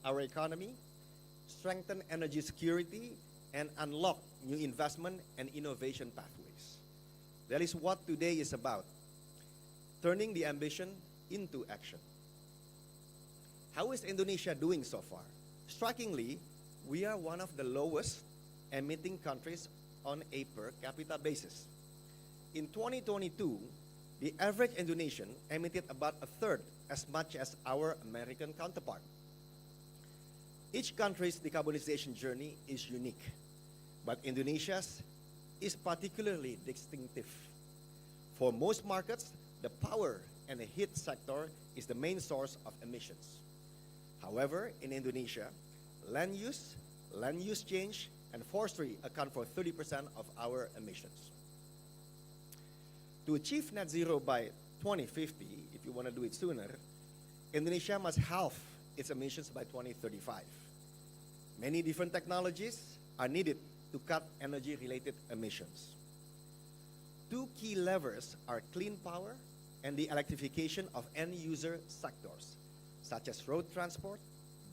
our economy, strengthen energy security, and unlock new investment and innovation pathways. That is what today is about, turning the ambition into action. How is Indonesia doing so far? Strikingly, we are one of the lowest emitting countries on a per capita basis. In 2022, the average Indonesian emitted about a third as much as our American counterpart. Each country's decarbonization journey is unique, but Indonesia's is particularly distinctive. For most markets, the power and the heat sector is the main source of emissions. However, in Indonesia, land use change, and forestry account for 30% of our emissions. To achieve net zero by 2050, if you want to do it sooner, Indonesia must halve its emissions by 2035. Many different technologies are needed to cut energy-related emissions. Two key levers are clean power and the electrification of end-user sectors, such as road transport,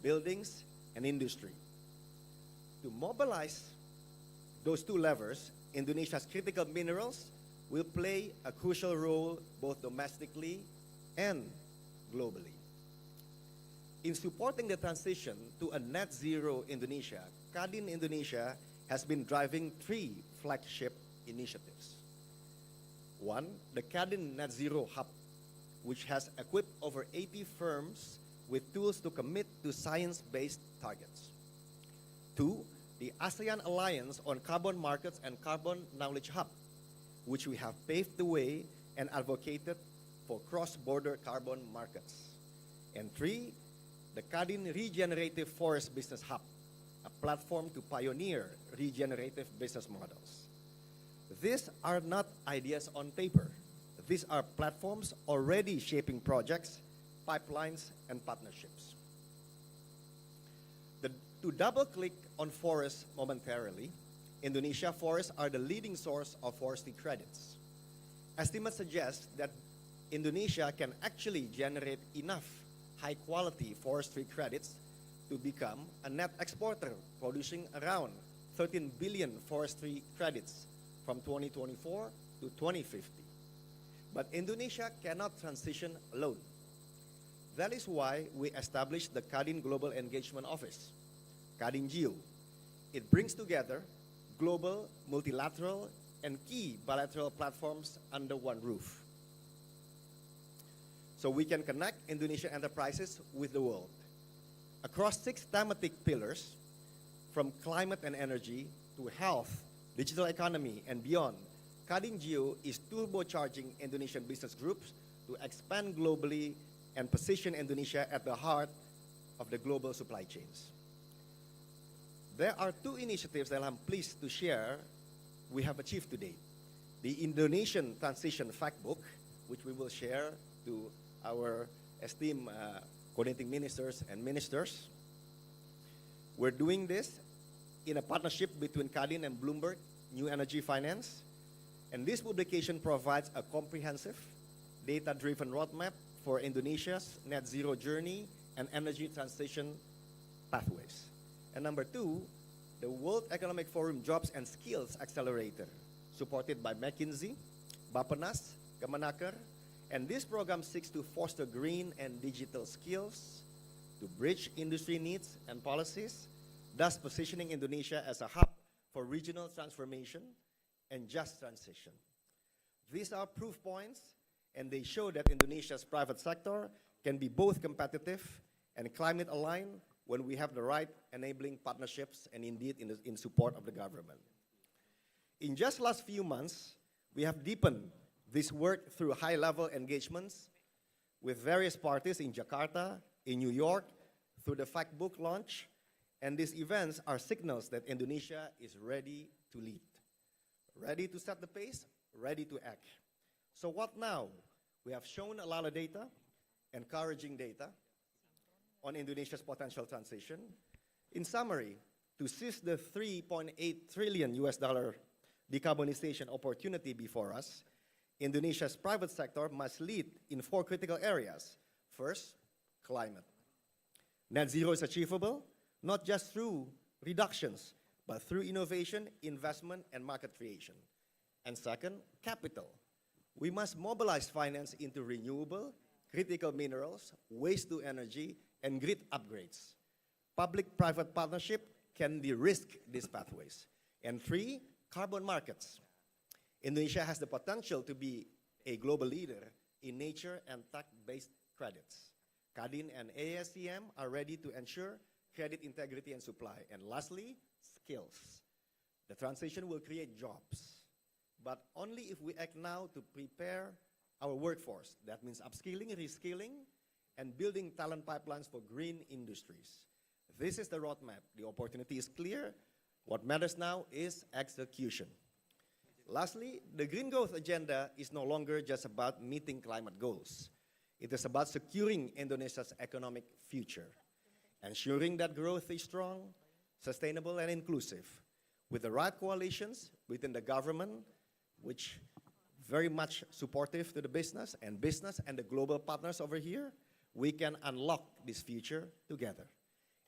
buildings, and industry. To mobilize those two levers, Indonesia's critical minerals will play a crucial role both domestically and globally. In supporting the transition to a net zero Indonesia, Kadin Indonesia has been driving three flagship initiatives. One, the Kadin Net Zero Hub, which has equipped over 80 firms with tools to commit to science-based targets. Two, the ASEAN Alliance on Carbon Markets and Carbon Knowledge Hub, which we have paved the way and advocated for cross-border carbon markets. And three, the Kadin Regenerative Forest Business Hub, a platform to pioneer regenerative business models. These are not ideas on paper. These are platforms already shaping projects, pipelines, and partnerships. To double-click on forests momentarily, Indonesia forests are the leading source of forestry credits. Estimates suggest that Indonesia can actually generate enough high-quality forestry credits to become a net exporter, producing around 13 billion forestry credits from 2024 to 2050. But Indonesia cannot transition alone. That is why we established the Kadin Global Engagement Office, Kadin GEO. It brings together global, multilateral, and key bilateral platforms under one roof, so we can connect Indonesian enterprises with the world. Across 6 thematic pillars, from climate and energy to health, digital economy, and beyond, Kadin GEO is turbocharging Indonesian business groups to expand globally and position Indonesia at the heart of the global supply chains. There are 2 initiatives that I'm pleased to share we have achieved to date. The Indonesian Transition Factbook, which we will share to our esteemed coordinating ministers and ministers. We're doing this in a partnership between Kadin and Bloomberg New Energy Finance. And this publication provides a comprehensive, data-driven roadmap for Indonesia's net zero journey and energy transition pathways. And number 2, the World Economic Forum Jobs and Skills Accelerator, supported by McKinsey, Bappenas, Kemenaker, and this program seeks to foster green and digital skills to bridge industry needs and policies, thus positioning Indonesia as a hub for regional transformation and just transition. These are proof points, and they show that Indonesia's private sector can be both competitive and climate aligned when we have the right enabling partnerships and indeed in support of the government. In just last few months, we have deepened this work through high-level engagements with various parties in Jakarta, in New York, through the Factbook launch, and these events are signals that Indonesia is ready to lead, ready to set the pace, ready to act. So what now? We have shown a lot of data, encouraging data, on Indonesia's potential transition. In summary, to seize the $3.8 trillion decarbonization opportunity before us, Indonesia's private sector must lead in 4 critical areas. First, climate. Net zero is achievable not just through reductions, but through innovation, investment, and market creation. And second, capital. We must mobilize finance into renewable, critical minerals, waste to energy, and grid upgrades. Public-private partnership can de-risk these pathways. And three, carbon markets. Indonesia has the potential to be a global leader in nature and tech-based credits. Kadin and ASEM are ready to ensure credit integrity and supply. And lastly, skills. The transition will create jobs, but only if we act now to prepare our workforce. That means upskilling, reskilling, and building talent pipelines for green industries. This is the roadmap. The opportunity is clear. What matters now is execution. Lastly, the Green Growth Agenda is no longer just about meeting climate goals. It is about securing Indonesia's economic future, ensuring that growth is strong, sustainable, and inclusive. With the right coalitions within the government, which very much supportive to the business and the global partners over here, we can unlock this future together.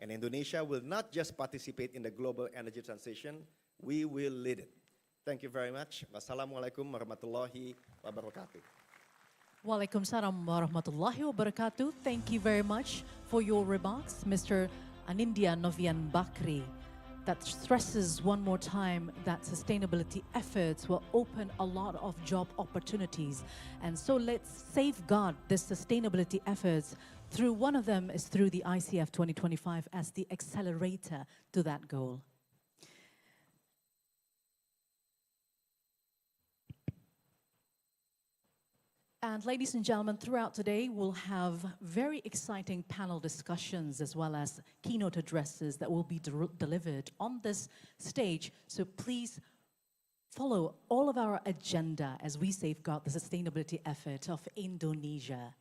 And Indonesia will not just participate in the global energy transition, we will lead it. Thank you very much. Wassalamualaikum warahmatullahi wabarakatuh. Waalaikumsalam warahmatullahi wabarakatuh. Thank you very much for your remarks, Mr. Anindya Novian Bakri. That stresses one more time that sustainability efforts will open a lot of job opportunities. And so let's safeguard this sustainability efforts through one of them is through the ICF 2025 as the accelerator to that goal. And ladies and gentlemen, throughout today, we'll have very exciting panel discussions as well as keynote addresses that will be delivered on this stage. So please follow all of our agenda as we safeguard the sustainability effort of Indonesia.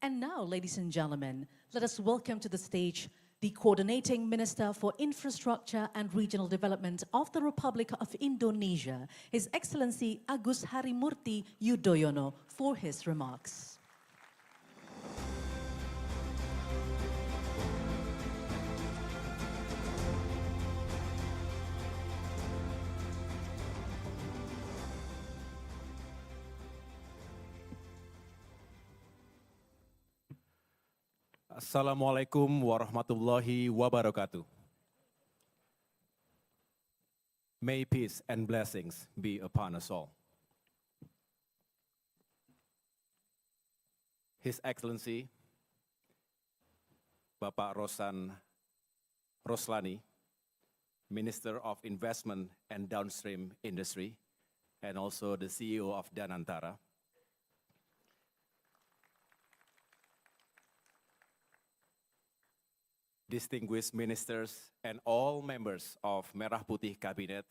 And now, ladies and gentlemen, let us welcome to the stage the Coordinating Minister for Infrastructure and Regional Development of the Republic of Indonesia, His Excellency Agus Harimurti Yudhoyono, for his remarks. Assalamualaikum warahmatullahi wabarakatuh. May peace and blessings be upon us all. His Excellency Bapak Roslani, Minister of Investment and Downstream Industry, and also the CEO of Danantara. Distinguished ministers and all members of Merah Putih Cabinet.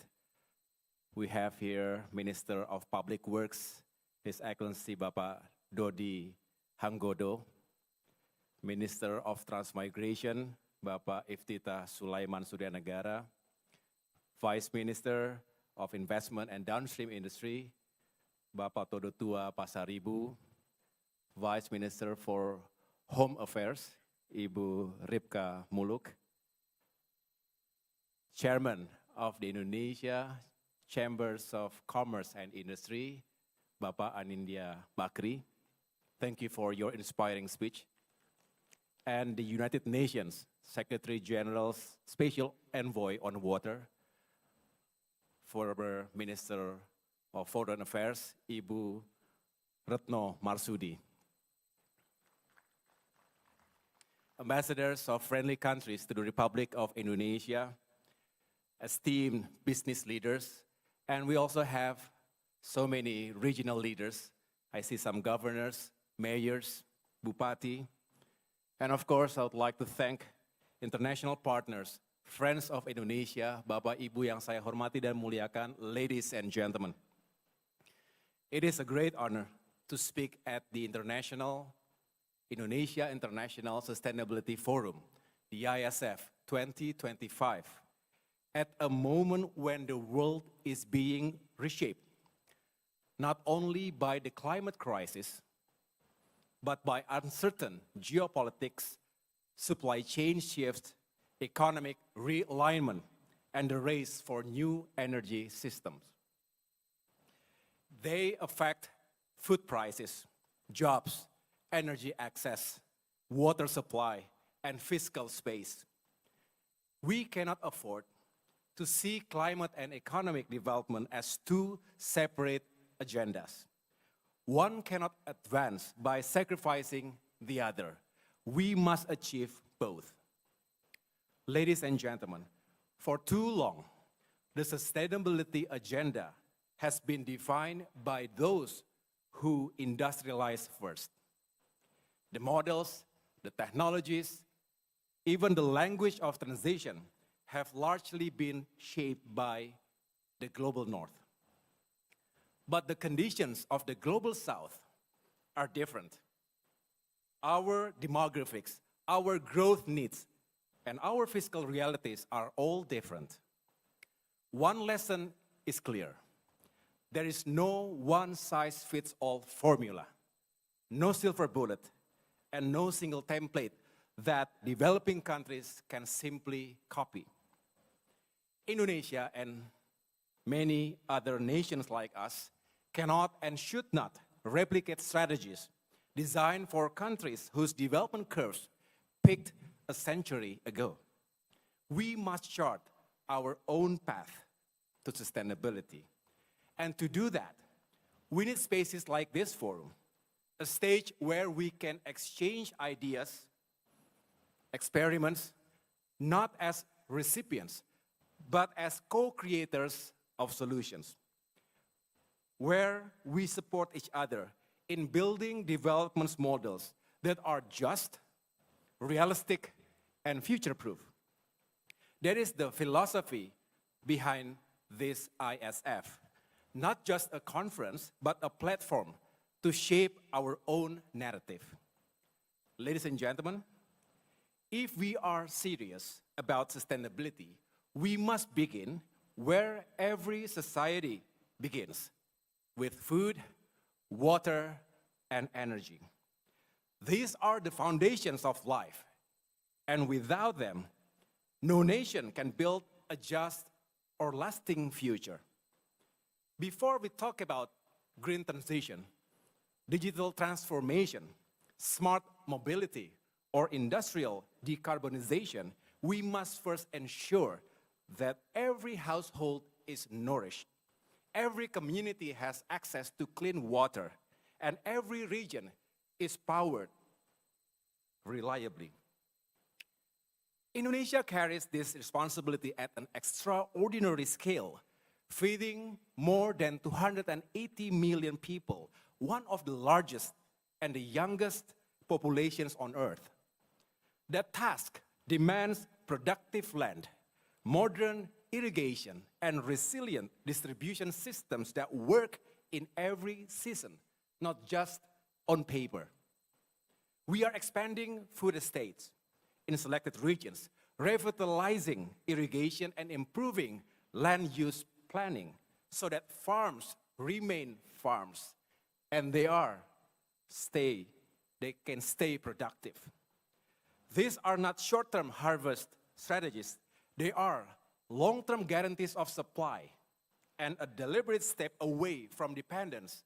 We have here Minister of Public Works, His Excellency Bapak Dodi Hanggodo, Minister of Transmigration, Bapak Iftitah Sulaiman Suryanegara, Vice Minister of Investment and Downstream Industry, Bapak Todotua Pasaribu, Vice Minister for Home Affairs, Ibu Ripka Muluk, Chairman of the Indonesia Chambers of Commerce and Industry, Bapak Anindya Bakri. Thank you for your inspiring speech. And the United Nations Secretary General's Special Envoy on Water, former Minister of Foreign Affairs, Ibu Retno Marsudi. Ambassadors of friendly countries to the Republic of Indonesia, esteemed business leaders, and we also have so many regional leaders. I see some governors, mayors, bupati, and of course, I would like to thank international partners, friends of Indonesia, Bapak Ibu yang saya hormati dan muliakan, ladies and gentlemen. It is a great honor to speak at the Indonesia International Sustainability Forum, the ISF 2025, at a moment when the world is being reshaped, not only by the climate crisis, but by uncertain geopolitics, supply chain shifts, economic realignment, and the race for new energy systems. They affect food prices, jobs, energy access, water supply, and fiscal space. We cannot afford to see climate and economic development as two separate agendas. One cannot advance by sacrificing the other. We must achieve both. Ladies and gentlemen, for too long, the sustainability agenda has been defined by those who industrialize first. The models, the technologies, even the language of transition have largely been shaped by the global north. But the conditions of the global south are different. Our demographics, our growth needs, and our fiscal realities are all different. One lesson is clear. There is no one-size-fits-all formula, no silver bullet, and no single template that developing countries can simply copy. Indonesia and many other nations like us cannot and should not replicate strategies designed for countries whose development curves peaked a century ago. We must chart our own path to sustainability. And to do that, we need spaces like this forum, a stage where we can exchange ideas, experiments, not as recipients, but as co-creators of solutions, where we support each other in building development models that are just, realistic, and future-proof. That is the philosophy behind this ISF. Not just a conference, but a platform to shape our own narrative. Ladies and gentlemen, if we are serious about sustainability, we must begin where every society begins, with food, water, and energy. These are the foundations of life, and without them, no nation can build a just or lasting future. Before we talk about green transition, digital transformation, smart mobility, or industrial decarbonization, we must first ensure that every household is nourished, every community has access to clean water, and every region is powered reliably. Indonesia carries this responsibility at an extraordinary scale, feeding more than 280 million people, one of the largest and the youngest populations on Earth. That task demands productive land, modern irrigation, and resilient distribution systems that work in every season, not just on paper. We are expanding food estates in selected regions, revitalizing irrigation and improving land use planning so that farms remain farms and they can stay productive. These are not short-term harvest strategies. They are long-term guarantees of supply and a deliberate step away from dependence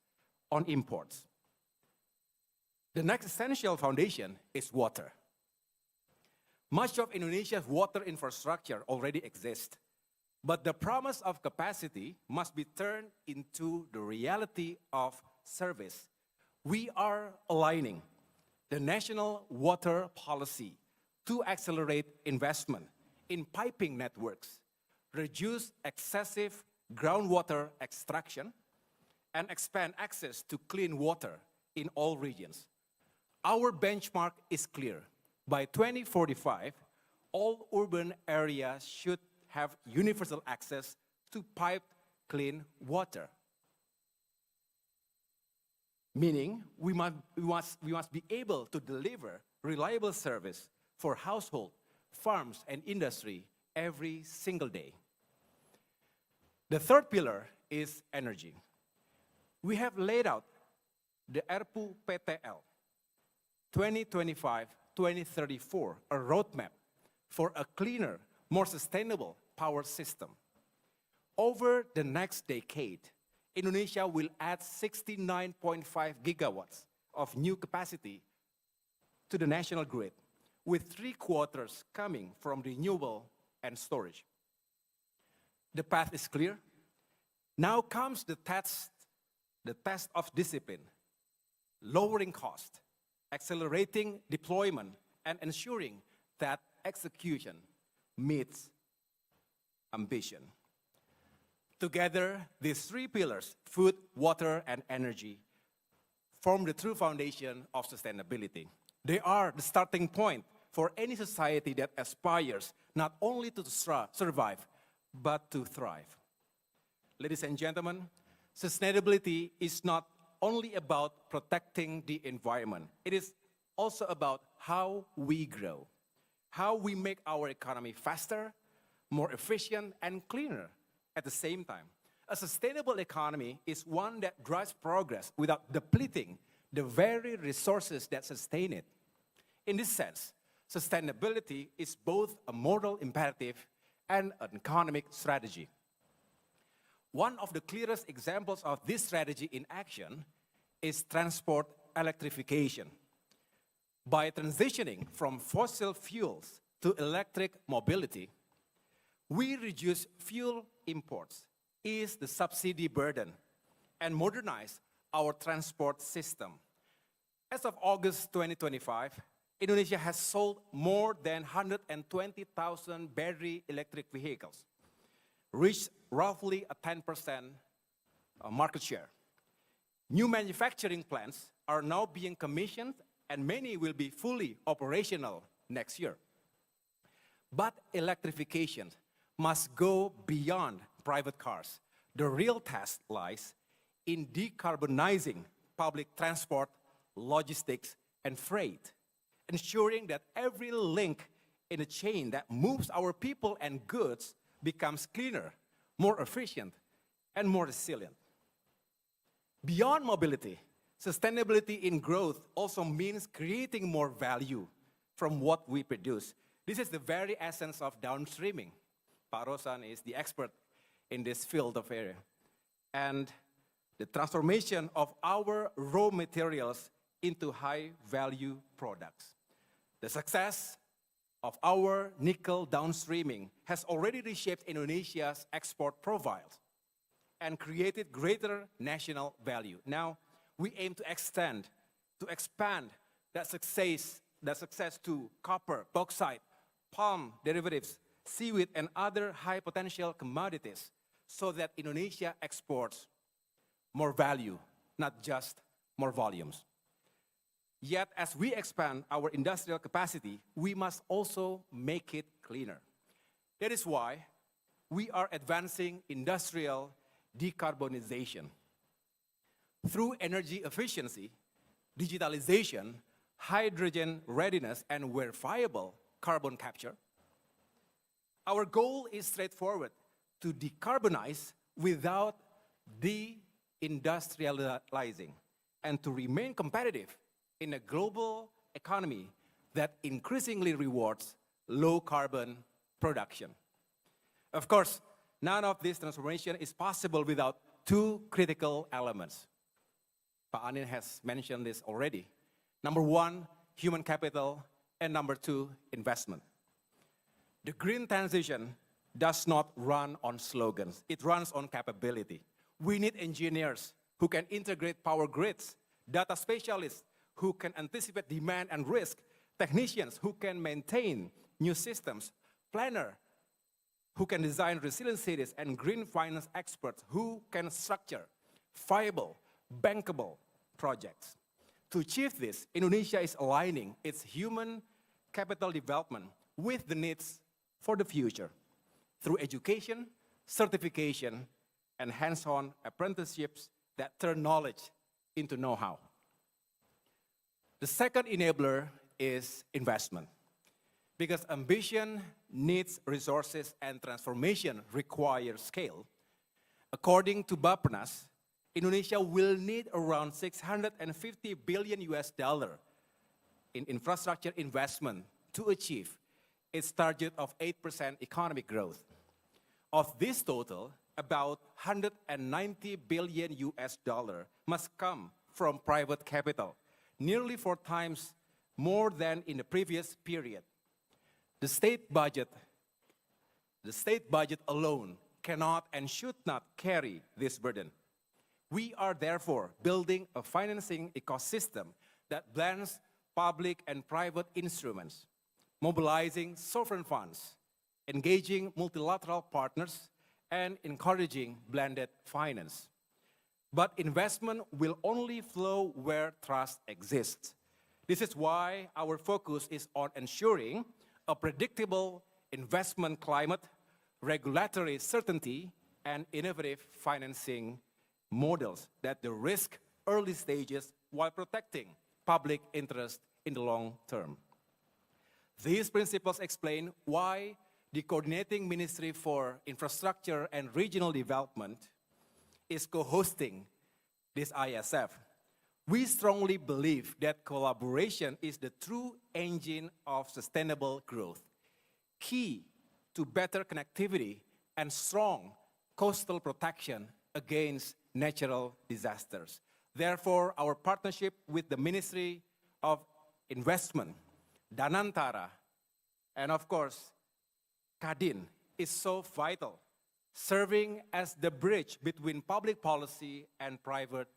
on imports. The next essential foundation is water. Much of Indonesia's water infrastructure already exists, but the promise of capacity must be turned into the reality of service. We are aligning the national water policy to accelerate investment in piping networks, reduce excessive groundwater extraction, and expand access to clean water in all regions. Our benchmark is clear. By 2045, all urban areas should have universal access to piped clean water. Meaning, we must be able to deliver reliable service for household, farms, and industry every single day. The third pillar is energy. We have laid out the ERPU PTL 2034, a roadmap for a cleaner, more sustainable power system. Over the next decade, Indonesia will add 69.5 gigawatts of new capacity to the national grid, with 3/4 coming from renewable and storage. The path is clear. Now comes the test of discipline, lowering cost, accelerating deployment, and ensuring that execution meets ambition. Together, these three pillars, food, water, and energy, form the true foundation of sustainability. They are the starting point for any society that aspires not only to survive, but to thrive. Ladies and gentlemen, sustainability is not only about protecting the environment. It is also about how we grow, how we make our economy faster, more efficient, and cleaner at the same time. A sustainable economy is one that drives progress without depleting the very resources that sustain it. In this sense, sustainability is both a moral imperative and an economic strategy. One of the clearest examples of this strategy in action is transport electrification. By transitioning from fossil fuels to electric mobility, we reduce fuel imports, ease the subsidy burden, and modernize our transport system. As of August 2025, Indonesia has sold more than 120,000 battery electric vehicles, reached roughly a 10% market share. New manufacturing plants are now being commissioned, and many will be fully operational next year. But electrification must go beyond private cars. The real test lies in decarbonizing public transport, logistics, and freight, ensuring that every link in a chain that moves our people and goods becomes cleaner, more efficient, and more resilient. Beyond mobility, sustainability in growth also means creating more value from what we produce. This is the very essence of downstreaming. Pak Rosan is the expert in this field of area. And the transformation of our raw materials into high-value products. The success of our nickel downstreaming has already reshaped Indonesia's export profiles and created greater national value. Now, we aim to expand that success to copper, bauxite, palm derivatives, seaweed, and other high-potential commodities so that Indonesia exports more value, not just more volumes. Yet, as we expand our industrial capacity, we must also make it cleaner. That is why we are advancing industrial decarbonization. Through energy efficiency, digitalization, hydrogen readiness, and where viable, carbon capture, our goal is straightforward: to decarbonize without deindustrializing and to remain competitive in a global economy that increasingly rewards low-carbon production. Of course, none of this transformation is possible without two critical elements. Pak Anin has mentioned this already. Number one, human capital, and number two, investment. The green transition does not run on slogans. It runs on capability. We need engineers who can integrate power grids, data specialists who can anticipate demand and risk, technicians who can maintain new systems, planners who can design resilient cities, and green finance experts who can structure viable, bankable projects. To achieve this, Indonesia is aligning its human capital development with the needs for the future through education, certification, and hands-on apprenticeships that turn knowledge into know-how. The second enabler is investment. Because ambition needs resources and transformation requires scale. According to Bappenas, Indonesia will need around $650 billion in infrastructure investment to achieve its target of 8% economic growth. Of this total, about 190 billion US dollar must come from private capital, nearly 4 times more than in the previous period. The state budget alone cannot and should not carry this burden. We are therefore building a financing ecosystem that blends public and private instruments, mobilizing sovereign funds, engaging multilateral partners, and encouraging blended finance. But investment will only flow where trust exists. This is why our focus is on ensuring a predictable investment climate, regulatory certainty, and innovative financing models that de-risk early stages while protecting public interest in the long term. These principles explain why the Coordinating Ministry for Infrastructure and Regional Development is co-hosting this ISF. We strongly believe that collaboration is the true engine of sustainable growth, key to better connectivity and strong coastal protection against natural disasters. Therefore, our partnership with the Ministry of Investment, Danantara, and of course, Kadin is so vital, serving as the bridge between public policy and private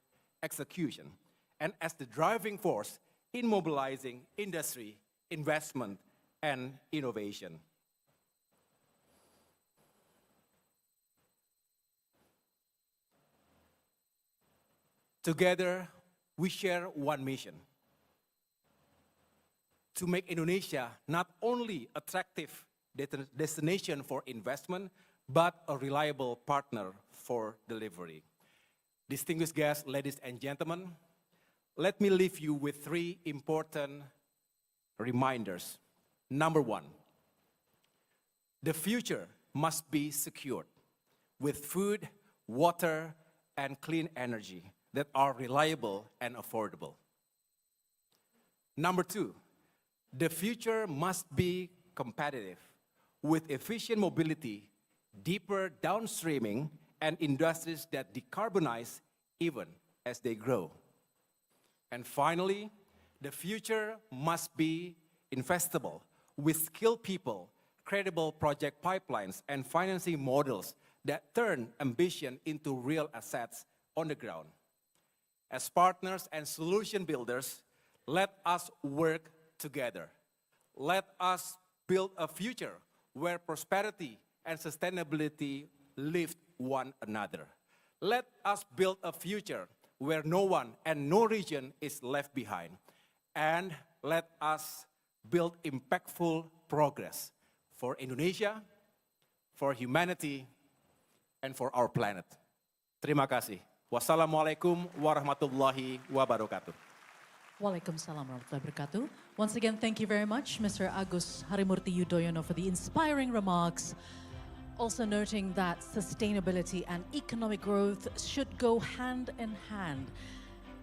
execution, and as the driving force in mobilizing industry, investment, and innovation. Together, we share one mission: to make Indonesia not only attractive destination for investment, but a reliable partner for delivery. Distinguished guests, ladies and gentlemen, let me leave you with 3 important reminders. Number 1, the future must be secured with food, water, and clean energy that are reliable and affordable. Number 2, the future must be competitive with efficient mobility, deeper downstreaming, and industries that decarbonize even as they grow. And finally, the future must be investable with skilled people, credible project pipelines, and financing models that turn ambition into real assets on the ground. As partners and solution builders, let us work together. Let us build a future where prosperity and sustainability lift one another. Let us build a future where no one and no region is left behind. And let us build impactful progress for Indonesia, for humanity, and for our planet. Terima kasih. Wassalamualaikum warahmatullahi wabarakatuh. Waalaikumsalam warahmatullahi wabarakatuh. Once again, thank you very much, Mr. Agus Harimurti Yudhoyono, for the inspiring remarks. Also noting that sustainability and economic growth should go hand in hand.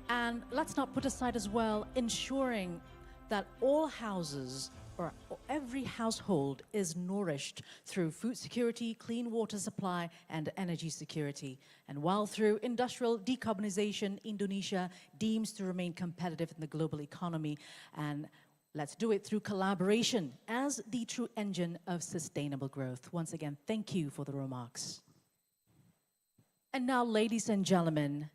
And let's not put aside as well ensuring that all houses or every household is nourished through food security, clean water supply, and energy security. And while through industrial decarbonization, Indonesia deems to remain competitive in the global economy. And let's do it through collaboration as the true engine of sustainable growth. Once again, thank you for the remarks. And now, ladies and gentlemen,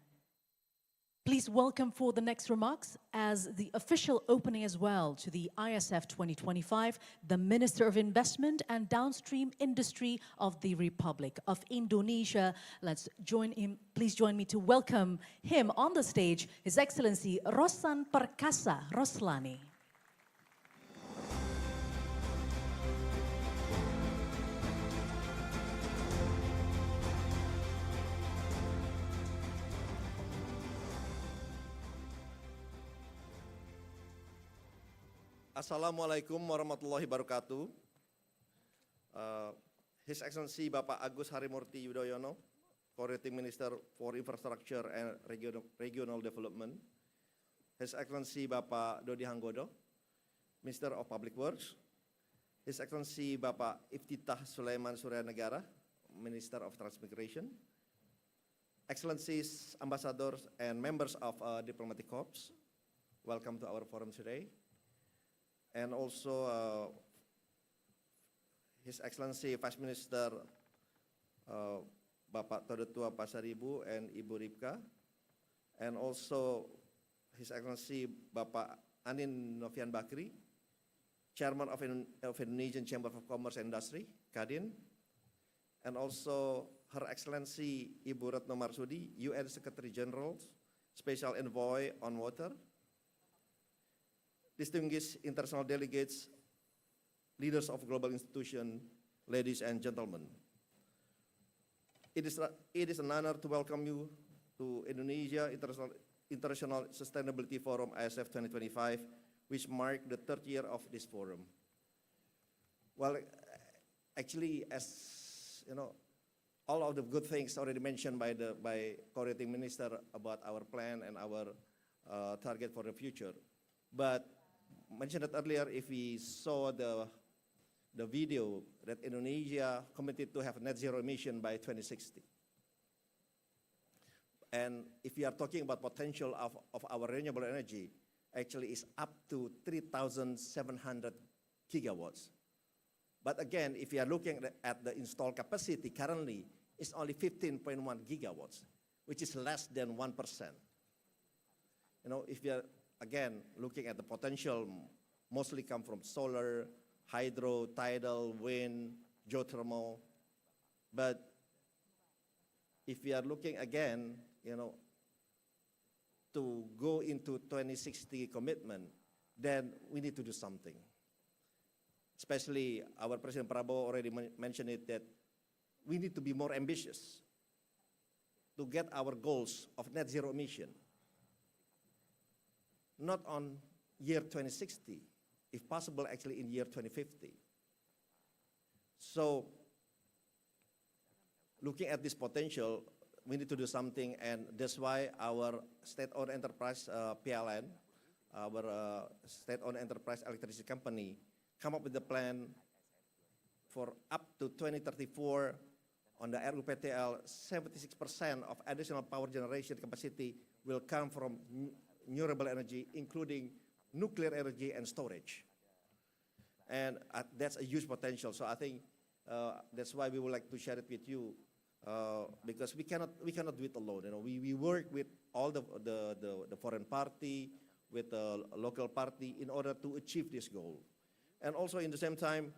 please welcome for the next remarks as the official opening as well to the ISF 2025, the Minister of Investment and Downstream Industry of the Republic of Indonesia. Let's join him. Please join me to welcome him on the stage, His Excellency Roslan Perkasa Roslani. Assalamualaikum warahmatullahi wabarakatuh. His Excellency Bapak Agus Harimurti Yudhoyono, Coordinating Minister for Infrastructure and Regional Development. His Excellency Bapak Dodi Hanggodo, Minister of Public Works, His Excellency Bapak Iftitah Sulaiman Suryanegara, Minister of Transmigration, Excellencies, Ambassadors, and members of Diplomatic Corps, welcome to our forum today. And also His Excellency Vice Minister Bapak Todotua Pasaribu and Ibu Ripka, and also His Excellency Bapak Anin Novian Bakri, Chairman of Indonesian Chamber of Commerce and Industry, Kadin, and also Her Excellency Ibu Retno Marsudi, UN Secretary General, Special Envoy on Water, distinguished international delegates, leaders of global institutions, ladies and gentlemen. It is an honor to welcome you to Indonesia International Sustainability Forum ISF 2025, which marked the third year of this forum. Well, actually, as you know, all of the good things already mentioned by coordinating minister about our plan and our target for the future. But mentioned it earlier, if we saw the video that Indonesia committed to have net zero emission by 2060. And if we are talking about potential of our renewable energy, actually is up to 3,700 gigawatts. But again, if you are looking at the installed capacity currently, it's only 15.1 gigawatts, which is less than 1%. You know, if you are, again, looking at the potential, mostly come from solar, hydro, tidal, wind, geothermal. But if we are looking again, you know, to go into 2060 commitment, then we need to do something. Especially our President Prabowo already mentioned it, that we need to be more ambitious to get our goals of net zero emission. Not on year 2060, if possible, actually in year 2050. So, looking at this potential, we need to do something, and that's why our state-owned enterprise, PLN, our state-owned enterprise electricity company, come up with a plan for up to 2034 on the RUPTL, 76% of additional power generation capacity will come from renewable energy, including nuclear energy and storage. And that's a huge potential. So I think that's why we would like to share it with you, because we cannot do it alone. You know, we work with all the foreign party, with the local party in order to achieve this goal. And also in the same time,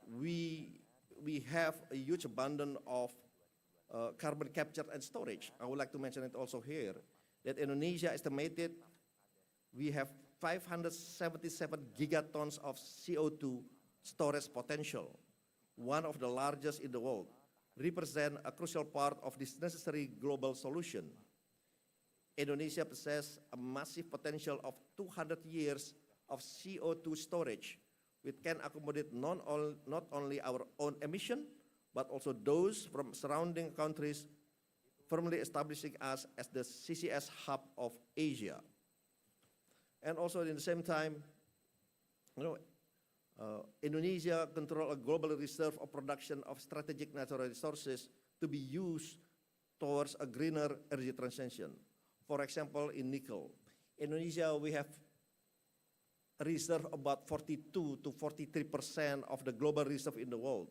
we have a huge abundance of carbon capture and storage. I would like to mention it also here, that Indonesia estimated we have 577 gigatons of CO2 storage potential, one of the largest in the world, represent a crucial part of this necessary global solution. Indonesia possesses a massive potential of 200 years of CO2 storage, which can accommodate not only our own emission, but also those from surrounding countries, firmly establishing us as the CCS hub of Asia. And also in the same time, you know, Indonesia controls a global reserve of production of strategic natural resources to be used towards a greener energy transition. For example, in nickel, Indonesia, we have a reserve about 42 to 43% of the global reserve in the world.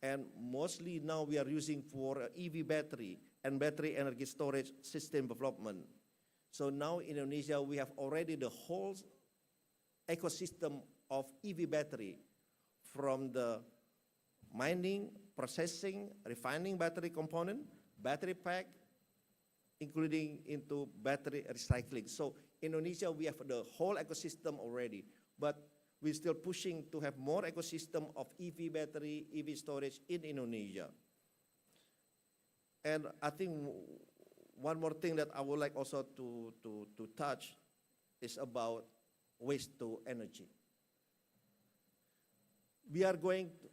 And mostly now we are using for EV battery and battery energy storage system development. So now in Indonesia, we have already the whole ecosystem of EV battery, from the mining, processing, refining battery component, battery pack, including into battery recycling. So Indonesia, we have the whole ecosystem already, but we're still pushing to have more ecosystem of EV battery, EV storage in Indonesia. And I think one more thing that I would like also to touch is about waste to energy. We are going to,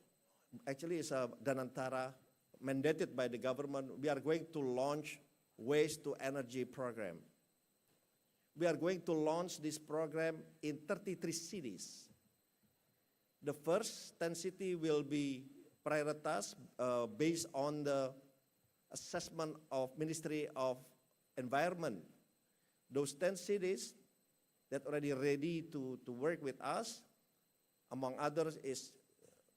actually it's a Danantara mandated by the government, we are going to launch waste to energy program, we are going to launch this program in 33 cities. The first 10 cities will be prioritized based on the assessment of Ministry of Environment. Those 10 cities that already ready to work with us, among others, is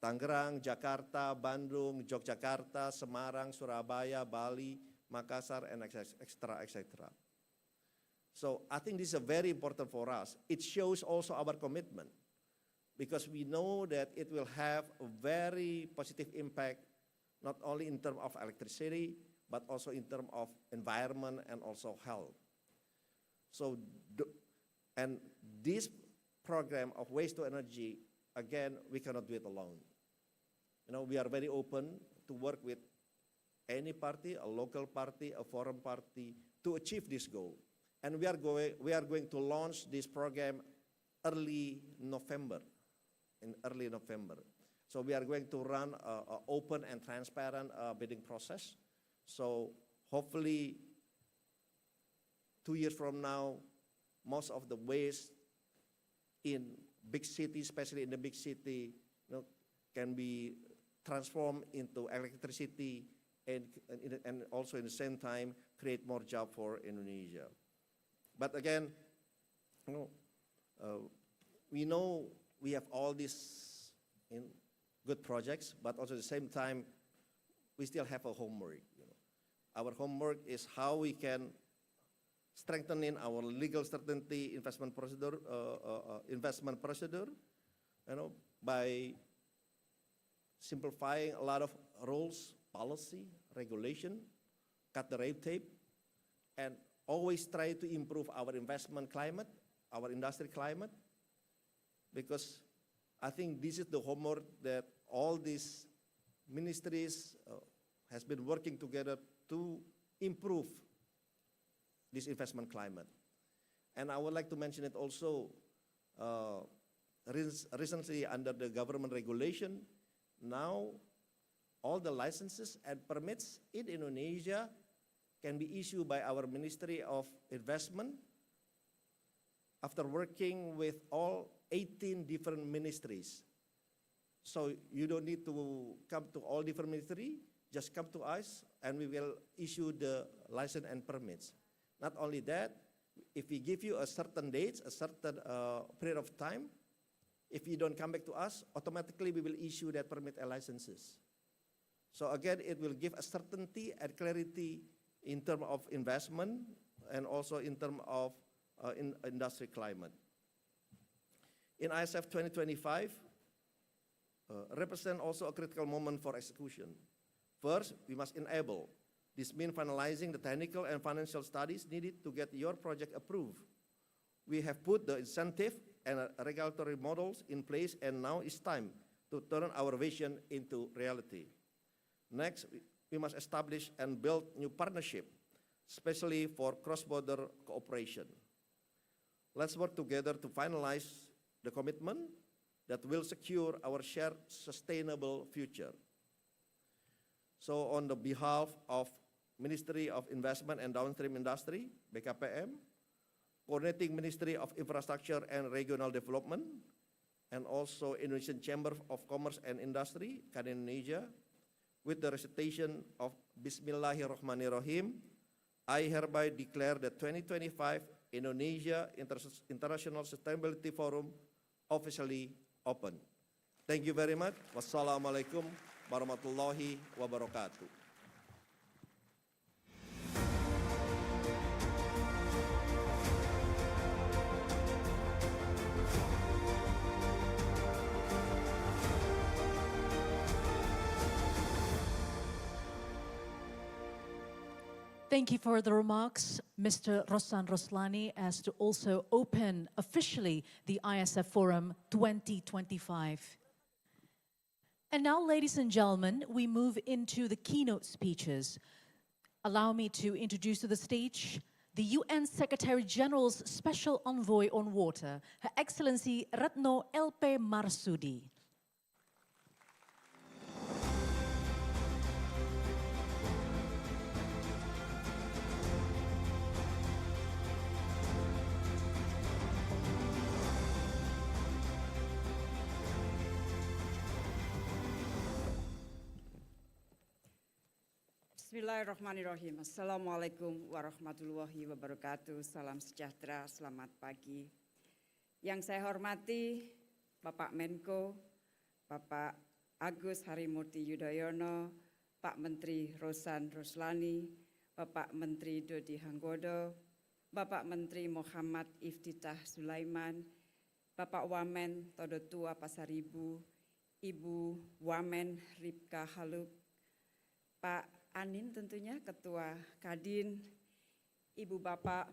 Tangerang, Jakarta, Bandung, Yogyakarta, Semarang, Surabaya, Bali, Makassar, and etc., etc. So I think this is very important for us. It shows also our commitment, because we know that it will have a very positive impact, not only in terms of electricity, but also in terms of environment and also health. So, and this program of waste to energy, again, we cannot do it alone. You know, we are very open to work with any party, a local party, a foreign party, to achieve this goal. And we are going to launch this program early November, in early November. So we are going to run an open and transparent bidding process. So hopefully 2 years from now, most of the waste in big cities, especially in the big city, can be transformed into electricity and also in the same time create more job for Indonesia. But again, we know we have all these good projects, but also at the same time, we still have a homework. Our homework is how we can strengthen in our legal certainty investment procedure, by simplifying a lot of rules, policy, regulation, cut the red tape, and always try to improve our investment climate, our industry climate, because I think this is the homework that all these ministries has been working together to improve this investment climate. And I would like to mention it also, recently under the government regulation, now all the licenses and permits in Indonesia can be issued by our Ministry of Investment after working with all 18 different ministries. So you don't need to come to all different ministries, just come to us and we will issue the license and permits. Not only that, if we give you a certain date, a certain period of time, if you don't come back to us, automatically we will issue that permit and licenses. So again, it will give a certainty and clarity in terms of investment and also in terms of industry climate. In ISF 2025, represent also a critical moment for execution. First, we must enable. This means finalizing the technical and financial studies needed to get your project approved. We have put the incentive and regulatory models in place, and now it's time to turn our vision into reality. Next, we must establish and build new partnership, especially for cross-border cooperation. Let's work together to finalize the commitment that will secure our shared sustainable future. So on the behalf of Ministry of Investment and Downstream Industry, BKPM, Coordinating Ministry of Infrastructure and Regional Development, and also Indonesian Chamber of Commerce and Industry, KAN Indonesia, with the recitation of Bismillahirrahmanirrahim, I hereby declare the 2025 Indonesia International Sustainability Forum officially open. Thank you very much. Wassalamualaikum warahmatullahi wabarakatuh. Thank you for the remarks, Mr. Rossan Roslani, as to also open officially the ISF Forum 2025. And now, ladies and gentlemen, we move into the keynote speeches. Allow me to introduce to the stage the UN Secretary General's Special Envoy on Water, Her Excellency Retno LP Marsudi. Bismillahirrahmanirrahim. Assalamualaikum warahmatullahi wabarakatuh. Salam sejahtera, selamat pagi. Yang saya hormati Bapak Menko, Bapak Agus Harimurti Yudhoyono, Pak Menteri Rosan Roslani, Bapak Menteri Dodi Hanggodo, Bapak Menteri Muhammad Iftitah Sulaiman, Bapak Wamen Todotua Pasaribu, Ibu Wamen Ripka Haluk, Pak Anin tentunya Ketua Kadin, Ibu Bapak,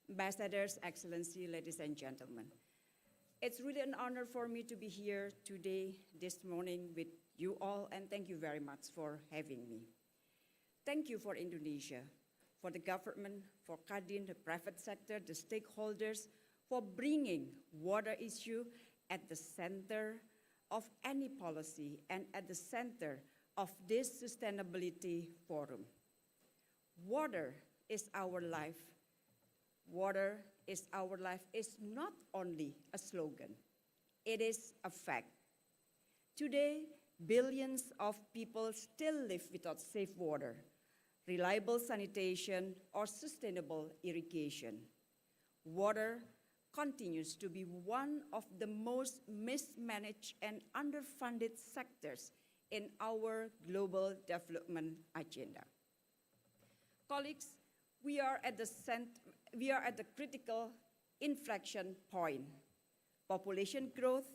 Ambassadors, Excellency, ladies and gentlemen. It's really an honor for me to be here today, this morning with you all, and thank you very much for having me. Thank you for Indonesia, for the government, for Kadin, the private sector, the stakeholders, for bringing water issue at the center of any policy and at the center of this sustainability forum. Water is our life. Water is our life is not only a slogan, it is a fact. Today, billions of people still live without safe water, reliable sanitation, or sustainable irrigation. Water continues to be one of the most mismanaged and underfunded sectors in our global development agenda. Colleagues, we are at the critical inflection point. Population growth,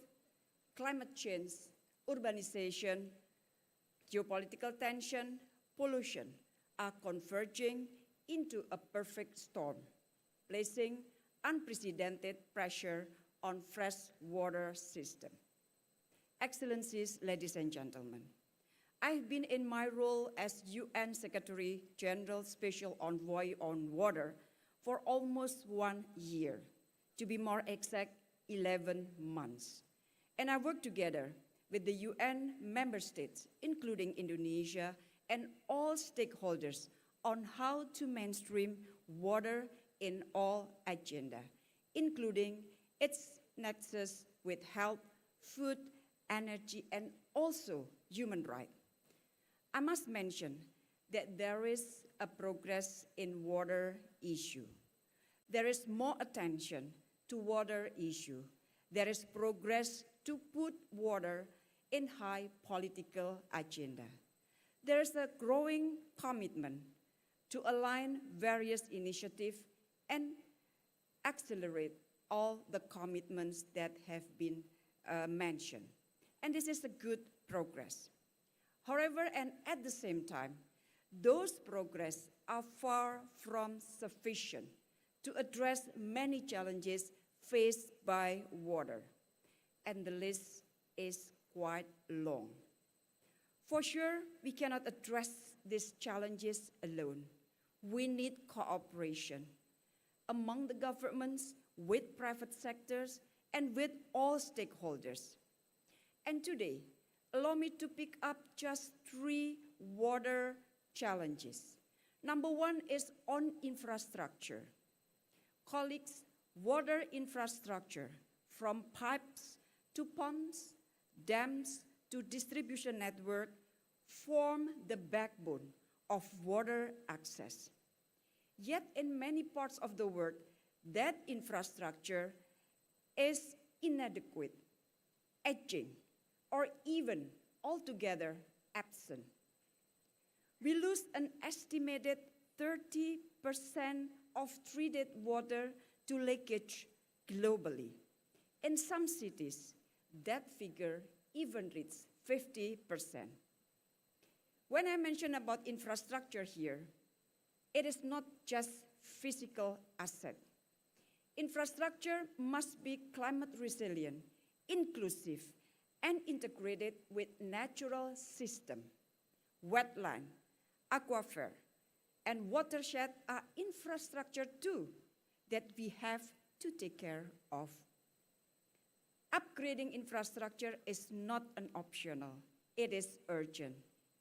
climate change, urbanization, geopolitical tension, pollution are converging into a perfect storm, placing unprecedented pressure on fresh water system. Excellencies, ladies and gentlemen, I've been in my role as UN Secretary General Special Envoy on Water for almost 1 year, to be more exact, 11 months. And I work together with the UN member states, including Indonesia, and all stakeholders on how to mainstream water in all agenda, including its nexus with health, food, energy, and also human rights. I must mention that there is a progress in water issue. There is more attention to water issue. There is progress to put water in high political agenda. There is a growing commitment to align various initiatives and accelerate all the commitments that have been mentioned. And this is a good progress. However, and at the same time, those progress are far from sufficient to address many challenges faced by water. And the list is quite long. For sure, we cannot address these challenges alone. We need cooperation among the governments, with private sectors, and with all stakeholders. And today, allow me to pick up just 3 water challenges. Number 1 is on infrastructure. Colleagues, water infrastructure, from pipes to pumps, dams to distribution network, form the backbone of water access. Yet in many parts of the world, that infrastructure is inadequate, aging, or even altogether absent. We lose an estimated 30% of treated water to leakage globally. In some cities, that figure even reaches 50%. When I mention about infrastructure here, it is not just physical asset. Infrastructure must be climate resilient, inclusive, and integrated with natural system. Wetland, aquifer, and watershed are infrastructure too that we have to take care of. Upgrading infrastructure is not an optional, it is urgent.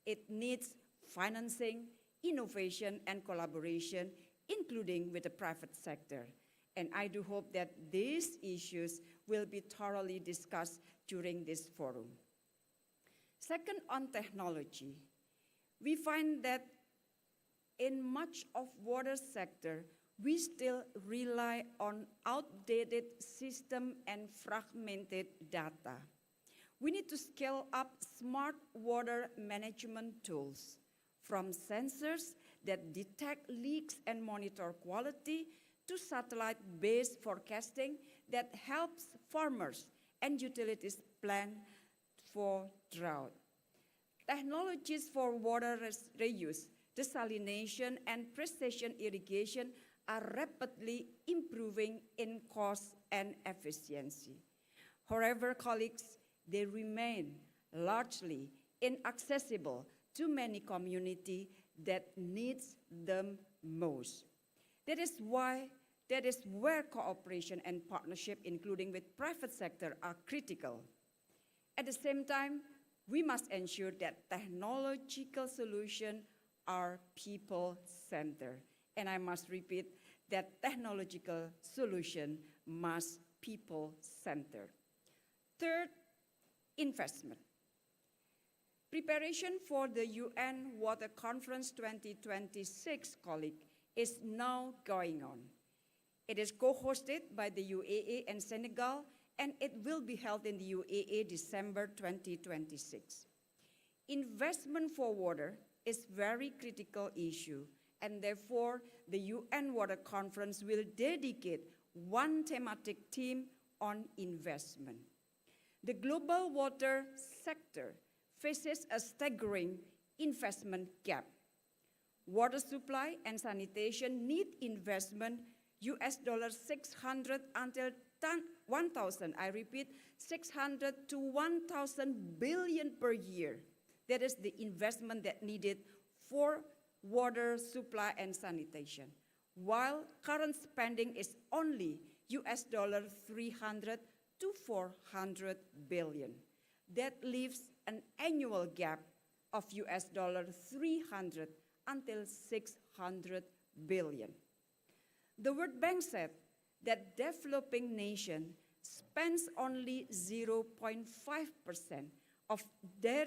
It needs financing, innovation, and collaboration, including with the private sector. And I do hope that these issues will be thoroughly discussed during this forum. Second, on technology, we find that in much of water sector, we still rely on outdated system and fragmented data. We need to scale up smart water management tools, from sensors that detect leaks and monitor quality to satellite-based forecasting that helps farmers and utilities plan for drought. Technologies for water reuse, desalination, and precision irrigation are rapidly improving in cost and efficiency. However, colleagues, they remain largely inaccessible to many communities that needs them most. That is where cooperation and partnership, including with private sector, are critical. At the same time, we must ensure that technological solutions are people-centered. And I must repeat that technological solution must people-centered. Third, investment. Preparation for the UN Water Conference 2026, colleague, is now going on. It is co-hosted by the UAE and Senegal, and it will be held in the UAE December 2026. Investment for water is a very critical issue, and therefore the UN Water Conference will dedicate one thematic theme on investment. The global water sector faces a staggering investment gap. Water supply and sanitation need investment $600 until 1,000, I repeat, 600 to 1,000 billion per year. That is the investment that needed for water supply and sanitation, while current spending is only $300 to 400 billion. That leaves an annual gap of $300 until 600 billion. The World Bank said that developing nation spends only 0.5% of their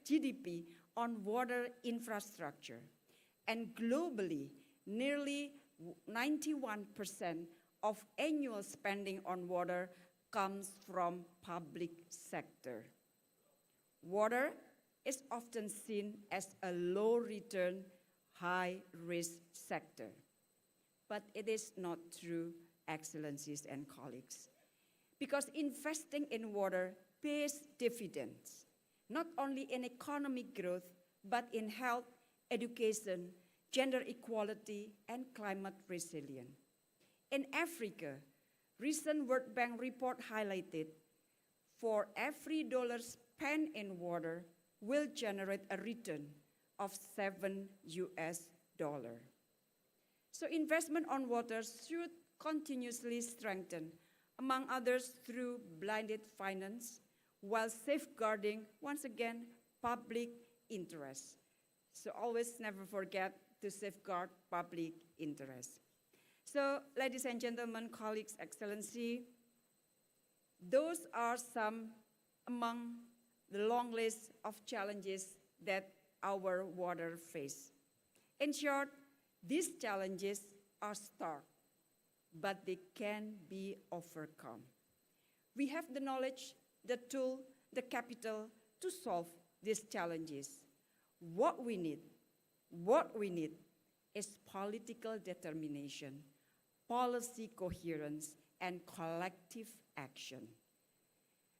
GDP on water infrastructure. And globally, nearly 91% of annual spending on water comes from public sector. Water is often seen as a low return, high risk sector. But it is not true, excellencies and colleagues, because investing in water pays dividends, not only in economic growth, but in health, education, gender equality, and climate resilience. In Africa, recent World Bank report highlighted for every dollar spent in water will generate a return of $7. So investment on water should continuously strengthen, among others through blended finance, while safeguarding, once again, public interest. So always never forget to safeguard public interest. So, ladies and gentlemen, colleagues, excellency, those are some among the long list of challenges that our water face. In short, these challenges are stark, but they can be overcome. We have the knowledge, the tool, the capital to solve these challenges. What we need is political determination, policy coherence, and collective action.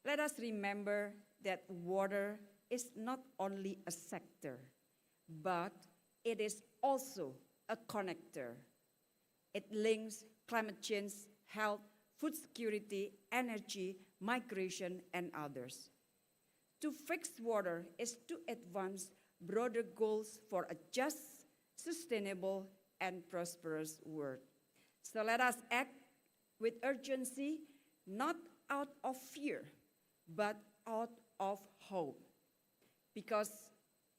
Let us remember that water is not only a sector, but it is also a connector. It links climate change, health, food security, energy, migration, and others. To fix water is to advance broader goals for a just, sustainable, and prosperous world. So let us act with urgency, not out of fear, but out of hope. Because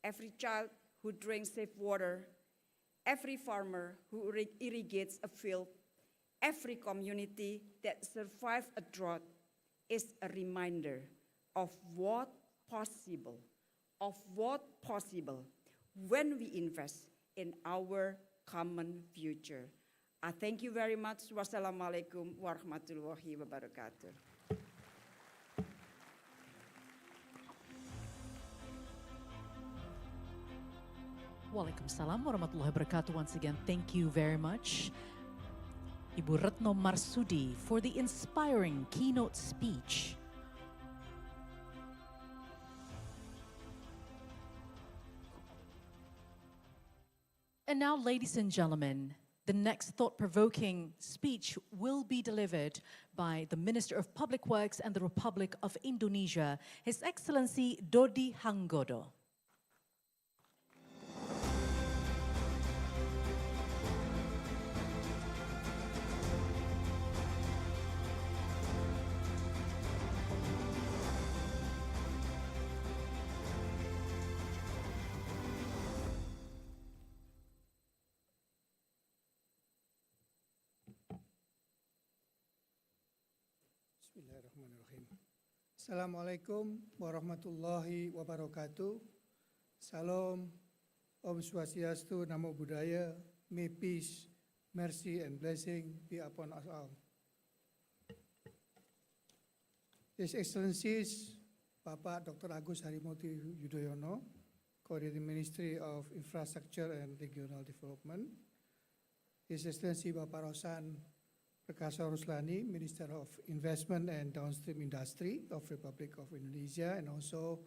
every child who drinks safe water, every farmer who irrigates a field, every community that survives a drought is a reminder of what possible when we invest in our common future. I thank you very much. Wassalamualaikum warahmatullahi wabarakatuh. Walaikum salam warahmatullahi wabarakatuh. Once again, thank you very much, Ibu Retno Marsudi, for the inspiring keynote speech. And now, ladies and gentlemen, the next thought-provoking speech will be delivered by the Minister of Public Works and the Republic of Indonesia, His Excellency Dodi Hanggodo. Bismillahirrahmanirrahim. Assalamualaikum warahmatullahi wabarakatuh. Salam, Om Swastiastu, Namo Buddhaya. May peace, mercy, and blessing be upon us all. His Excellencies, Bapak Dr. Agus Harimurti Yudhoyono, Coordinating Ministry of Infrastructure and Regional Development. His Excellency Bapak Rosan Prakasa Ruslani, Minister of Investment and Downstream Industry of Republic of Indonesia, and also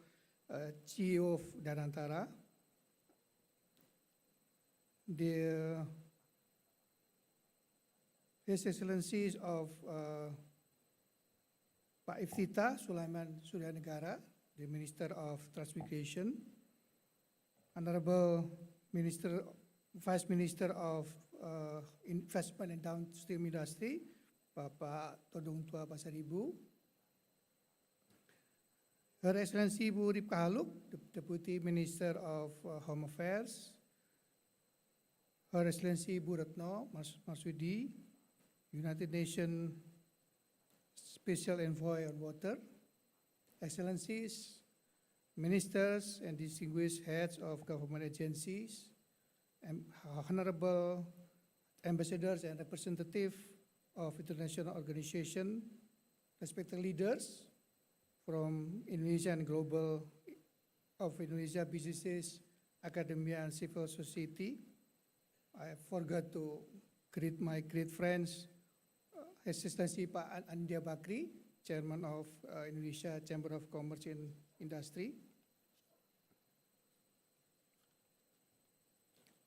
CEO of Danantara. His Excellencies of Pak Iftita Sulaiman Suryanegara, the Minister of Transmigration, Honorable Vice Minister of Investment and Downstream Industry, Bapak Todung Tua Pasaribu, Her Excellency Bu Ripka Haluk, the Deputy Minister of Home Affairs, Her Excellency Bu Retno Marsudi, United Nations Special Envoy on Water, Excellencies, Ministers and distinguished heads of government agencies, and honorable ambassadors and representatives of international organizations, respected leaders from Indonesia and global of Indonesia businesses, academia, and civil society. I forgot to greet my great friends, His Excellency Pak Anindya Bakri, Chairman of Indonesia Chamber of Commerce and Industry.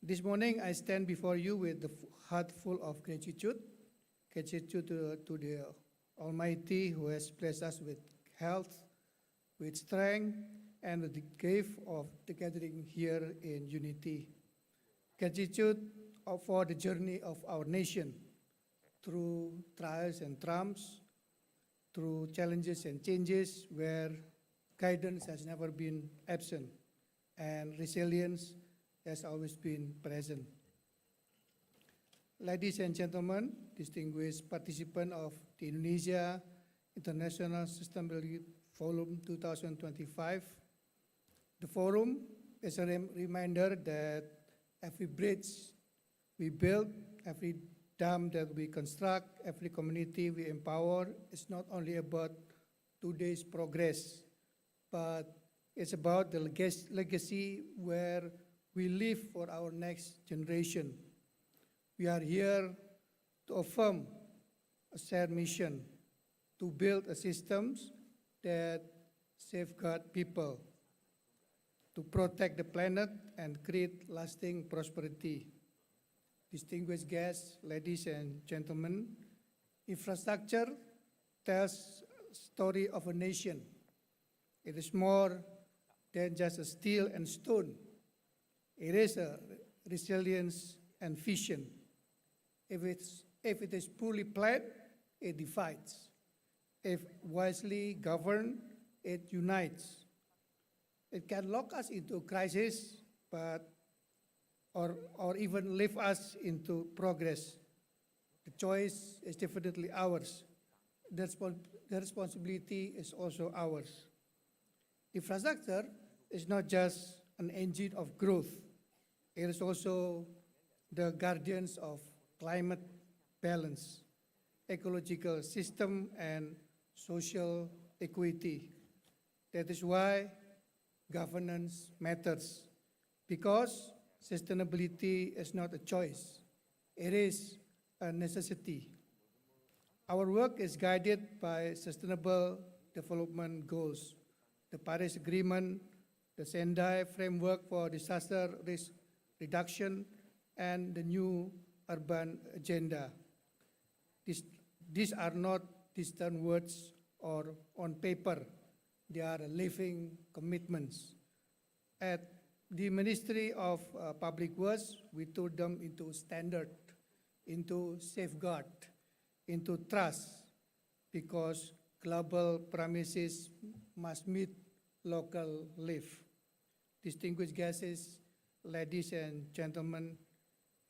This morning, I stand before you with the heart full of gratitude to the Almighty who has blessed us with health, with strength, and with the gift of the gathering here in unity. Gratitude for the journey of our nation through trials and triumphs, through challenges and changes where guidance has never been absent and resilience has always been present. Ladies and gentlemen, distinguished participants of the Indonesia International Sustainability Forum 2025, the forum is a reminder that every bridge we build, every dam that we construct, every community we empower is not only about today's progress, but it's about the legacy where we live for our next generation. We are here to affirm a shared mission to build a systems that safeguard people, to protect the planet and create lasting prosperity. Distinguished guests, ladies and gentlemen, infrastructure tells a story of a nation. It is more than just a steel and stone. It is a resilience and vision. If it is poorly planned, it divides. If wisely governed, it unites. It can lock us into a crisis, or even lift us into progress. The choice is definitely ours. The responsibility is also ours. Infrastructure is not just an engine of growth. It is also the guardians of climate balance, ecological system, and social equity. That is why governance matters, because sustainability is not a choice, it is a necessity. Our work is guided by Sustainable Development Goals, the Paris Agreement, the Sendai Framework for Disaster Risk Reduction, and the new Urban Agenda. These are not distant words or on paper, they are living commitments. At the Ministry of Public Works, we turn them into standard, into safeguard, into trust, because global promises must meet local life. Distinguished guests, ladies and gentlemen,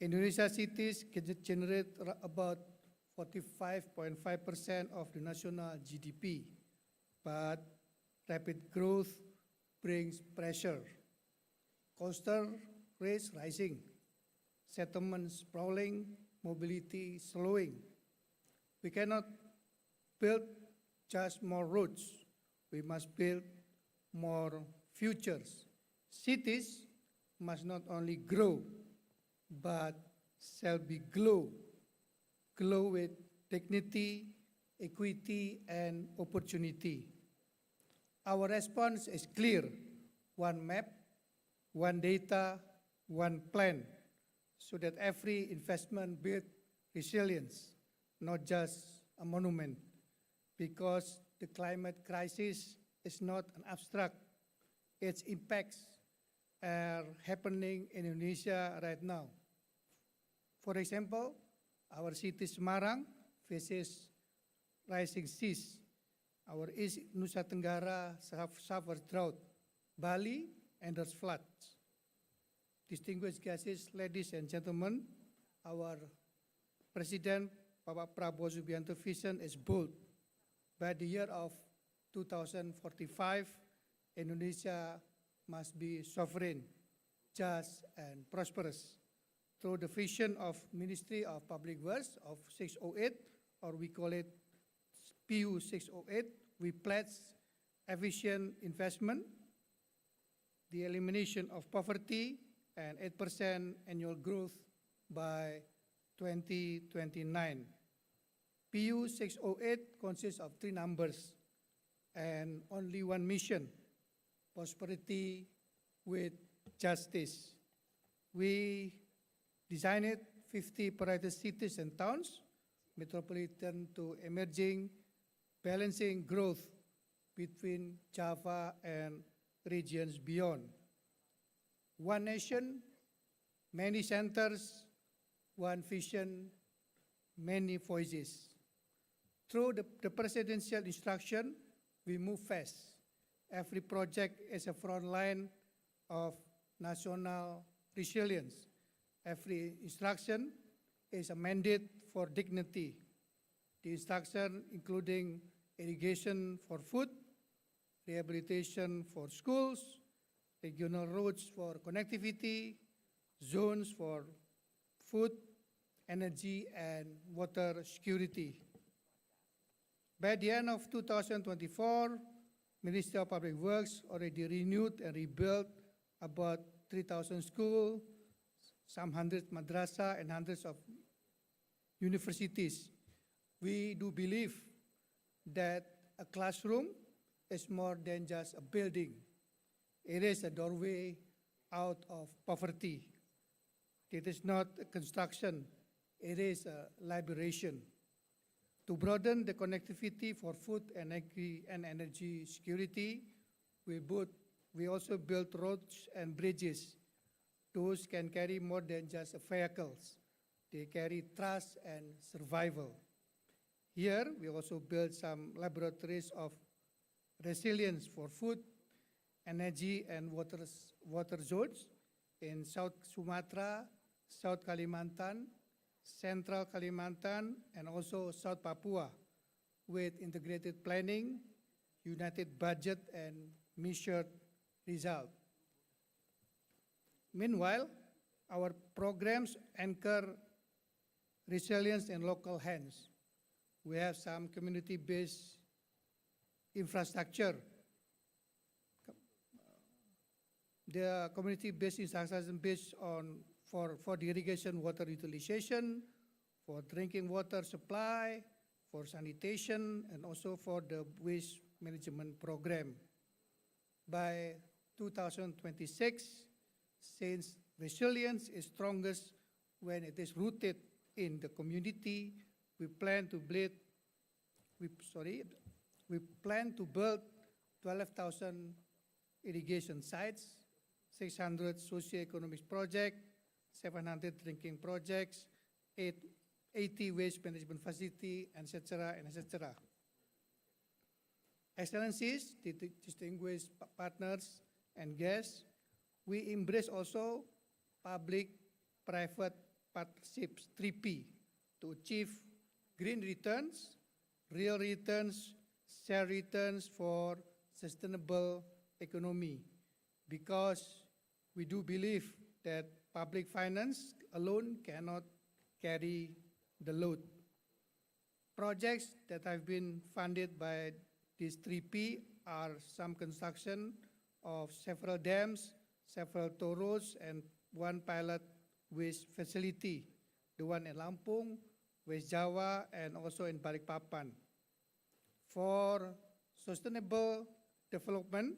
Indonesia cities generate about 45.5% of the national GDP, but rapid growth brings pressure. Coastal rates rising, settlements sprawling, mobility slowing. We cannot build just more roads. We must build more futures. Cities must not only grow, but shall be glow with dignity, equity, and opportunity. Our response is clear: one map, one data, one plan, so that every investment builds resilience, not just a monument, because the climate crisis is not an abstract. Its impacts are happening in Indonesia right now. For example, our city Semarang faces rising seas. Our East Nusa Tenggara suffers drought. Bali enters floods. Distinguished guests, ladies and gentlemen, our President, Bapak Prabowo Subianto vision is bold. By the year of 2045, Indonesia must be sovereign, just, and prosperous. Through the vision of Ministry of Public Works of 608, or we call it PU 608, we pledge efficient investment, the elimination of poverty, and 8% annual growth by 2029. PU 608 consists of three numbers and only one mission: prosperity with justice. We designed 50 priority cities and towns, metropolitan to emerging, balancing growth between Java and regions beyond. One nation, many centers, one vision, many voices. Through the presidential instruction, we move fast. Every project is a front line of national resilience. Every instruction is a mandate for dignity. The instruction including irrigation for food, rehabilitation for schools, regional roads for connectivity, zones for food, energy, and water security. By the end of 2024, Ministry of Public Works already renewed and rebuilt about 3,000 schools, some hundred madrasa, and hundreds of universities. We do believe that a classroom is more than just a building. It is a doorway out of poverty. It is not a construction, it is a liberation. To broaden the connectivity for food and energy security, we also built roads and bridges. Those can carry more than just vehicles. They carry trust and survival. Here, we also built some laboratories of resilience for food, energy, and water zones in South Sumatra, South Kalimantan, Central Kalimantan, and also South Papua, with integrated planning, united budget, and measured result. Meanwhile, our programs anchor resilience in local hands. We have some community-based infrastructure. The community-based infrastructure is based on for the irrigation water utilization, for drinking water supply, for sanitation, and also for the waste management program. By 2026, since resilience is strongest when it is rooted in the community, we plan to build 12,000 irrigation sites, 600 socio-economic projects, 700 drinking projects, 80 waste management facility, etc., and etc. Excellencies, distinguished partners and guests, we embrace also public-private partnerships, 3P, to achieve green returns, real returns, share returns for sustainable economy. Because we do believe that public finance alone cannot carry the load. Projects that have been funded by these 3P are some construction of several dams, several toll roads, and one pilot waste facility, the one in Lampung, West Java, and also in Balikpapan. For sustainable development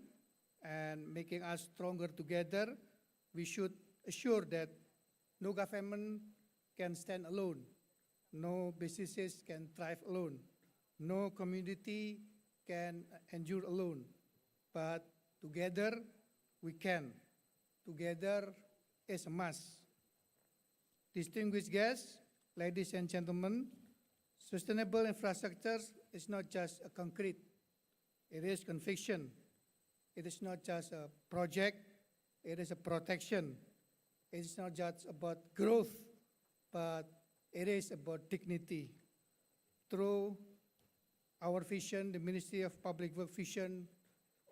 and making us stronger together, we should assure that no government can stand alone, no businesses can thrive alone, no community can endure alone, but together we can. Together is a must. Distinguished guests, ladies and gentlemen, sustainable infrastructure is not just a concrete, it is conviction. It is not just a project, it is a protection. It is not just about growth, but it is about dignity. Through our vision, the Ministry of Public Works vision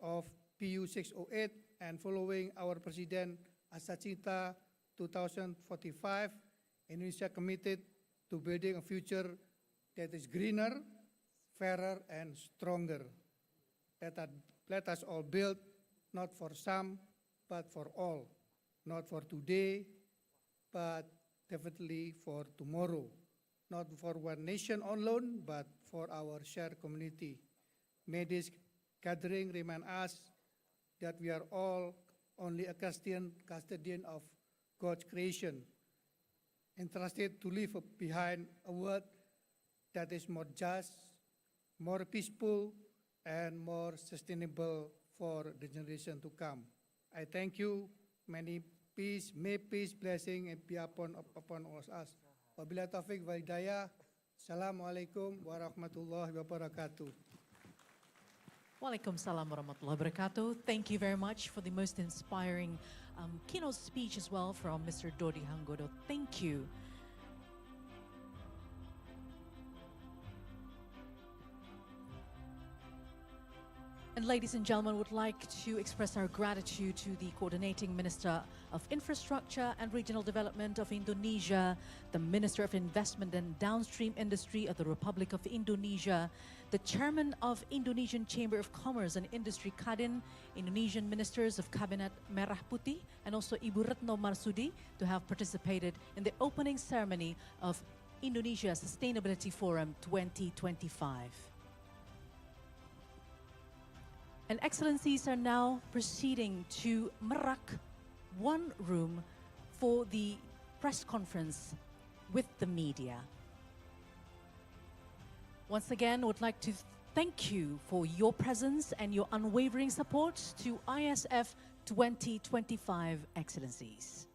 of PU 608, and following our President Asacita 2045, Indonesia committed to building a future that is greener, fairer, and stronger. Let us all build, not for some, but for all. Not for today, but definitely for tomorrow. Not for one nation alone, but for our shared community. May this gathering remind us that we are all only a custodian of God's creation, entrusted to leave behind a world that is more just, more peaceful, and more sustainable for the generation to come. I thank you. May peace, blessing, and be upon us. Wabillahi taufiq wal hidayah. Assalamualaikum warahmatullahi wabarakatuh. Walaikum salam warahmatullahi wabarakatuh. Thank you very much for the most inspiring keynote speech as well from Mr. Dodi Hanggodo. Thank you. And ladies and gentlemen, would like to express our gratitude to the Coordinating Minister of Infrastructure and Regional Development of Indonesia, the Minister of Investment and Downstream Industry of the Republic of Indonesia, the Chairman of Indonesian Chamber of Commerce and Industry Kadin, Indonesian Ministers of Cabinet Merah Putih, and also Ibu Retno Marsudi to have participated in the opening ceremony of Indonesia Sustainability Forum 2025. And Excellencies are now proceeding to Merak 1 room for the press conference with the media. Once again, I would like to thank you for your presence and your unwavering support to ISF 2025 Excellencies.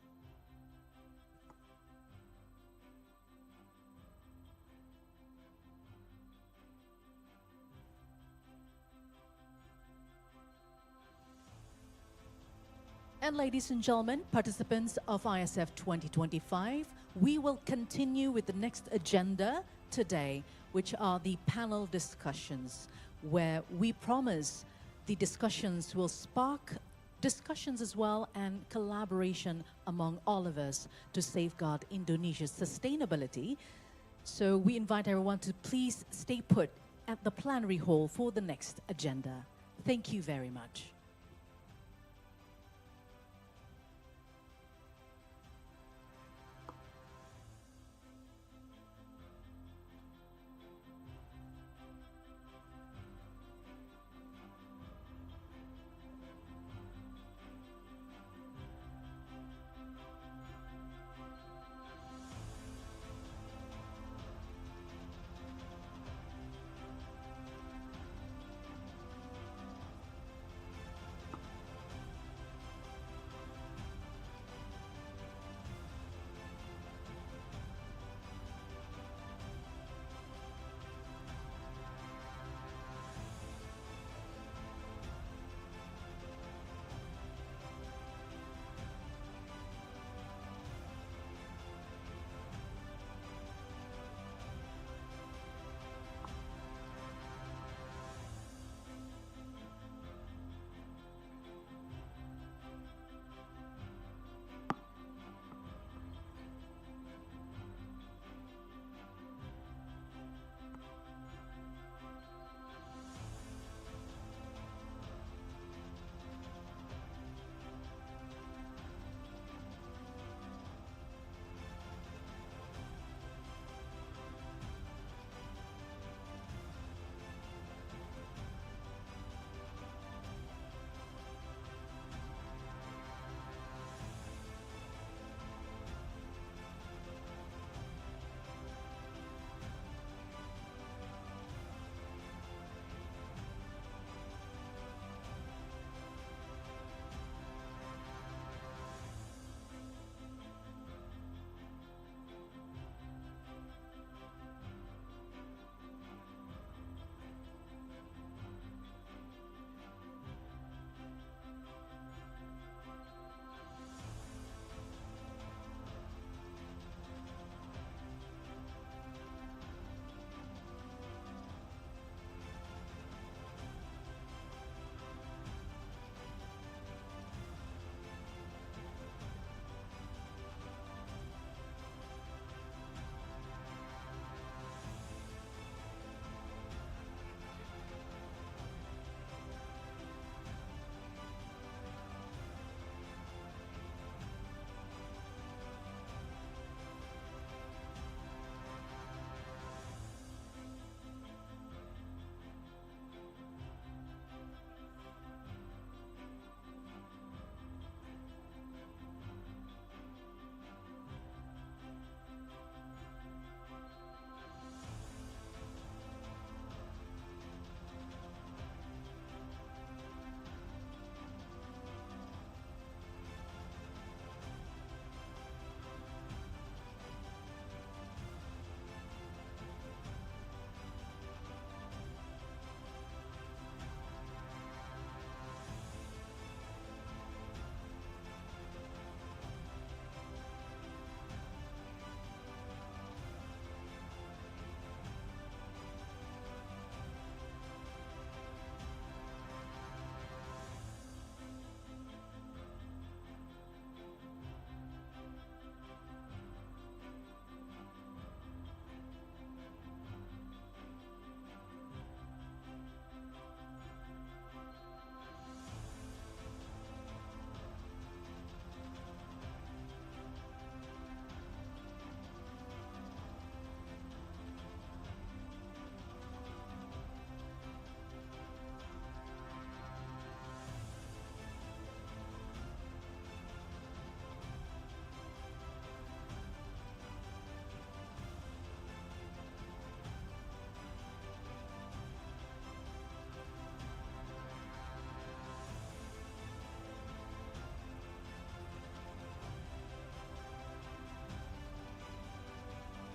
And ladies and gentlemen, participants of ISF 2025, we will continue with the next agenda today, which are the panel discussions, where we promise the discussions will spark discussions as well, and collaboration among all of us to safeguard Indonesia's sustainability. So we invite everyone to please stay put at the plenary hall for the next agenda. Thank you very much.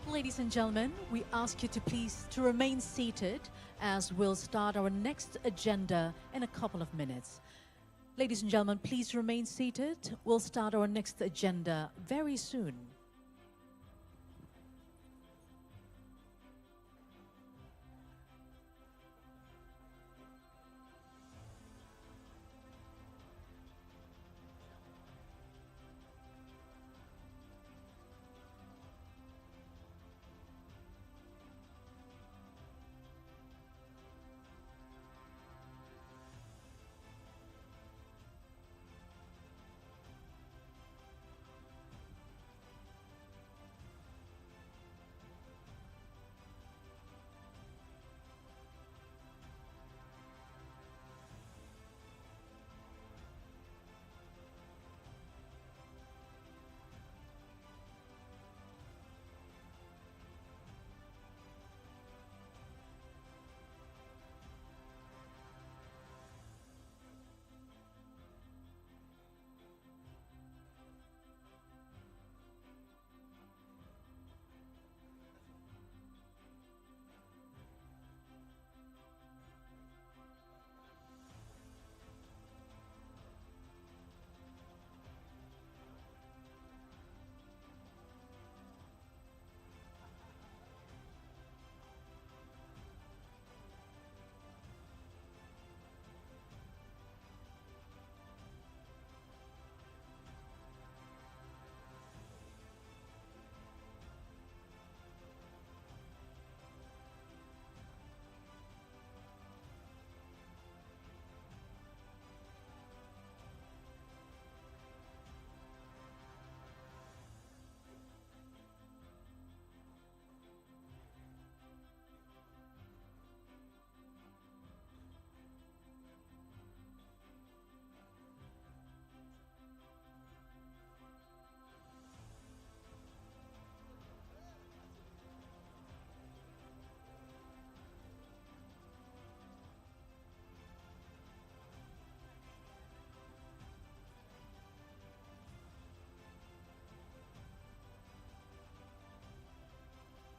Ladies and gentlemen, we ask you to please to remain seated as we'll start our next agenda in a couple of minutes. Ladies and gentlemen, please remain seated. We'll start our next agenda very soon.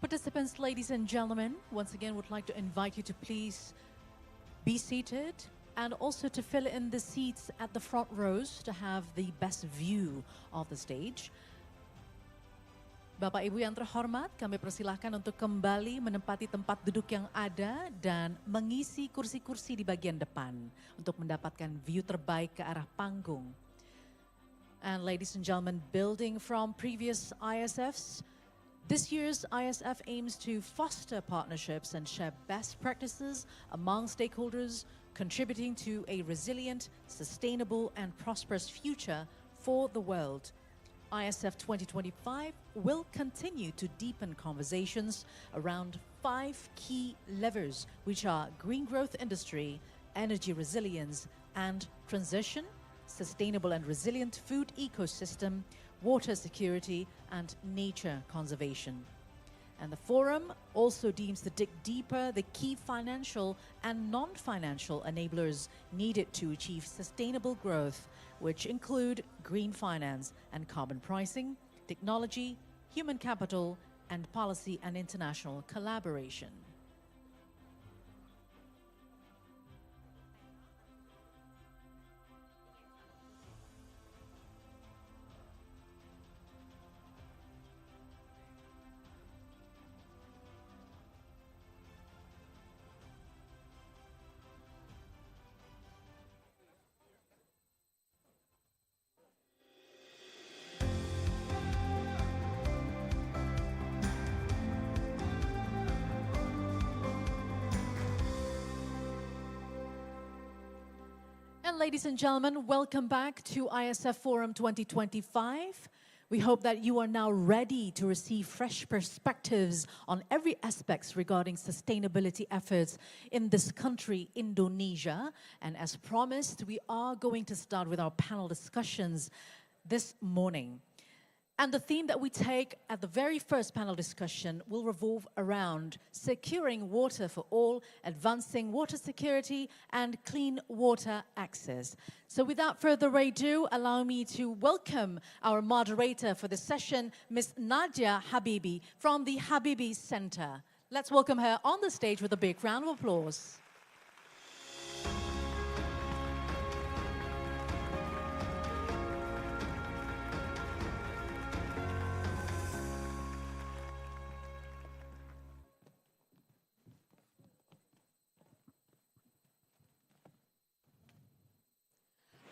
participants, ladies and gentlemen, once again would like to invite you to please be seated and also to fill in the seats at the front rows to have the best view of the stage. Bapak Ibu yang terhormat, kami persilahkan untuk kembali menempati tempat duduk yang ada dan mengisi kursi-kursi di bagian depan untuk mendapatkan view terbaik ke arah panggung. And ladies and gentlemen, building from previous ISFs, this year's ISF aims to foster partnerships and share best practices among stakeholders, contributing to a resilient, sustainable, and prosperous future for the world. ISF 2025 will continue to deepen conversations around 5 key levers, which are green growth industry, energy resilience and transition, sustainable and resilient food ecosystem, water security, and nature conservation. And the forum also deems to dig deeper the key financial and non-financial enablers needed to achieve sustainable growth, which include green finance and carbon pricing, technology, human capital, and policy and international collaboration. And ladies and gentlemen, welcome back to ISF Forum 2025. We hope that you are now ready to receive fresh perspectives on every aspects regarding sustainability efforts in this country, Indonesia. And as promised, we are going to start with our panel discussions this morning. And the theme that we take at the very first panel discussion will revolve around securing water for all, advancing water security, and clean water access. So without further ado, allow me to welcome our moderator for the session, Ms. Nadia Habibi from the Habibi Center. Let's welcome her on the stage with a big round of applause.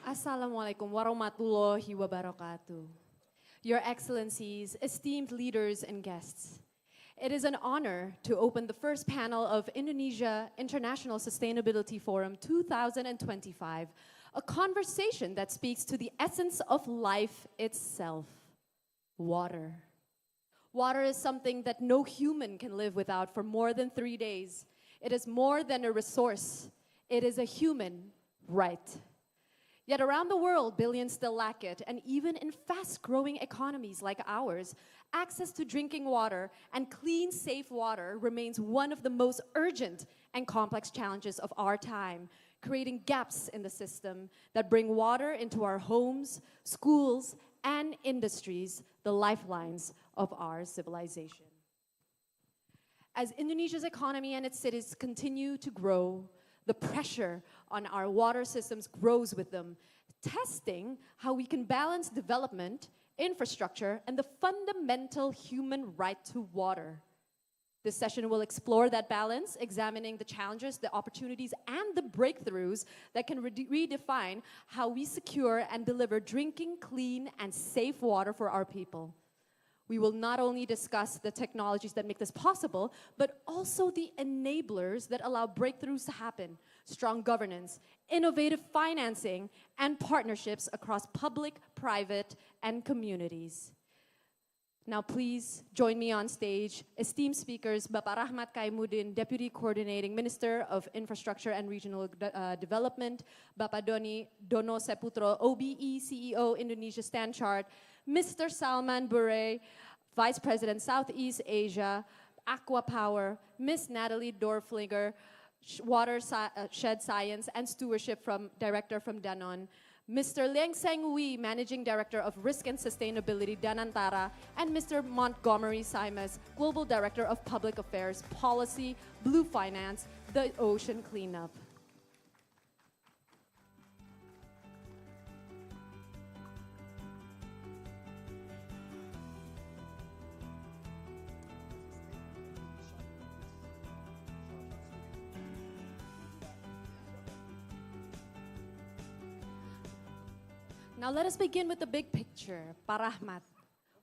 Assalamualaikum warahmatullahi wabarakatuh. Your Excellencies, esteemed leaders and guests. It is an honor to open the first panel of Indonesia International Sustainability Forum 2025, a conversation that speaks to the essence of life itself, water. Water is something that no human can live without for more than 3 days. It is more than a resource. It is a human right. Yet around the world, billions still lack it, and even in fast-growing economies like ours, access to drinking water and clean, safe water remains one of the most urgent and complex challenges of our time, creating gaps in the system that bring water into our homes, schools, and industries, the lifelines of our civilization. As Indonesia's economy and its cities continue to grow, the pressure on our water systems grows with them, testing how we can balance development, infrastructure, and the fundamental human right to water. This session will explore that balance, examining the challenges, the opportunities, and the breakthroughs that can redefine how we secure and deliver drinking, clean, and safe water for our people. We will not only discuss the technologies that make this possible, but also the enablers that allow breakthroughs to happen, strong governance, innovative financing, and partnerships across public, private, and communities. Now please join me on stage, esteemed speakers, Bapak Rahmat Kaimuddin, Deputy Coordinating Minister of Infrastructure and Regional Development, Bapak Dono Seputro, OBE CEO, Indonesia Stand Chart, Mr. Salman Bure, Vice President Southeast Asia, Aqua Power, Ms. Natalie Dorflinger, Watershed Science and Stewardship Director from Danone, Mr. Liang Seng Wee, Managing Director of Risk and Sustainability, Danantara, and Mr. Montgomery Simas, Global Director of Public Affairs Policy, Blue Finance, The Ocean Cleanup. Now let us begin with the big picture. Pak Rahmat,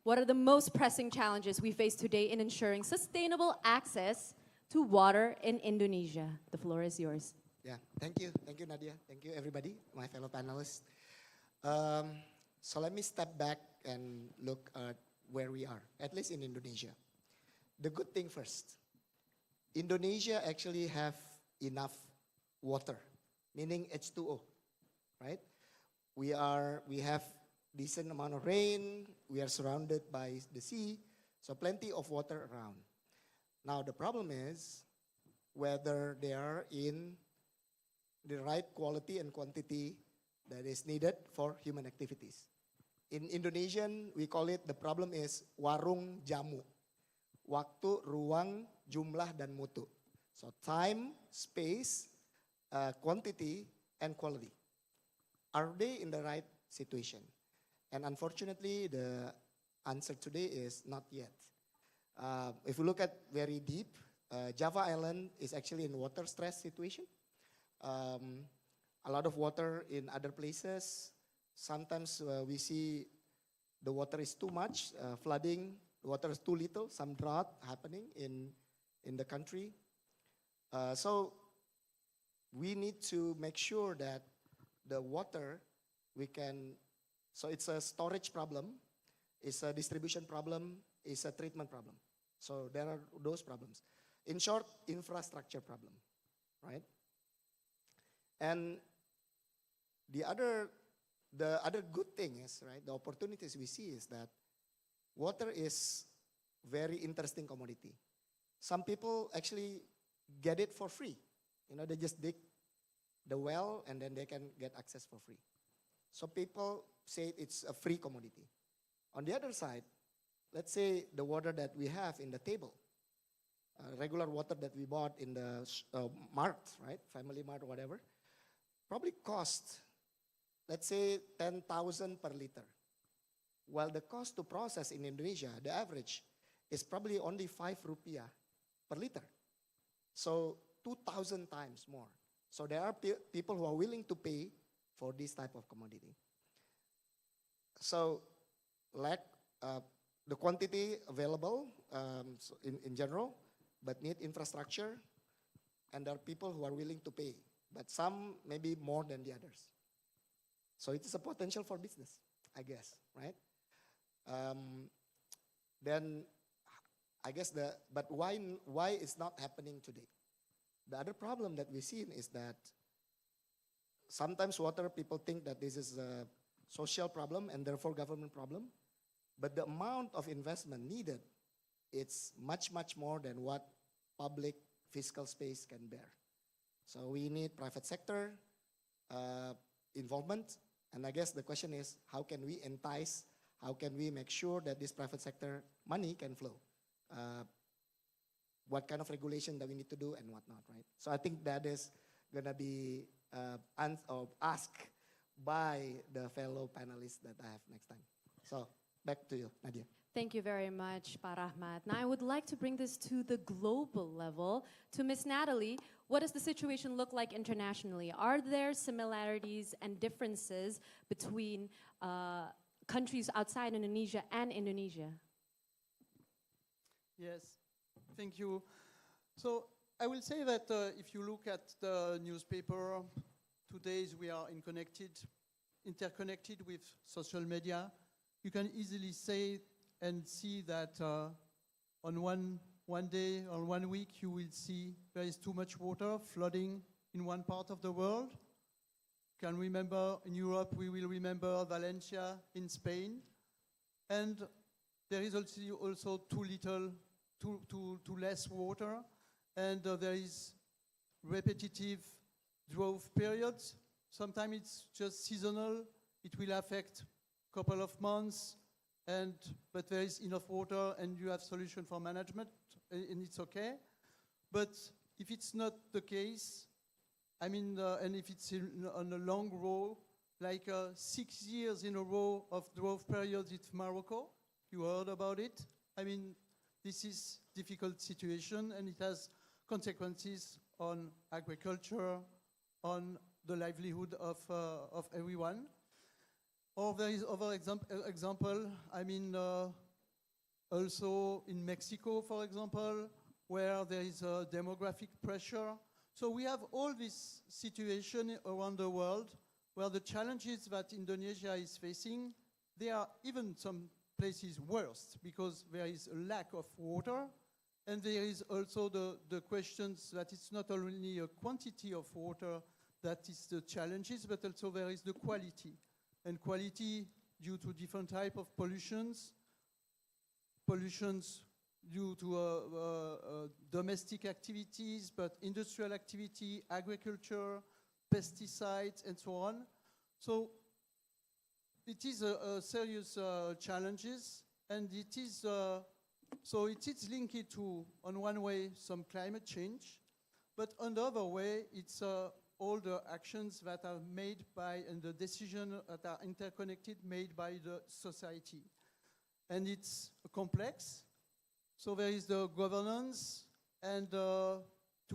what are the most pressing challenges we face today in ensuring sustainable access to water in Indonesia? The floor is yours. Yeah, thank you, Nadia. Thank you, everybody, my fellow panelists. So let me step back and look at where we are, at least in Indonesia. The good thing first, Indonesia actually have enough water, meaning H2O, right? We have decent amount of rain, we are surrounded by the sea, so plenty of water around. Now the problem is whether they are in the right quality and quantity that is needed for human activities. In Indonesian, we call it, the problem is warung jamu. Waktu, ruang, jumlah, dan mutu. So time, space, quantity, and quality. Are they in the right situation? And unfortunately, the answer today is not yet. If you look at very deep, Java Island is actually in water stress situation. A lot of water in other places. Sometimes we see the water is too much, flooding, the water is too little, some drought happening in the country. So we need to make sure that the water so it's a storage problem, it's a distribution problem, it's a treatment problem. So there are those problems. In short, infrastructure problem, right? And the other good thing is, right, the opportunities we see is that water is very interesting commodity. Some people actually get it for free. You know, they just dig the well and then they can get access for free. So people say it's a free commodity. On the other side, let's say the water that we have in the table, regular water that we bought in the mart, right, Family Mart or whatever, probably cost, let's say 10,000 per liter. While the cost to process in Indonesia, the average, is probably only 5 rupiah per liter. So 2,000 times more. So there are people who are willing to pay for this type of commodity. So the quantity available so in general, but need infrastructure, and there are people who are willing to pay, but some maybe more than the others. So it is a potential for business, I guess, right? Then I guess but why it's not happening today? The other problem that we've seen is that sometimes water, people think that this is a social problem and therefore government problem, but the amount of investment needed, it's much, much more than what public fiscal space can bear. So we need private sector involvement, and I guess the question is, how can we entice, how can we make sure that this private sector money can flow? What kind of regulation that we need to do and whatnot, right? So I think that is gonna be asked by the fellow panelists that I have next time. So back to you, Nadia. Thank you very much, Pak Rahmat. Now I would like to bring this to the global level. To Ms. Natalie, what does the situation look like internationally? Are there similarities and differences between countries outside Indonesia and Indonesia? Yes, thank you. So I will say that if you look at the newspaper, today we are interconnected with social media. You can easily say and see that on one day or 1 week you will see there is too much water flooding in one part of the world. You can remember in Europe, we will remember Valencia in Spain. And there is also too less water, and there is repetitive drought periods. sometimes it's just seasonal. It will affect a couple of months, but there is enough water and you have solution for management, and it's okay. But if it's not the case, and if it's on a long row, like 6 years in a row of drought periods in Morocco, you heard about it. This is difficult situation, and it has consequences on agriculture, on the livelihood of everyone. Or there is other example, also in Mexico, for example, where there is a demographic pressure. So we have all this situation around the world where the challenges that Indonesia is facing, they are even some places worse because there is a lack of water, and there is also the questions that it's not only a quantity of water that is the challenges, but also there is the quality. And quality due to different type of pollutions due to domestic activities, but industrial activity, agriculture, pesticides, and so on. So it is a serious challenges, and it is linked to, on one way, some climate change, but on the other way, it's all the actions that are made by, and the decisions that are interconnected, made by the society. And it's complex. So there is the governance, and to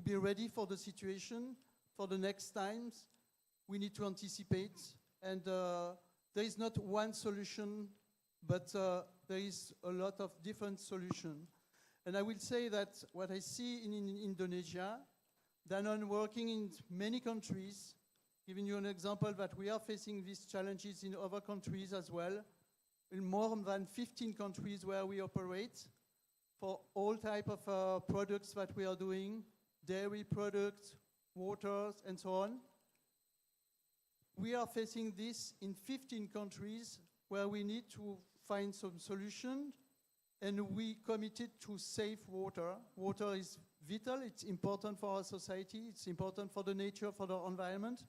be ready for the situation, for the next times, we need to anticipate. And there is not one solution, but there is a lot of different solutions. And I will say that what I see in Indonesia, Danone working in many countries, giving you an example that we are facing these challenges in other countries as well, in more than 15 countries where we operate, for all type of products that we are doing, dairy products, waters, and so on. We are facing this in 15 countries where we need to find some solution, and we committed to save water. Water is vital, it's important for our society, it's important for the nature, for the environment,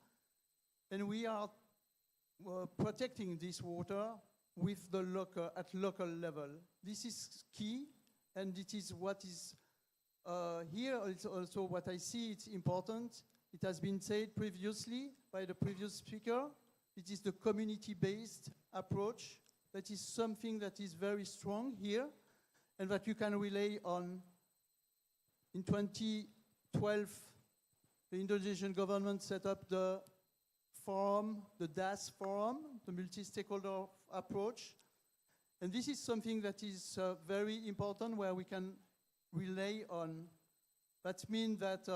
and we are protecting this water with the at local level. This is key, and it is what is here. It's also what I see, it's important. It has been said previously by the previous speaker. It is the community-based approach that is something that is very strong here, and that you can rely on. In 2012, the Indonesian government set up the forum, the DAS forum, the multi-stakeholder approach. And this is something that is very important, where we can rely on. That means that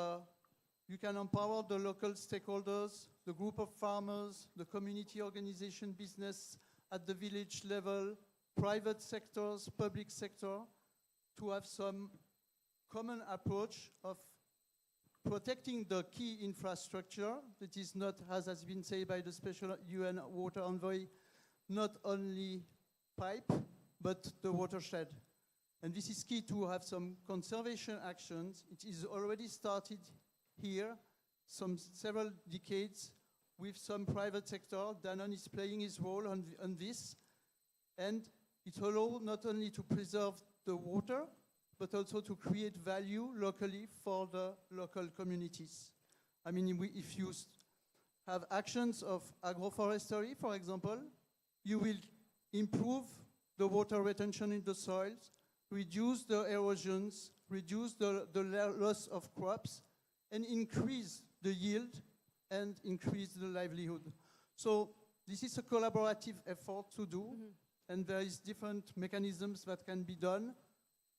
you can empower the local stakeholders, the group of farmers, the community organization, business at the village level, private sectors, public sector, to have some common approach of protecting the key infrastructure that is not, as has been said by the special UN water envoy, not only pipe, but the watershed. And this is key to have some conservation actions. It is already started here, several decades, with some private sector. Danone is playing his role on this. And it allows not only to preserve the water, but also to create value locally for the local communities. If you have actions of agroforestry, for example, you will improve the water retention in the soils, reduce the erosions, reduce the loss of crops, and increase the yield and increase the livelihood. So this is a collaborative effort to do, and there is different mechanisms that can be done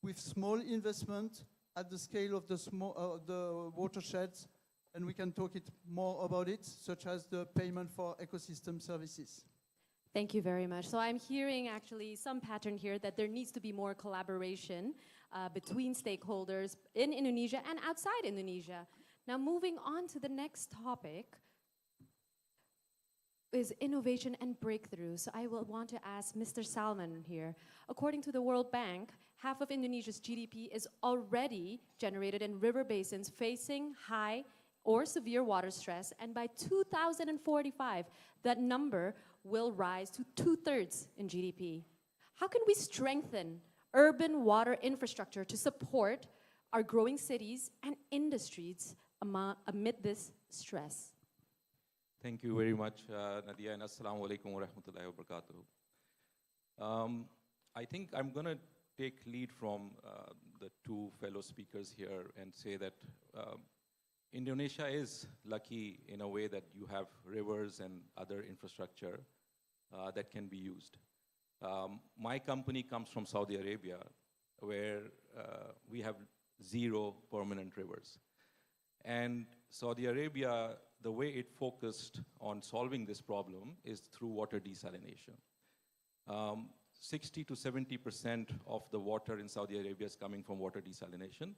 with small investment at the scale of the watersheds, and we can talk more about it, such as the payment for ecosystem services. Thank you very much. So I'm hearing actually some pattern here that there needs to be more collaboration between stakeholders in Indonesia and outside Indonesia. Now moving on to the next topic is innovation and breakthrough. So I will want to ask Mr. Salman here. According to the World Bank, half of Indonesia's GDP is already generated in river basins facing high or severe water stress, and by 2045, that number will rise to 2/3 in GDP. How can we strengthen urban water infrastructure to support our growing cities and industries amid this stress? Thank you very much, Nadia, and assalamu alaikum wa rahmatullahi wa barakatuh. I think I'm going to take lead from the two fellow speakers here and say that Indonesia is lucky in a way that you have rivers and other infrastructure that can be used. My company comes from Saudi Arabia, where we have 0 permanent rivers. And Saudi Arabia, the way it focused on solving this problem is through water desalination. 60 to 70% of the water in Saudi Arabia is coming from water desalination.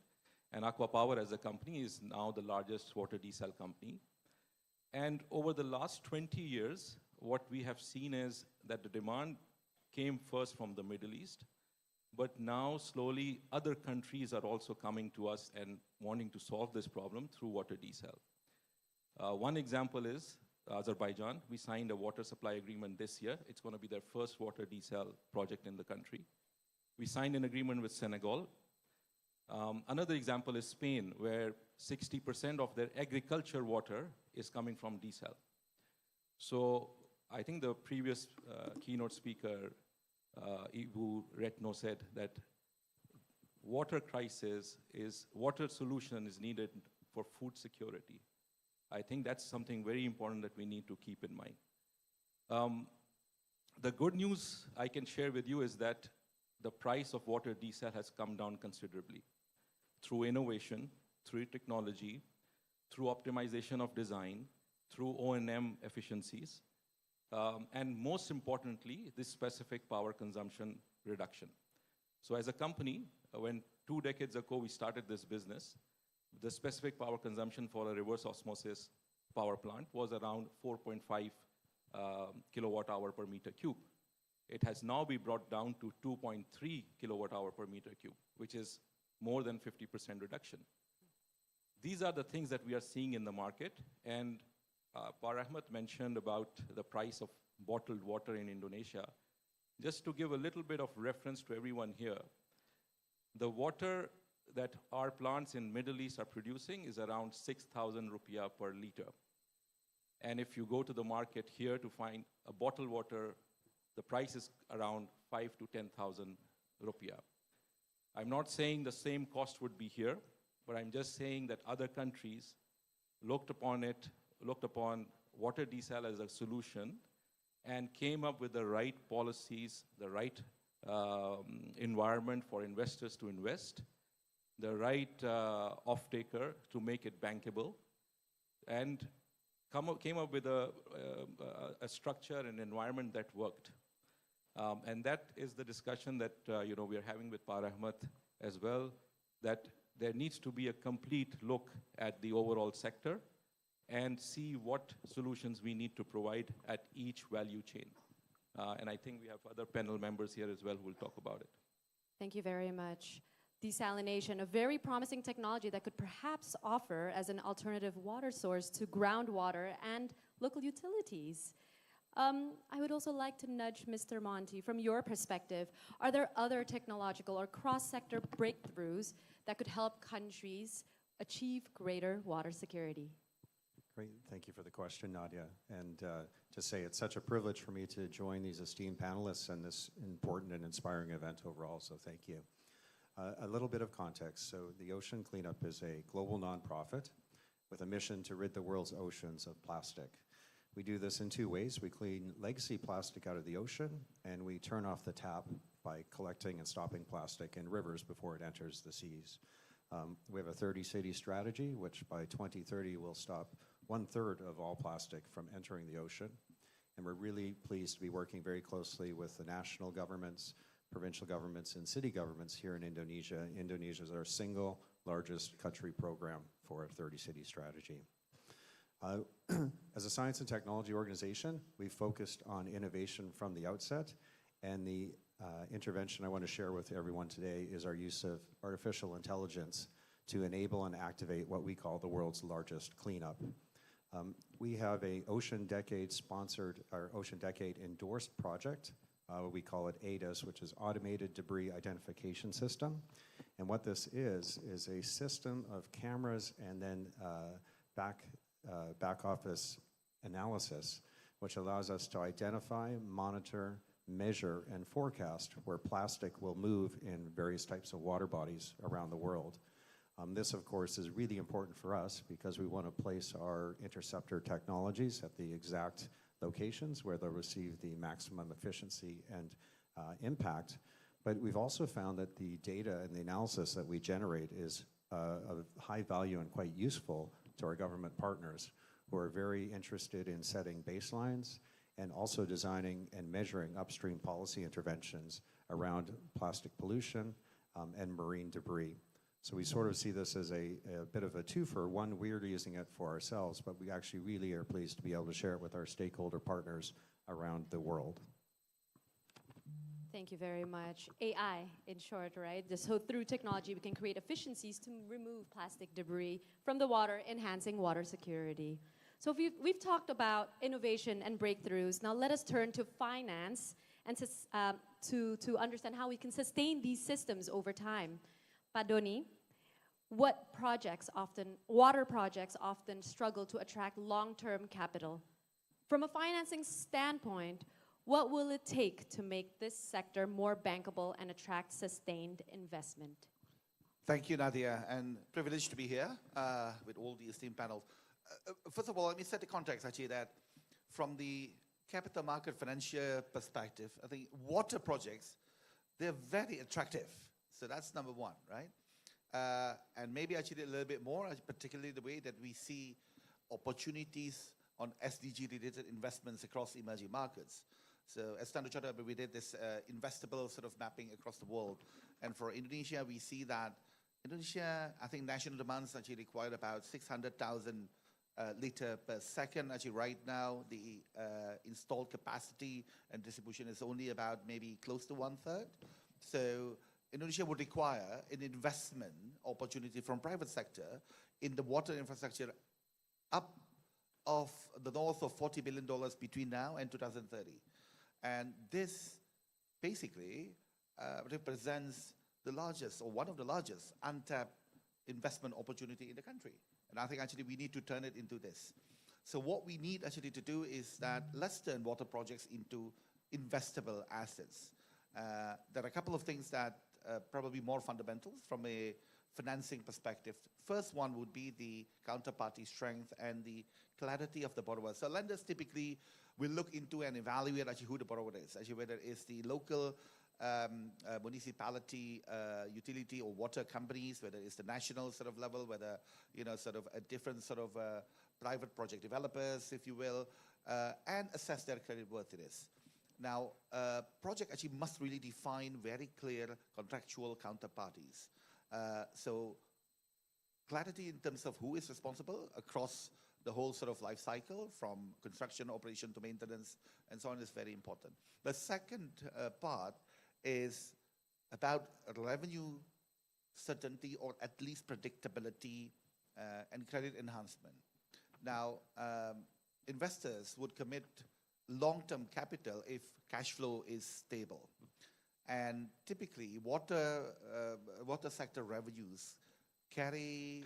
And Aqua Power as a company is now the largest water desal company. And over the last 20 years, what we have seen is that the demand came first from the Middle East, but now slowly other countries are also coming to us and wanting to solve this problem through water desal. One example is Azerbaijan. We signed a water supply agreement this year. It's going to be their first water desal project in the country. We signed an agreement with Senegal. Another example is Spain, where 60% of their agriculture water is coming from desal. So I think the previous keynote speaker, Ibu Retno, said that water solution is needed for food security. I think that's something very important that we need to keep in mind. The good news I can share with you is that the price of water desal has come down considerably through innovation, through technology, through optimization of design, through O&M efficiencies, and most importantly, this specific power consumption reduction. So as a company, when 2 decades ago we started this business, the specific power consumption for a reverse osmosis power plant was around 4.5 kilowatt hour per meter cube. It has now been brought down to 2.3 kilowatt hour per meter cube, which is more than 50% reduction. These are the things that we are seeing in the market, and Par Ahmed mentioned about the price of bottled water in Indonesia. Just to give a little bit of reference to everyone here, the water that our plants in Middle East are producing is around 6,000 rupiah per liter. And if you go to the market here to find a bottled water, the price is around 5 to 10,000 rupiah. I'm not saying the same cost would be here, but I'm just saying that other countries looked upon water desal as a solution and came up with the right policies, the right environment for investors to invest, the right off-taker to make it bankable, and came up with a structure and environment that worked. And that is the discussion that we are having with Par Ahmed as well, that there needs to be a complete look at the overall sector and see what solutions we need to provide at each value chain. And I think we have other panel members here as well who will talk about it. Thank you very much. Desalination, a very promising technology that could perhaps offer as an alternative water source to groundwater and local utilities. I would also like to nudge Mr. Monti, from your perspective, are there other technological or cross-sector breakthroughs that could help countries achieve greater water security? Great, thank you for the question, Nadia. And to say it's such a privilege for me to join these esteemed panelists and this important and inspiring event overall, so thank you. A little bit of context. So the Ocean Cleanup is a global nonprofit with a mission to rid the world's oceans of plastic. We do this in 2 ways. We clean legacy plastic out of the ocean, and we turn off the tap by collecting and stopping plastic in rivers before it enters the seas. We have a 30-city strategy, which by 2030 will stop 1/3 of all plastic from entering the ocean. And we're really pleased to be working very closely with the national governments, provincial governments, and city governments here in Indonesia. Indonesia is our single largest country program for a 30-city strategy. As a science and technology organization, we focused on innovation from the outset, and the intervention I want to share with everyone today is our use of artificial intelligence to enable and activate what we call the world's largest cleanup. We have a Ocean Decade sponsored, or Ocean Decade endorsed project. We call it ADIS, which is Automated Debris Identification System. And what this is a system of cameras and then back office analysis, which allows us to identify, monitor, measure, and forecast where plastic will move in various types of water bodies around the world. This, of course, is really important for us because we want to place our interceptor technologies at the exact locations where they'll receive the maximum efficiency and impact. But we've also found that the data and the analysis that we generate is of high value and quite useful to our government partners who are very interested in setting baselines and also designing and measuring upstream policy interventions around plastic pollution and marine debris. So we sort of see this as a bit of a twofer. One, we're using it for ourselves, but we actually really are pleased to be able to share it with our stakeholder partners around the world. Thank you very much. AI, in short, right? So through technology, we can create efficiencies to remove plastic debris from the water, enhancing water security. So we've talked about innovation and breakthroughs. Now let us turn to finance and to understand how we can sustain these systems over time. Pak Doni, water projects often struggle to attract long-term capital. From a financing standpoint, what will it take to make this sector more bankable and attract sustained investment? Thank you, Nadia, and privileged to be here with all the esteemed panel. First of all, let me set the context actually that from the capital market financial perspective, I think water projects, they're very attractive. So that's number one, right? And maybe actually a little bit more, particularly the way that we see opportunities on SDG-related investments across emerging markets. So as Standard Chartered, we did this investable sort of mapping across the world. And for Indonesia, we see that Indonesia, I think national demands actually require about 600,000 liter per second. Actually, right now, the installed capacity and distribution is only about maybe close to 1/3. So Indonesia would require an investment opportunity from private sector in the water infrastructure up of the north of $40 billion between now and 2030. And this basically represents the largest, or one of the largest, untapped investment opportunity in the country. And I think actually we need to turn it into this. So what we need actually to do is that let's turn water projects into investable assets. There are a couple of things that probably more fundamental from a financing perspective. First one would be the counterparty strength and the clarity of the borrower. So lenders typically will look into and evaluate actually who the borrower is, actually whether it's the local municipality, utility or water companies, whether it's the national sort of level, whether, sort of a different sort of private project developers, if you will, and assess their creditworthiness. Now, project actually must really define very clear contractual counterparties. So clarity in terms of who is responsible across the whole sort of life cycle from construction, operation to maintenance, and so on is very important. The second part is about revenue certainty or at least predictability and credit enhancement. Now, investors would commit long-term capital if cash flow is stable. And typically, water sector revenues carry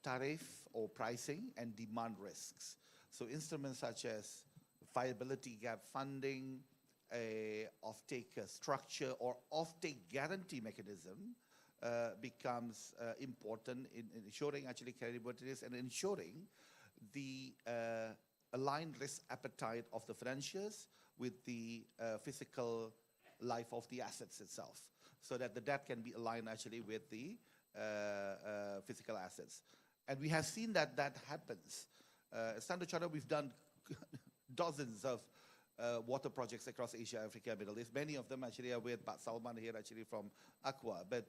tariff or pricing and demand risks. So instruments such as viability gap funding, a off-take structure or off-take guarantee mechanism becomes important in ensuring actually creditworthiness and ensuring the aligned risk appetite of the financiers with the physical life of the assets itself, so that the debt can be aligned actually with the physical assets. And we have seen that that happens. At Standard Chartered, we've done dozens of water projects across Asia, Africa, Middle East. Many of them actually are with Pak Salman here actually from Aqua. But,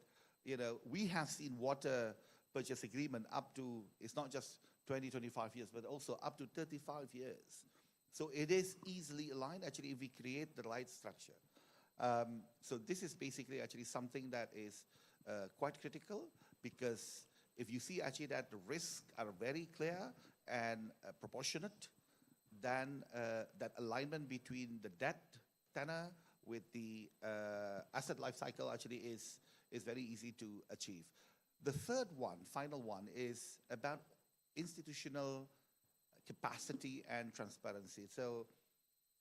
we have seen water purchase agreement up to, it's not just 20, 25 years, but also up to 35 years. So it is easily aligned actually if we create the right structure. So this is basically actually something that is quite critical, because if you see actually that the risks are very clear and proportionate, then that alignment between the debt tenor with the asset life cycle actually is very easy to achieve. The third one, final one, is about institutional capacity and transparency. So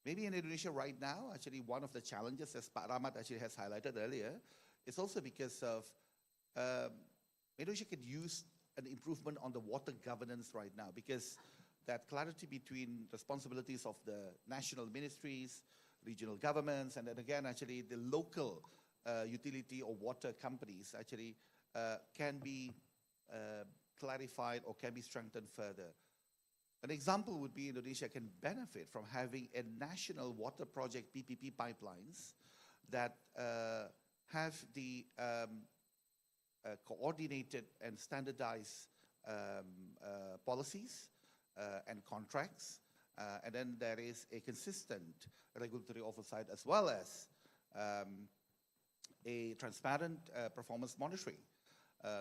maybe in Indonesia right now, actually one of the challenges, as Pak Rahmat actually has highlighted earlier, is also because of Indonesia could use an improvement on the water governance right now, because that clarity between responsibilities of the national ministries, regional governments, and then again, actually the local utility or water companies actually can be clarified or can be strengthened further. An example would be Indonesia can benefit from having a national water project PPP pipelines that have the coordinated and standardized policies and contracts, and then there is a consistent regulatory oversight as well as a transparent performance monitoring.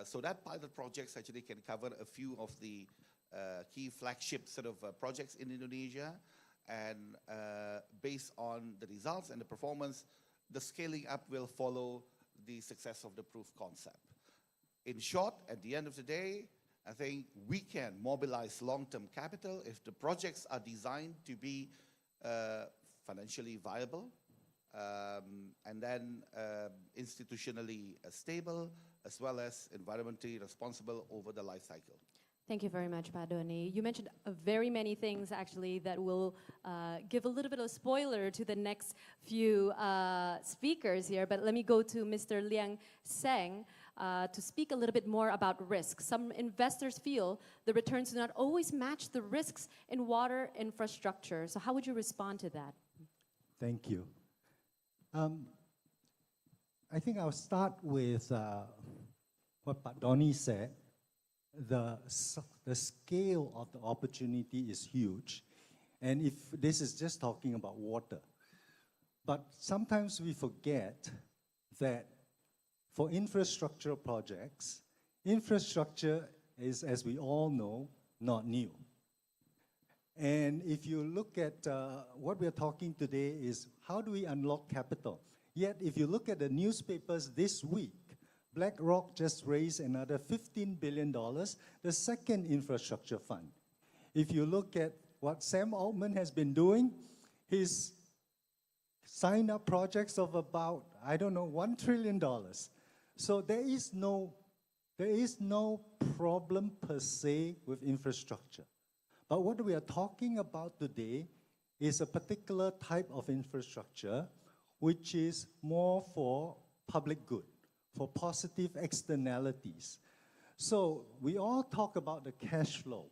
So that pilot projects actually can cover a few of the key flagship sort of projects in Indonesia, and based on the results and the performance, the scaling up will follow the success of the proof concept. In short, at the end of the day, I think we can mobilize long-term capital if the projects are designed to be financially viable, and then institutionally stable, as well as environmentally responsible over the life cycle. Thank you very much, Pak Doni. You mentioned very many things actually that will give a little bit of spoiler to the next few speakers here, but let me go to Mr. Liang Seng to speak a little bit more about risks. Some investors feel the returns do not always match the risks in water infrastructure. So how would you respond to that? Thank you. I think I'll start with what Pak Doni said. The scale of the opportunity is huge. And if this is just talking about water. But sometimes we forget that for infrastructure projects, infrastructure is, as we all know, not new. And if you look at what we're talking today is how do we unlock capital? Yet if you look at the newspapers this week, BlackRock just raised another $15 billion, the second infrastructure fund. If you look at what Sam Altman has been doing, he's signed up projects of about, I don't know, $1 trillion. So there is no problem per se with infrastructure. But what we are talking about today is a particular type of infrastructure which is more for public good, for positive externalities. So we all talk about the cash flow.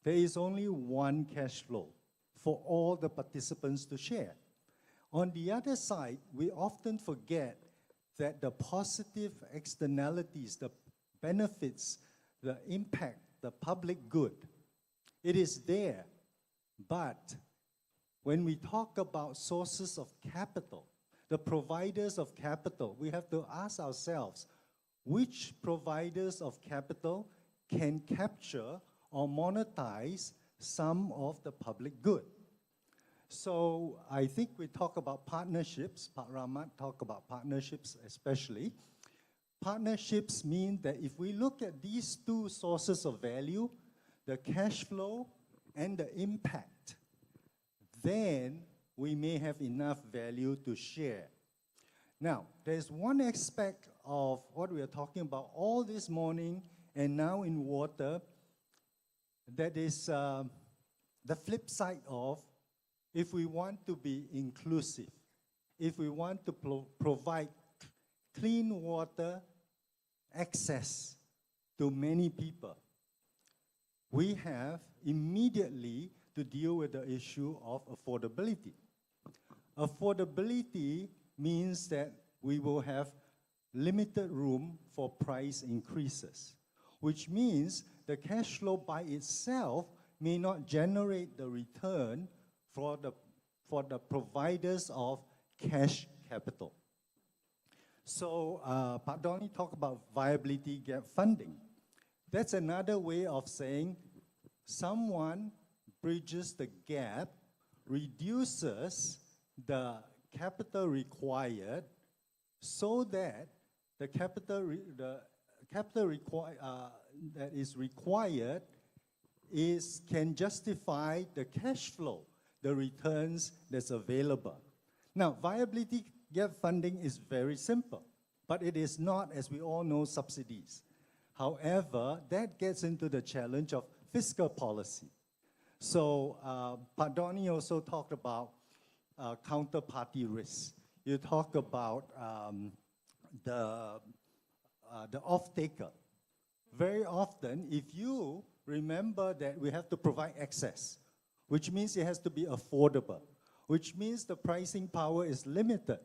There is only one cash flow for all the participants to share. On the other side, we often forget that the positive externalities, the benefits, the impact, the public good, it is there. But when we talk about sources of capital, the providers of capital, we have to ask ourselves, which providers of capital can capture or monetize some of the public good? So I think we talk about partnerships. Pak Rahmat talked about partnerships especially. Partnerships mean that if we look at these two sources of value, the cash flow and the impact, then we may have enough value to share. Now, there's one aspect of what we are talking about all this morning and now in water that is the flip side of if we want to be inclusive, if we want to provide clean water access to many people, we have immediately to deal with the issue of affordability. Affordability means that we will have limited room for price increases, which means the cash flow by itself may not generate the return for the providers of cash capital. So Pak Doni talked about viability gap funding. That's another way of saying someone bridges the gap, reduces the capital required so that the capital that is required can justify the cash flow, the returns that's available. Now, viability gap funding is very simple, but it is not, as we all know, subsidies. However, that gets into the challenge of fiscal policy. So Pak Doni also talked about counterparty risk. You talk about the off-taker. Very often, if you remember that we have to provide access, which means it has to be affordable, which means the pricing power is limited.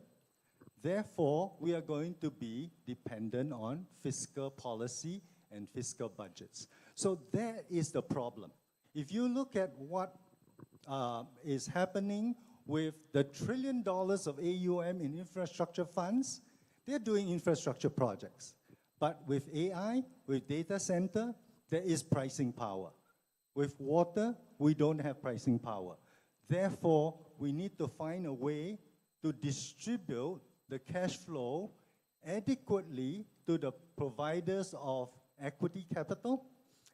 Therefore, we are going to be dependent on fiscal policy and fiscal budgets. So that is the problem. If you look at what is happening with the $1 trillion of AUM in infrastructure funds, they're doing infrastructure projects. But with AI, with data center, there is pricing power. With water, we don't have pricing power. Therefore, we need to find a way to distribute the cash flow adequately to the providers of equity capital.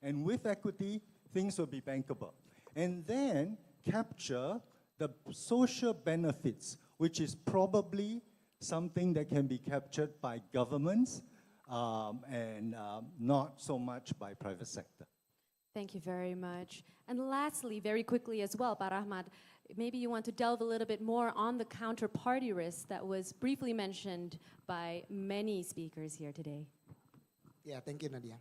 And with equity, things will be bankable. And then capture the social benefits, which is probably something that can be captured by governments and not so much by private sector. Thank you very much. And lastly, very quickly as well, Pak Rahmat, maybe you want to delve a little bit more on the counterparty risk that was briefly mentioned by many speakers here today. Yeah, thank you, Nadia.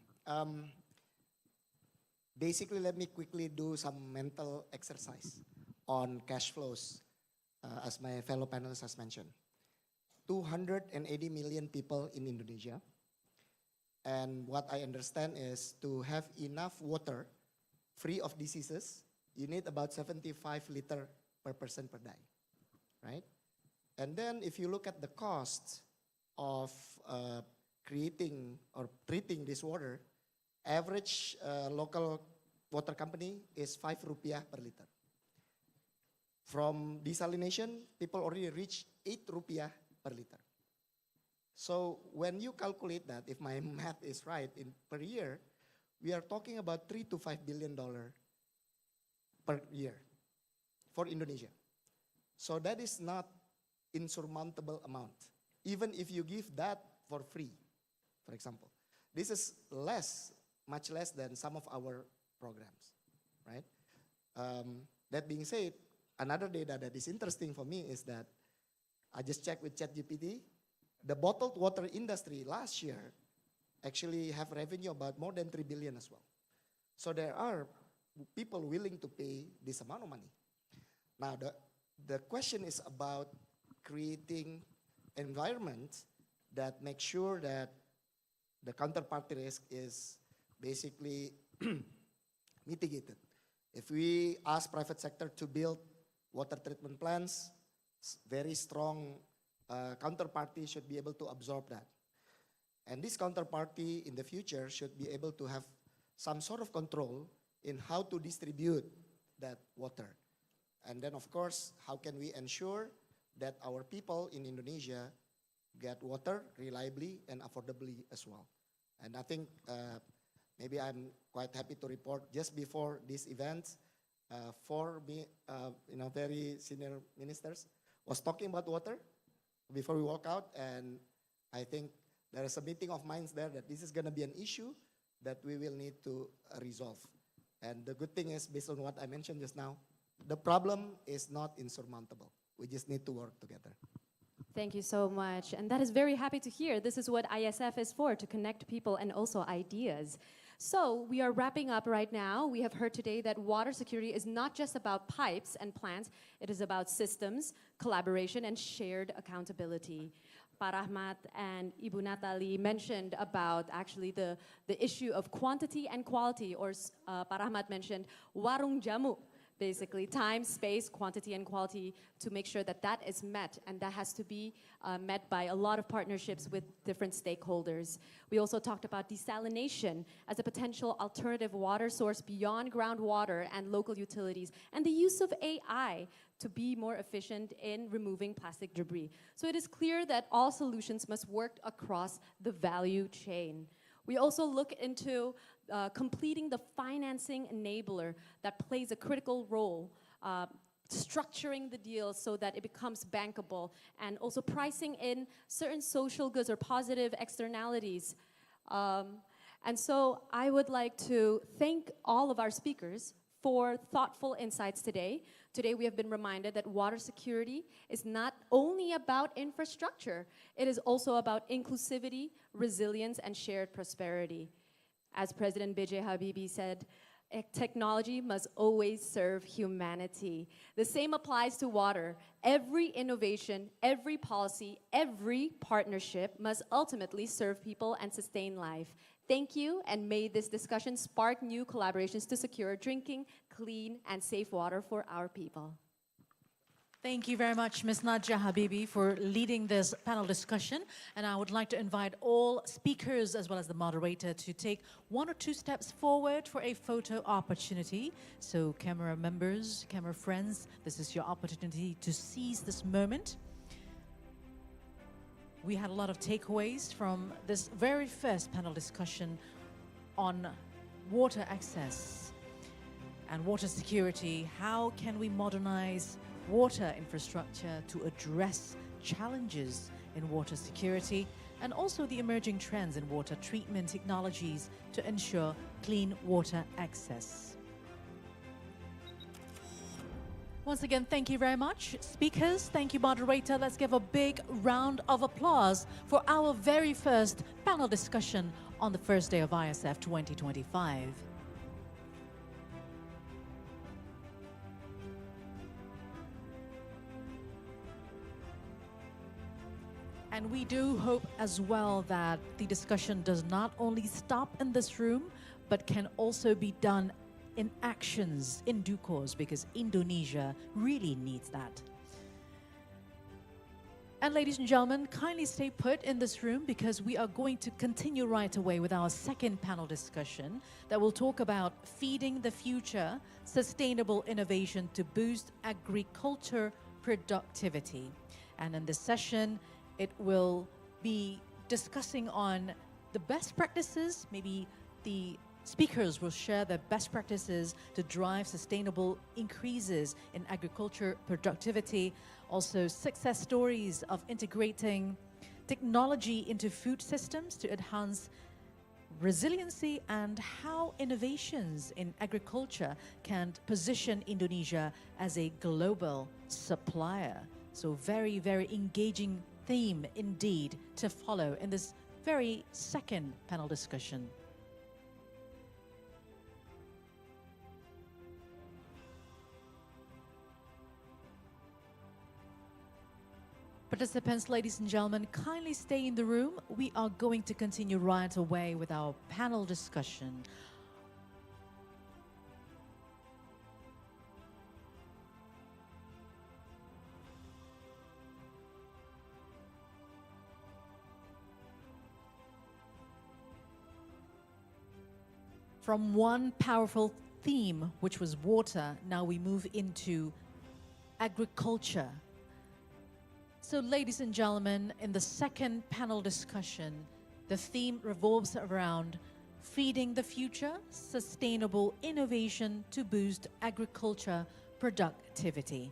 Basically, let me quickly do some mental exercise on cash flows, as my fellow panelists has mentioned. 280 million people in Indonesia. And what I understand is to have enough water free of diseases, you need about 75 liters per person per day, right? And then if you look at the cost of creating or treating this water, average local water company is 5 rupiah per liter. From desalination, people already reach 8 rupiah per liter. So when you calculate that, if my math is right, per year, we are talking about $3 to $5 billion per year for Indonesia. So that is not insurmountable amount, even if you give that for free, for example. This is much less than some of our programs, right? That being said, another data that is interesting for me is that I just checked with ChatGPT. The bottled water industry last year actually have revenue about more than 3 billion as well. So there are people willing to pay this amount of money. Now the question is about creating environment that makes sure that the counterparty risk is basically mitigated. If we ask private sector to build water treatment plants, very strong counterparty should be able to absorb that. And this counterparty in the future should be able to have some sort of control in how to distribute that water. And then of course, how can we ensure that our people in Indonesia get water reliably and affordably as well. And I think maybe I'm quite happy to report just before this event, four very senior ministers was talking about water before we walk out, and I think there is a meeting of minds there that this is going to be an issue that we will need to resolve. And the good thing is, based on what I mentioned just now, the problem is not insurmountable. We just need to work together. Thank you so much. And that is very happy to hear. This is what ISF is for, to connect people and also ideas. So we are wrapping up right now. We have heard today that water security is not just about pipes and plants. It is about systems, collaboration, and shared accountability. Pak Rahmat and Ibu Natali mentioned about actually the issue of quantity and quality, or Pak Rahmat mentioned warung jamu, basically time, space, quantity, and quality, to make sure that that is met, and that has to be met by a lot of partnerships with different stakeholders. We also talked about desalination as a potential alternative water source beyond groundwater and local utilities, and the use of AI to be more efficient in removing plastic debris. So it is clear that all solutions must work across the value chain. We also look into completing the financing enabler that plays a critical role, structuring the deal so that it becomes bankable, and also pricing in certain social goods or positive externalities. And so I would like to thank all of our speakers for thoughtful insights today. Today we have been reminded that water security is not only about infrastructure, it is also about inclusivity, resilience, and shared prosperity. As President B.J. Habibie said, technology must always serve humanity. The same applies to water. Every innovation, every policy, every partnership must ultimately serve people and sustain life. Thank you, and may this discussion spark new collaborations to secure drinking, clean, and safe water for our people. Thank you very much, Ms. Nadia Habibie, for leading this panel discussion. And I would like to invite all speakers, as well as the moderator, to take 1 or 2 steps forward for a photo opportunity. So camera members, camera friends, this is your opportunity to seize this moment. We had a lot of takeaways from this very first panel discussion on water access and water security. How can we modernize water infrastructure to address challenges in water security, and also the emerging trends in water treatment technologies to ensure clean water access. Once again, thank you very much. Speakers, thank you, moderator. Let's give a big round of applause for our very first panel discussion on the first day of ISF 2025. And we do hope as well that the discussion does not only stop in this room, but can also be done in actions in due course, because Indonesia really needs that. And ladies and gentlemen, kindly stay put in this room, because we are going to continue right away with our second panel discussion that will talk about feeding the future, sustainable innovation to boost agriculture productivity. And in this session, it will be discussing on the best practices. Maybe the speakers will share their best practices to drive sustainable increases in agriculture productivity. Also, success stories of integrating technology into food systems to enhance resiliency, and how innovations in agriculture can position Indonesia as a global supplier. So very, very engaging theme indeed to follow in this very second panel discussion. Participants, ladies and gentlemen, kindly stay in the room. We are going to continue right away with our panel discussion. From one powerful theme, which was water, now we move into agriculture. So, ladies and gentlemen, in the second panel discussion, the theme revolves around feeding the future, sustainable innovation to boost agriculture productivity.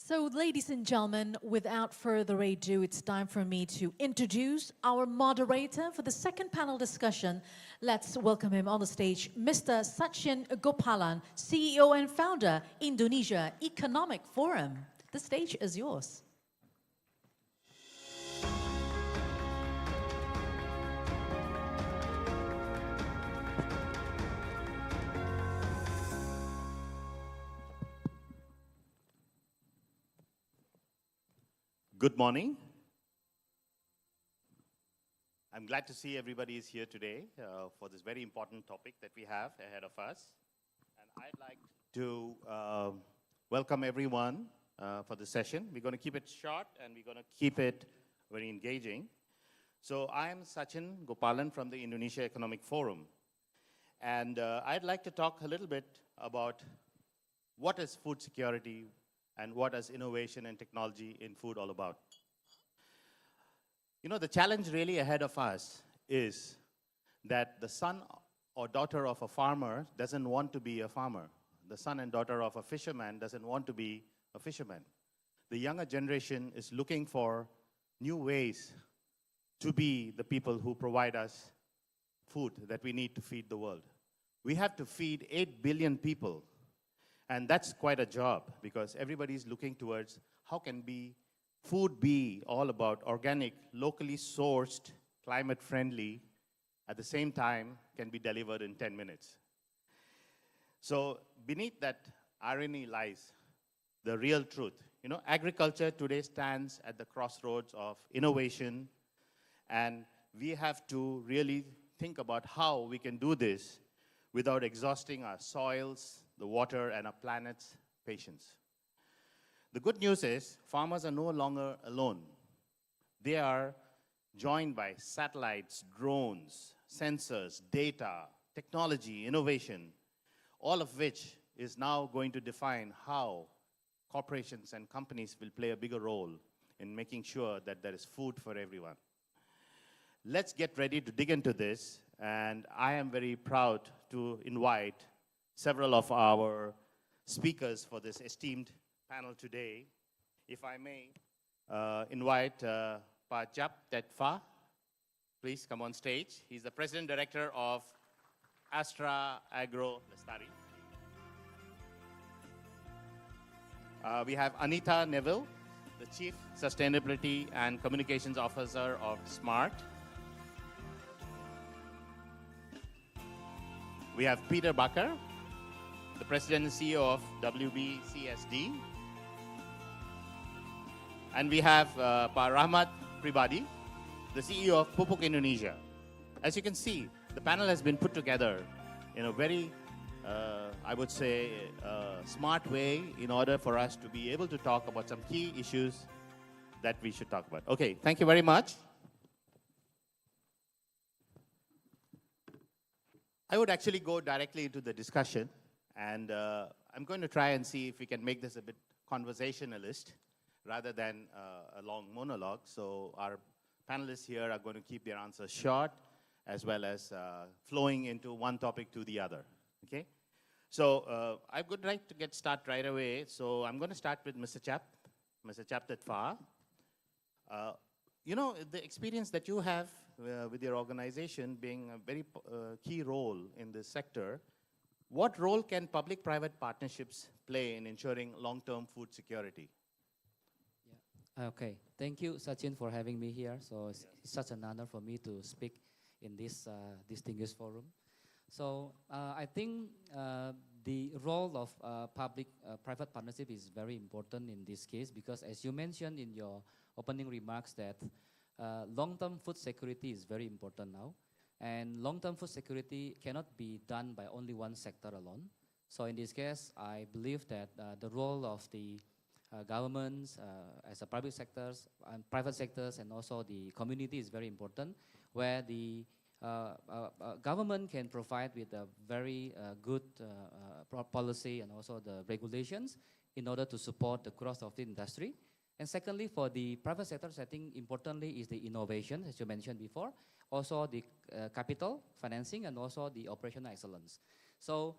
So, ladies and gentlemen, without further ado, it's time for me to introduce our moderator for the second panel discussion. Let's welcome him on the stage, Mr. Sachin Gopalan, CEO and founder, Indonesia Economic Forum. The stage is yours. Good morning. I'm glad to see everybody is here today for this very important topic that we have ahead of us. And I'd like to welcome everyone for the session. We're going to keep it short and we're going to keep it very engaging. So I am Sachin Gopalan from the Indonesia Economic Forum. And I'd like to talk a little bit about what is food security and what is innovation and technology in food all about. You know, the challenge really ahead of us is that the son or daughter of a farmer doesn't want to be a farmer. The son and daughter of a fisherman doesn't want to be a fisherman. The younger generation is looking for new ways to be the people who provide us food that we need to feed the world. We have to feed 8 billion people, and that's quite a job because everybody's looking towards how can food be all about organic, locally sourced, climate-friendly, at the same time can be delivered in 10 minutes. So beneath that irony lies the real truth. You know, agriculture today stands at the crossroads of innovation, and we have to really think about how we can do this without exhausting our soils, the water, and our planet's patience. The good news is farmers are no longer alone. They are joined by satellites, drones, sensors, data, technology, innovation, all of which is now going to define how corporations and companies will play a bigger role in making sure that there is food for everyone. Let's get ready to dig into this, and I am very proud to invite several of our speakers for this esteemed panel today. If I may invite Pak Jap Tetfa, please come on stage. He's the President Director of Astra Agro Lestari. We have Anita Neville, the Chief Sustainability and Communications Officer of SMART. We have Peter Bakker, the President and CEO of WBCSD. And we have Pak Rahmat Pribadi, the CEO of Pupuk Indonesia. As you can see, the panel has been put together in a very, I would say, smart way in order for us to be able to talk about some key issues that we should talk about. Okay, thank you very much. I would actually go directly into the discussion, and I'm going to try and see if we can make this a bit conversationalist rather than a long monologue. So our panelists here are going to keep their answers short as well as flowing into one topic to the other, okay? So I would like to get started right away. So I'm going to start with Mr. Jap Tetfa. You know, the experience that you have with your organization being a very key role in this sector, what role can public-private partnerships play in ensuring long-term food security? Okay, thank you, Sachin, for having me here. So it's such an honor for me to speak in this distinguished forum. So I think the role of public-private partnership is very important in this case because, as you mentioned in your opening remarks, that long-term food security is very important now. And long-term food security cannot be done by only one sector alone. So in this case, I believe that the role of the governments, as a private sectors, and private sectors, and also the community is very important, where the government can provide with a very good policy and also the regulations in order to support the growth of the industry. And secondly, for the private sectors, I think importantly is the innovation, as you mentioned before, also the capital, financing, and also the operational excellence. So,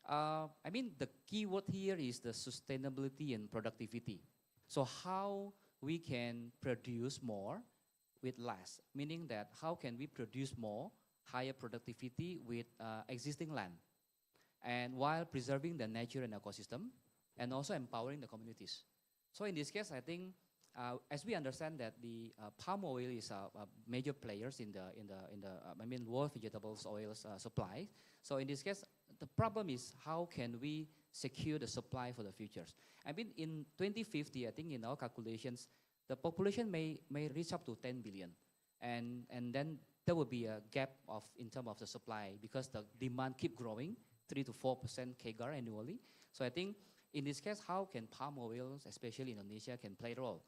I mean, the key word here is the sustainability and productivity. So how we can produce more with less, meaning that how can we produce more, higher productivity with existing land, and while preserving the nature and ecosystem, and also empowering the communities. So in this case, I think, as we understand that the palm oil is a major players in the world vegetables oils supply. So in this case, the problem is how can we secure the supply for the futures? I mean, in 2050, I think in our calculations, the population may reach up to 10 billion. And then there will be a gap in terms of the supply because the demand keep growing, 3 to 4% CAGR annually. So I think in this case, how can palm oil, especially Indonesia, can play a role?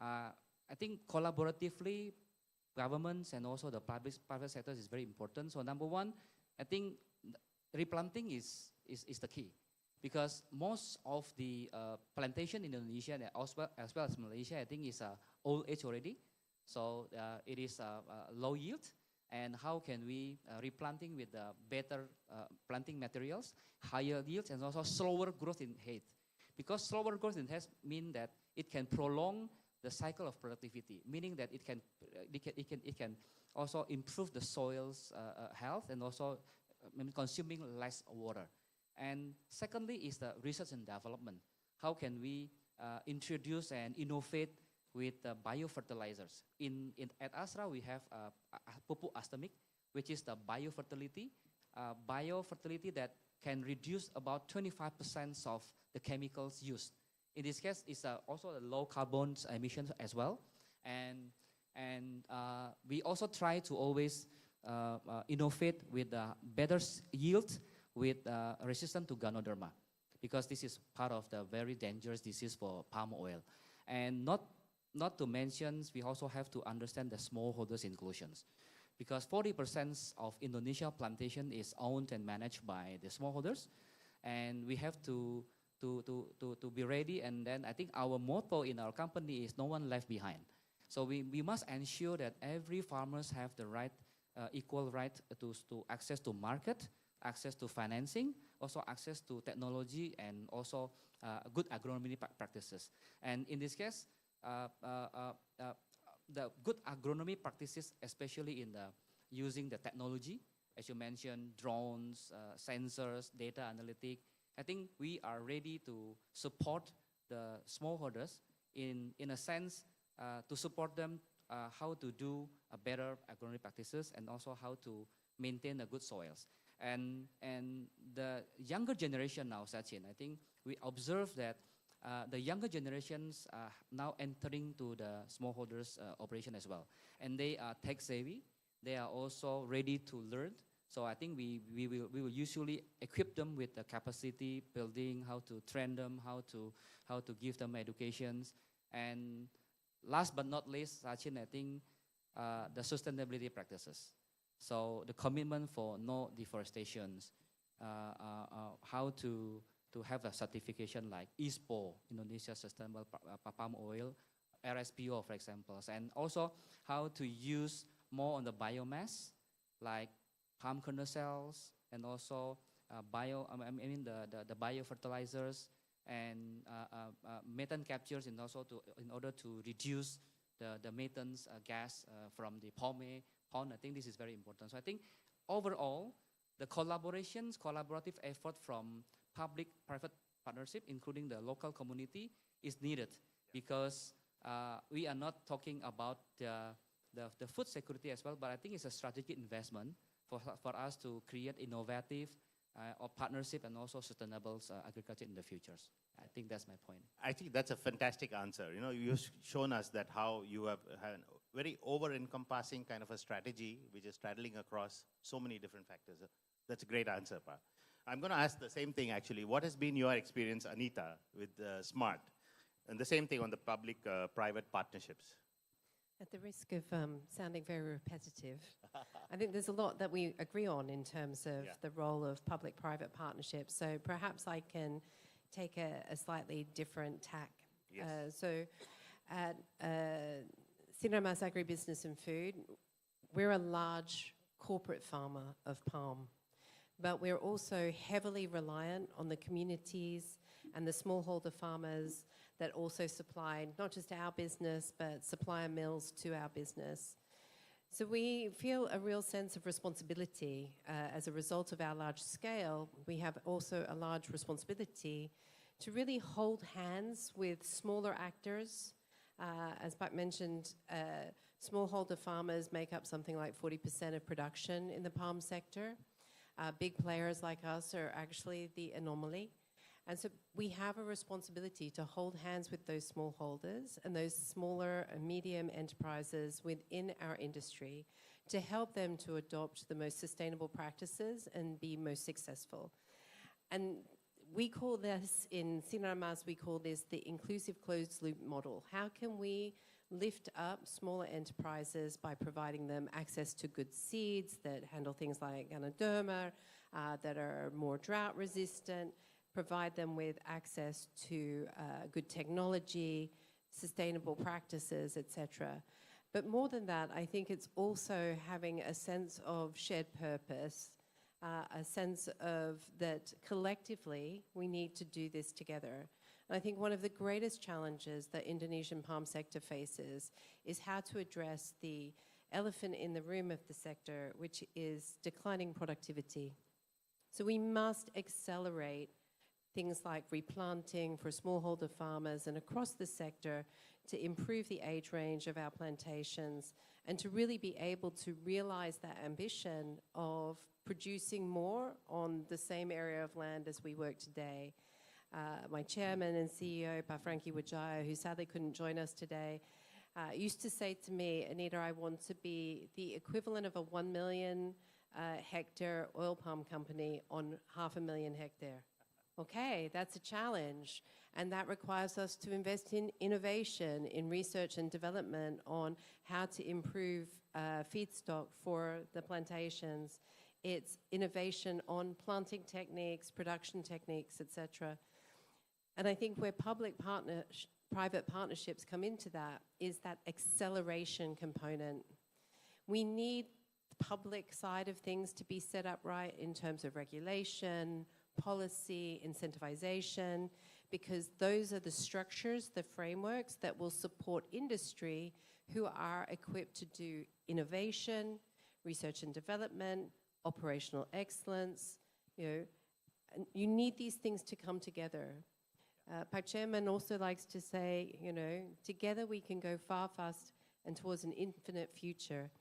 I think collaboratively, governments and also the private sector is very important. So number one, I think replanting is the key, because most of the plantation in Indonesia as well as Malaysia, I think is old age already. So it is low yield. And how can we replanting with better planting materials, higher yields, and also slower growth in height? Because slower growth in height means that it can prolong the cycle of productivity, meaning that it can also improve the soil's health and also consuming less water. And secondly is the research and development. How can we introduce and innovate with biofertilizers? At Astra, we have pupuk astamik, which is the biofertility that can reduce about 25% of the chemicals used. In this case, it's also a low carbon emissions as well. And we also try to always innovate with better yield with resistance to Ganoderma, because this is part of the very dangerous disease for palm oil. And not to mention, we also have to understand the smallholders inclusions, because 40% of Indonesia plantation is owned and managed by the smallholders, and we have to be ready. And then I think our motto in our company is no one left behind. So we must ensure that every farmers have the right, equal right to access to market, access to financing, also access to technology, and also good agronomy practices. And in this case, the good agronomy practices, especially in using the technology, as you mentioned, drones, sensors, data analytics. I think we are ready to support the smallholders in a sense to support them how to do a better agronomy practices and also how to maintain the good soils. And the younger generation now, Sachin, I think we observe that the younger generations are now entering to the smallholders operation as well. And they are tech savvy. They are also ready to learn. So I think we will usually equip them with the capacity building, how to train them, how to give them educations. And last but not least, Sachin, I think the sustainability practices. So the commitment for no deforestation, how to have a certification like ISPO, Indonesia Sustainable Palm Oil, RSPO, for example, and also how to use more on the biomass, like palm kernel cells, and also the biofertilizers and methane captures, and also in order to reduce the methane gas from the pond. I think this is very important. So I think overall, the collaborative effort from public-private partnership, including the local community, is needed, because we are not talking about the food security as well, but I think it's a strategic investment for us to create innovative or partnership and also sustainable agriculture in the futures. I think that's my point. I think that's a fantastic answer. You know, you've shown us that how you have had a very over-encompassing kind of a strategy, which is straddling across so many different factors. That's a great answer, Pa. I'm going to ask the same thing, actually. What has been your experience, Anita, with SMART? And the same thing on the public-private partnerships. At the risk of sounding very repetitive, I think there's a lot that we agree on in terms of the role of public-private partnerships. So perhaps I can take a slightly different tack. Yes. So at Sinarmas Agribusiness and Food, we're a large corporate farmer of palm, but we're also heavily reliant on the communities and the smallholder farmers that also supply not just our business, but supplier mills to our business. So we feel a real sense of responsibility as a result of our large scale. We have also a large responsibility to really hold hands with smaller actors. As Pak mentioned, smallholder farmers make up something like 40% of production in the palm sector. Big players like us are actually the anomaly. And so we have a responsibility to hold hands with those smallholders and those smaller and medium enterprises within our industry to help them to adopt the most sustainable practices and be most successful. And we call this, in Sinarmas, we call this the inclusive closed loop model. How can we lift up smaller enterprises by providing them access to good seeds that handle things like Ganoderma, that are more drought resistant, provide them with access to good technology, sustainable practices, etc. But more than that, I think it's also having a sense of shared purpose, a sense of that collectively we need to do this together. And I think one of the greatest challenges the Indonesian palm sector faces is how to address the elephant in the room of the sector, which is declining productivity. So we must accelerate things like replanting for smallholder farmers and across the sector to improve the age range of our plantations and to really be able to realize that ambition of producing more on the same area of land as we work today. My chairman and CEO, Pa Frankie Wijaya, who sadly couldn't join us today, used to say to me, Anita, I want to be the equivalent of a 1 million hectare oil palm company on 500,000 hectare. Okay, that's a challenge, and that requires us to invest in innovation, in research and development on how to improve feedstock for the plantations. It's innovation on planting techniques, production techniques, etc. And I think where private partnerships come into that is that acceleration component. We need the public side of things to be set up right in terms of regulation, policy, incentivization, because those are the structures, the frameworks that will support industry who are equipped to do innovation, research and development, operational excellence. And you need these things to come together. Pak Chairman also likes to say, together we can go far, fast, and towards an infinite future.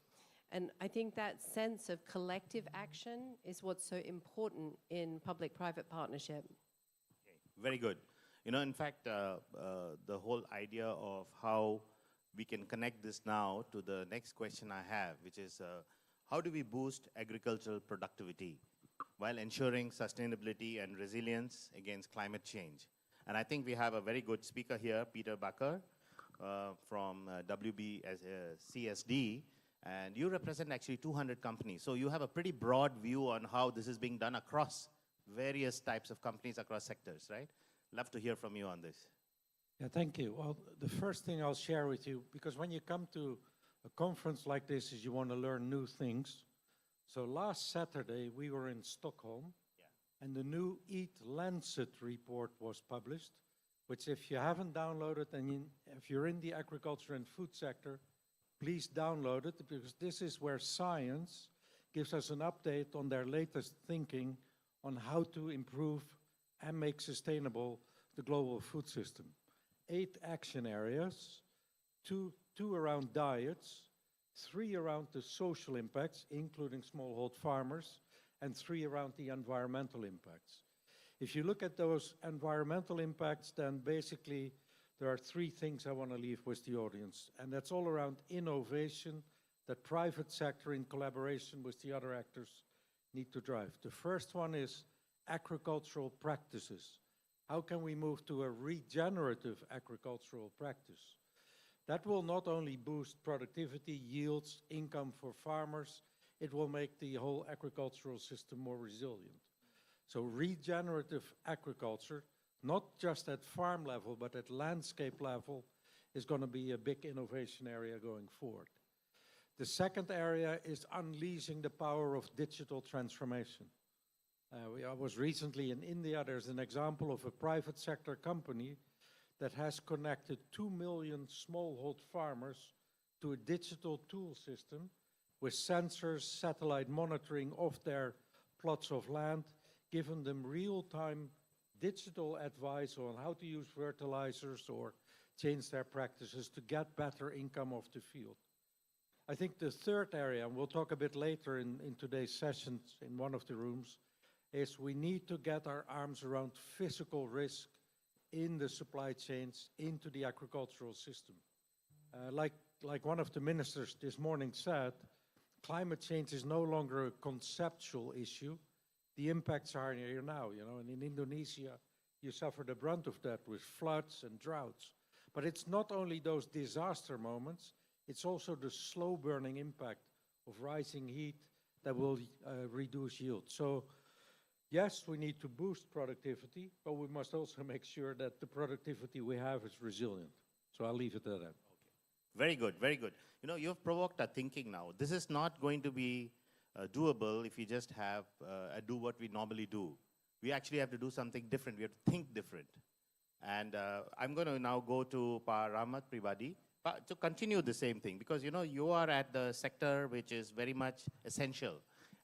And I think that sense of collective action is what's so important in public-private partnership. Okay, very good. In fact, the whole idea of how we can connect this now to the next question I have, which is how do we boost agricultural productivity while ensuring sustainability and resilience against climate change? And I think we have a very good speaker here, Peter Bakker from WBCSD. And you represent actually 200 companies. So you have a pretty broad view on how this is being done across various types of companies across sectors, right? Love to hear from you on this. Yeah, thank you. Well, the first thing I'll share with you, because when you come to a conference like this is you want to learn new things. So last Saturday we were in Stockholm, and the new Eat Lancet report was published, which if you haven't downloaded and if you're in the agriculture and food sector, please download it, because this is where science gives us an update on their latest thinking on how to improve and make sustainable the global food system. 8 action areas, two around diets, 3 around the social impacts, including smallhold farmers, and 3 around the environmental impacts. If you look at those environmental impacts, then basically there are 3 things I want to leave with the audience, and that's all around innovation that private sector in collaboration with the other actors need to drive. The first one is agricultural practices. How can we move to a regenerative agricultural practice? That will not only boost productivity, yields, income for farmers, it will make the whole agricultural system more resilient. So regenerative agriculture, not just at farm level, but at landscape level, is going to be a big innovation area going forward. The second area is unleashing the power of digital transformation. I was recently in India. There's an example of a private sector company that has connected 2 million smallhold farmers to a digital tool system with sensors, satellite monitoring of their plots of land, giving them real-time digital advice on how to use fertilizers or change their practices to get better income off the field. I think the third area, and we'll talk a bit later in today's sessions in one of the rooms, is we need to get our arms around physical risk in the supply chains, into the agricultural system. Like one of the ministers this morning said, climate change is no longer a conceptual issue. The impacts are here now, and in Indonesia, you suffer the brunt of that with floods and droughts. But it's not only those disaster moments, it's also the slow burning impact of rising heat that will reduce yield. So yes, we need to boost productivity, but we must also make sure that the productivity we have is resilient. So I'll leave it at that. Very good, very good. You've provoked our thinking now. This is not going to be doable if we just have do what we normally do. We actually have to do something different. We have to think different. And I'm going to now go to Pa Rahmat Pribadi to continue the same thing, because you are at the sector which is very much essential.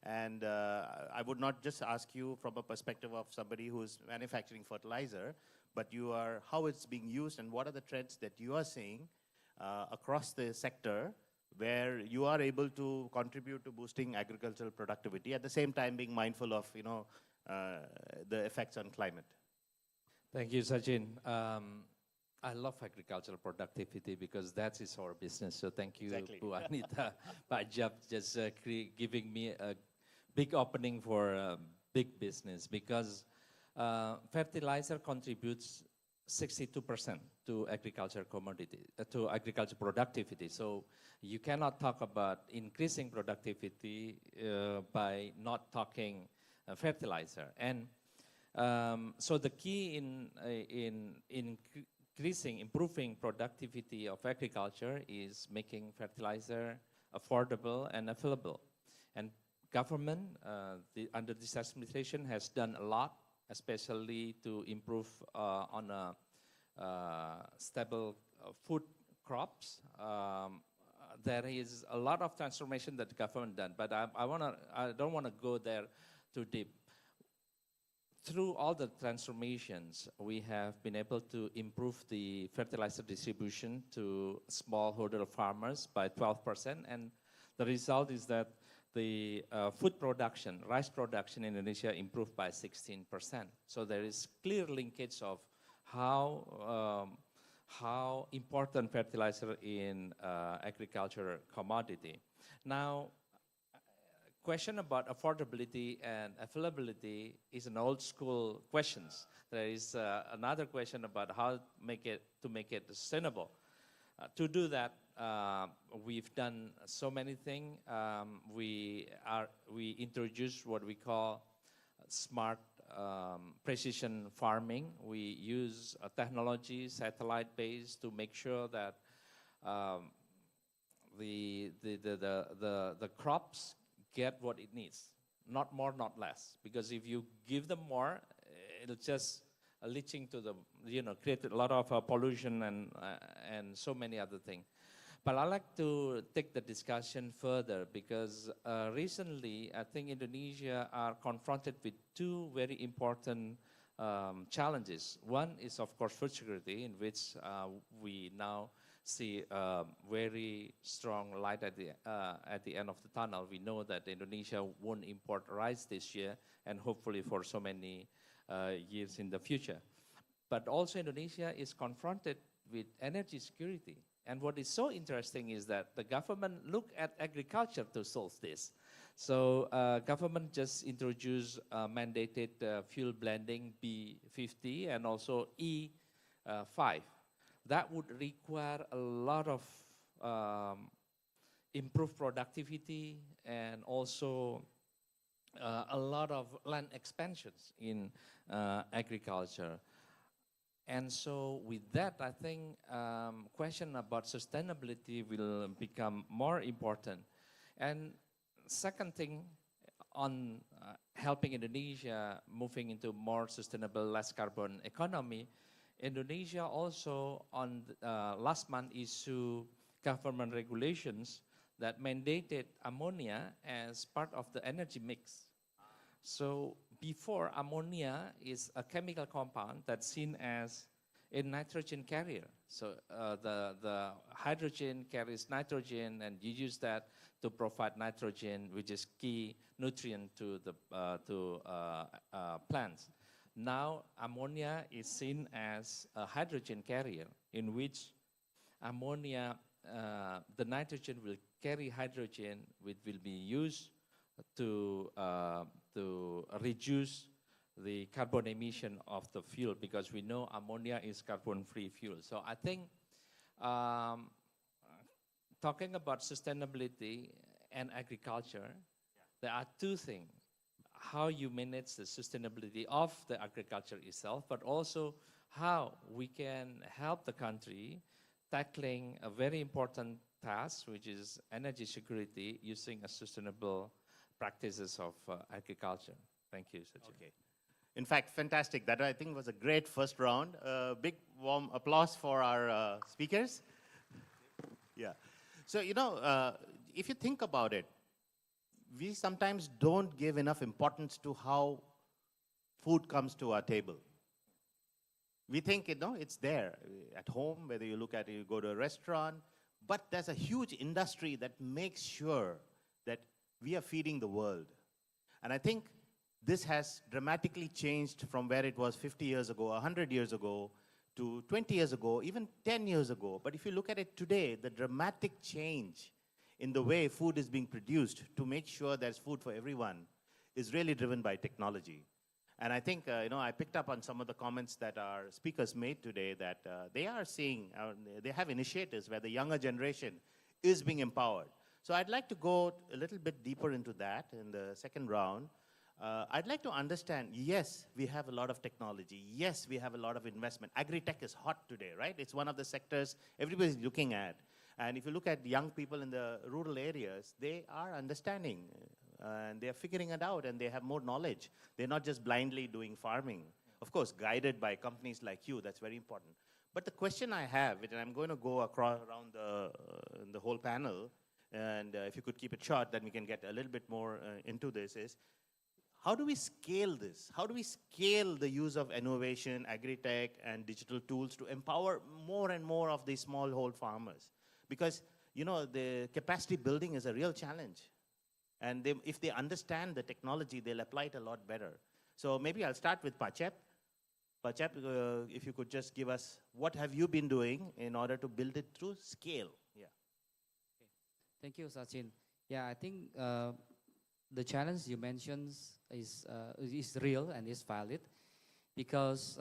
And I would not just ask you from a perspective of somebody who's manufacturing fertilizer, but how it's being used and what are the trends that you are seeing across the sector where you are able to contribute to boosting agricultural productivity, at the same time being mindful of the effects on climate. Thank you, Sachin. I love agricultural productivity because that is our business. So thank you, Exactly. Bu Anita, Pak Jab, just giving me a big opening for big business, because fertilizer contributes 62% to agriculture commodity, to agriculture productivity. So you cannot talk about increasing productivity by not talking fertilizer. And so the key in improving productivity of agriculture is making fertilizer affordable and available. And government, under this administration, has done a lot, especially to improve on stable food crops. There is a lot of transformation that the government done, but I don't want to go there too deep. Through all the transformations, we have been able to improve the fertilizer distribution to smallholder farmers by 12%, and the result is that the food production, rice production in Indonesia improved by 16%. So there is clear linkage of how important fertilizer in agriculture commodity. Now, question about affordability and availability is an old school questions. There is another question about how to make it sustainable. To do that, we've done so many things. We introduced what we call smart precision farming. We use technology, satellite-based, to make sure that the crops get what it needs, not more, not less. Because if you give them more, it'll just leaching to the, create a lot of pollution and so many other things. But I'd like to take the discussion further, because recently I think Indonesia are confronted with two very important challenges. One is, of course, food security, in which we now see a very strong light at the end of the tunnel. We know that Indonesia won't import rice this year, and hopefully for so many years in the future. But also Indonesia is confronted with energy security. And what is so interesting is that the government look at agriculture to solve this. So government just introduced mandated fuel blending B50 and also E5. That would require a lot of improved productivity and also a lot of land expansions in agriculture. And so with that, I think question about sustainability will become more important. And second thing, on helping Indonesia moving into more sustainable, less carbon economy, Indonesia also on last month issued government regulations that mandated ammonia as part of the energy mix. So before, ammonia is a chemical compound that's seen as a nitrogen carrier. So the hydrogen carries nitrogen, and you use that to provide nitrogen, which is key nutrient to the plants. Now, ammonia is seen as a hydrogen carrier, in which ammonia, the nitrogen will carry hydrogen, which will be used to reduce the carbon emission of the fuel, because we know ammonia is carbon-free fuel. So I think talking about sustainability and agriculture, there are two things: how you manage the sustainability of the agriculture itself, but also how we can help the country tackling a very important task, which is energy security, using a sustainable practices of agriculture. Thank you, Sachin. Okay. In fact, fantastic. That, I think, was a great first round. Big warm applause for our speakers. Yeah. So, you know, if you think about it, we sometimes don't give enough importance to how food comes to our table. We think, you know, it's there at home, whether you look at it, you go to a restaurant, but there's a huge industry that makes sure that we are feeding the world. And I think this has dramatically changed from where it was 50 years ago, 100 years ago, to 20 years ago, even 10 years ago. But if you look at it today, the dramatic change in the way food is being produced to make sure there's food for everyone is really driven by technology. And I think, you know, I picked up on some of the comments that our speakers made today, that they are seeing, they have initiatives where the younger generation is being empowered. So I'd like to go a little bit deeper into that in the second round. I'd like to understand, yes, we have a lot of technology. Yes, we have a lot of investment. Agri-tech is hot today, right? It's one of the sectors everybody's looking at. And if you look at young people in the rural areas, they are understanding and they're figuring it out and they have more knowledge. They're not just blindly doing farming. Of course, guided by companies like you, that's very important. But the question I have, and I'm going to go across around the whole panel, and if you could keep it short, then we can get a little bit more into this, is how do we scale this? How do we scale the use of innovation, agri-tech, and digital tools to empower more and more of these smallholder farmers? Because, you know, the capacity building is a real challenge. And if they understand the technology, they'll apply it a lot better. So maybe I'll start with Pachep. Pachep, if you could just give us, what have you been doing in order to build it through scale? Yeah. Okay. Thank you, Sachin. Yeah, I think the challenge you mentioned is real and is valid, because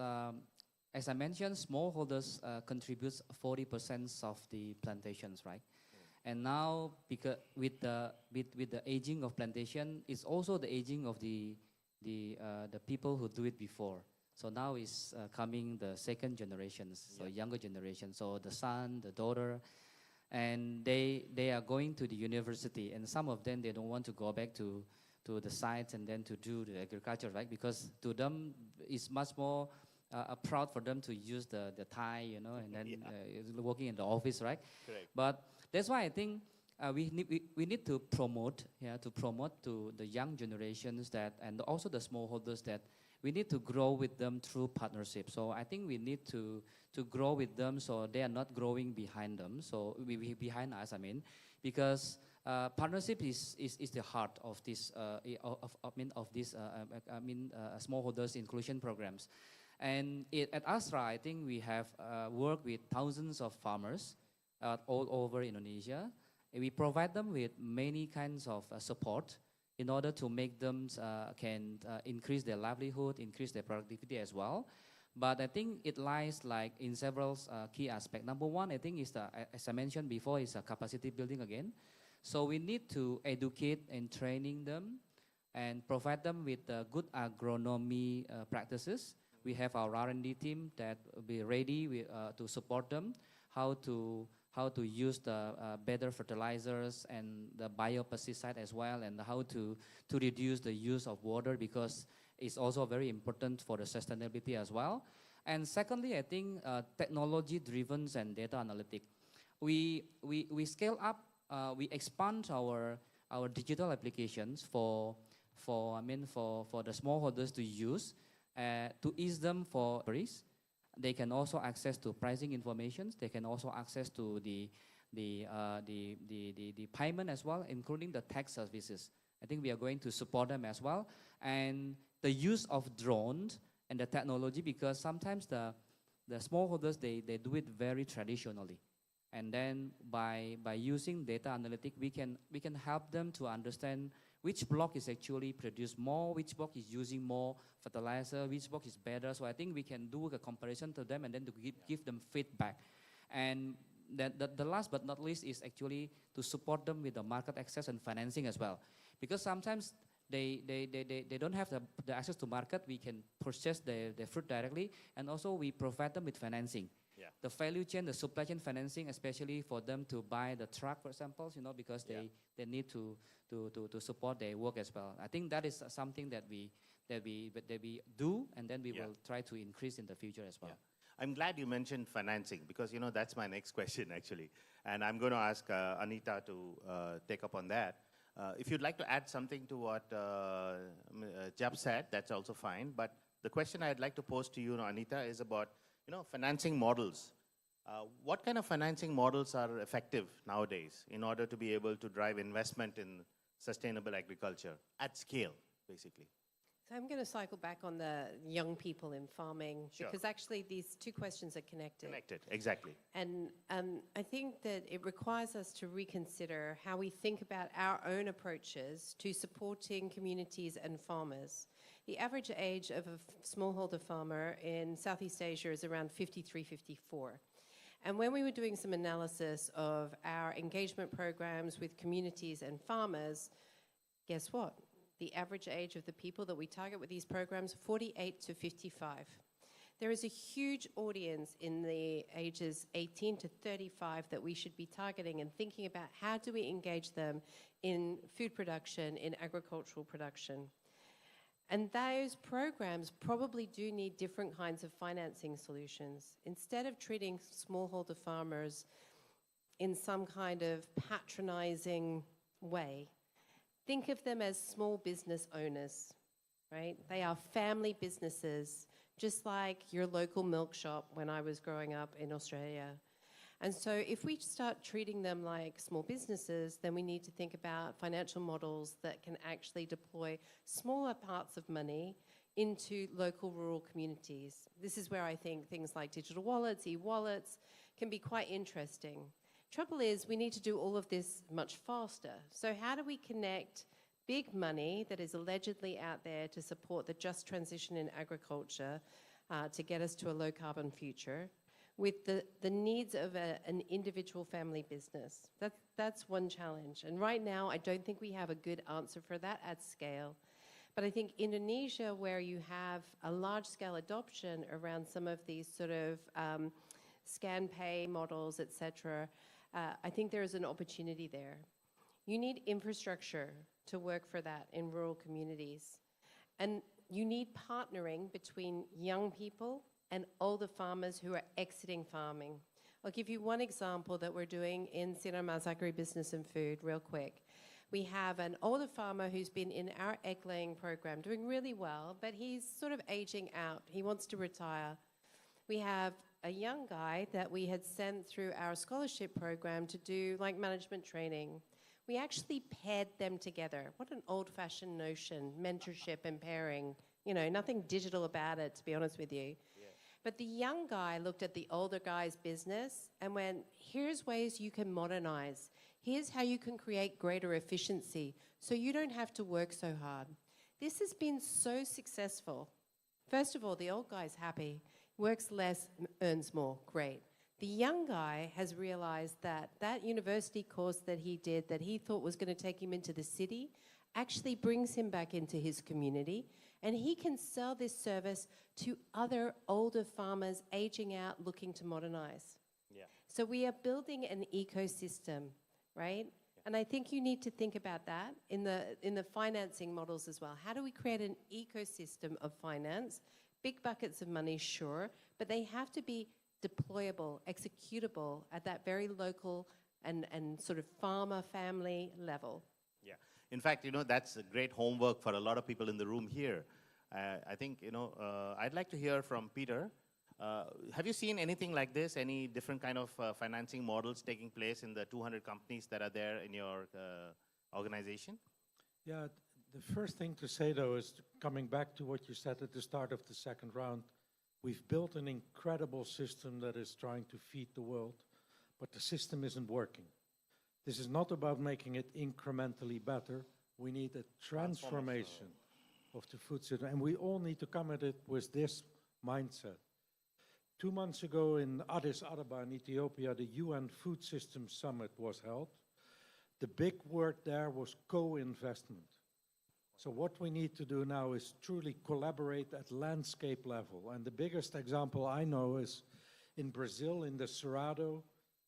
as I mentioned, smallholders contributes 40% of the plantations, right? And now, because with the aging of plantation, it's also the aging of the people who do it before. So now is coming the second generations, so younger generation. So the son, the daughter, and they are going to the university, and some of them, they don't want to go back to the sites and then to do the agriculture, right? Because to them, it's much more proud for them to use the tie, you know, and then working in the office, right? Correct. But that's why I think we need to promote, to the young generations that, and also the smallholders, that we need to grow with them through partnership. So I think we need to grow with them so they are not growing behind them. So behind us, I mean, because partnership is the heart of this smallholders inclusion programs. And at Astra, I think we have worked with thousands of farmers all over Indonesia. And we provide them with many kinds of support in order to make them can increase their livelihood, increase their productivity as well. But I think it lies like in several key aspects. Number one, I think is as I mentioned before, is capacity building again. So we need to educate and training them and provide them with good agronomy practices. We have our R&D team that will be ready to support them, how to use the better fertilizers and the biopesticide as well, and how to reduce the use of water, because it's also very important for the sustainability as well. And secondly, I think technology-driven and data analytic. We scale up, we expand our digital applications for the smallholders to use, to ease them for queries. They can also access to pricing information. They can also access to the the payment as well, including the tax services. I think we are going to support them as well. And the use of drones and the technology, because sometimes the smallholders, they do it very traditionally. And then by using data analytics, we can help them to understand which block is actually produced more, which block is using more fertilizer, which block is better. So I think we can do a comparison to them and then to give them feedback. And the last but not least is actually to support them with the market access and financing as well. Because sometimes they don't have the access to market. We can purchase the fruit directly, and also we provide them with financing. Yeah. The value chain, the supply chain financing, especially for them to buy the truck, for example, because they need to support their work as well. I think that is something that we do, and then we will try to increase in the future as well. Yeah. I'm glad you mentioned financing, because that's my next question actually, and I'm going to ask Anita to take up on that. If you'd like to add something to what Jap said, that's also fine. But the question I'd like to pose to you, Anita, is about financing models. What kind of financing models are effective nowadays in order to be able to drive investment in sustainable agriculture at scale, basically? So I'm going to cycle back on the young people in farming, Sure. because actually these two questions are connected. Connected, exactly. And I think that it requires us to reconsider how we think about our own approaches to supporting communities and farmers. The average age of a smallholder farmer in Southeast Asia is around 53, 54. And when we were doing some analysis of our engagement programs with communities and farmers, guess what? The average age of the people that we target with these programs, 48 to 55. There is a huge audience in the ages 18 to 35 that we should be targeting and thinking about how do we engage them in food production, in agricultural production. And those programs probably do need different kinds of financing solutions. Instead of treating smallholder farmers in some kind of patronizing way, think of them as small business owners, right? They are family businesses, just like your local milk shop when I was growing up in Australia. And so if we start treating them like small businesses, then we need to think about financial models that can actually deploy smaller parts of money into local rural communities. This is where I think things like digital wallets, e-wallets, can be quite interesting. Trouble is, we need to do all of this much faster. So how do we connect big money that is allegedly out there to support the just transition in agriculture to get us to a low-carbon future with the needs of an individual family business? That's one challenge. And right now, I don't think we have a good answer for that at scale. But I think Indonesia, where you have a large-scale adoption around some of these sort of scan pay models, et cetera, I think there is an opportunity there. You need infrastructure to work for that in rural communities. And you need partnering between young people and older farmers who are exiting farming. I'll give you one example that we're doing in Sinar Mas Agribusiness and Food real quick. We have an older farmer who's been in our egg laying program doing really well, but he's sort of aging out. He wants to retire. We have a young guy that we had sent through our scholarship program to do like management training. We actually paired them together. What an old-fashioned notion, mentorship and pairing. Nothing digital about it, to be honest with you. Yeah. But the young guy looked at the older guy's business and went, here's ways you can modernize. Here's how you can create greater efficiency so you don't have to work so hard. This has been so successful. First of all, the old guy's happy. Works less, earns more, great. The young guy has realized that that university course that he did that he thought was going to take him into the city actually brings him back into his community, and he can sell this service to other older farmers aging out looking to modernize. Yeah. So we are building an ecosystem, right? And I think you need to think about that in the financing models as well. How do we create an ecosystem of finance? Big buckets of money, sure, but they have to be deployable, executable at that very local and sort of farmer family level. Yeah. In fact, that's a great homework for a lot of people in the room here. I think, I'd like to hear from Peter. Have you seen anything like this? Any different kind of financing models taking place in the 200 companies that are there in your organization? Yeah, the first thing to say, though, is coming back to what you said at the start of the second round, we've built an incredible system that is trying to feed the world, but the system isn't working. This is not about making it incrementally better. We need a transformation of the food system, and we all need to come at it with this mindset. 2 months ago in Addis Ababa in Ethiopia, the UN Food Systems Summit was held. The big word there was co-investment. So what we need to do now is truly collaborate at landscape level. And the biggest example I know is in Brazil, in the Cerrado,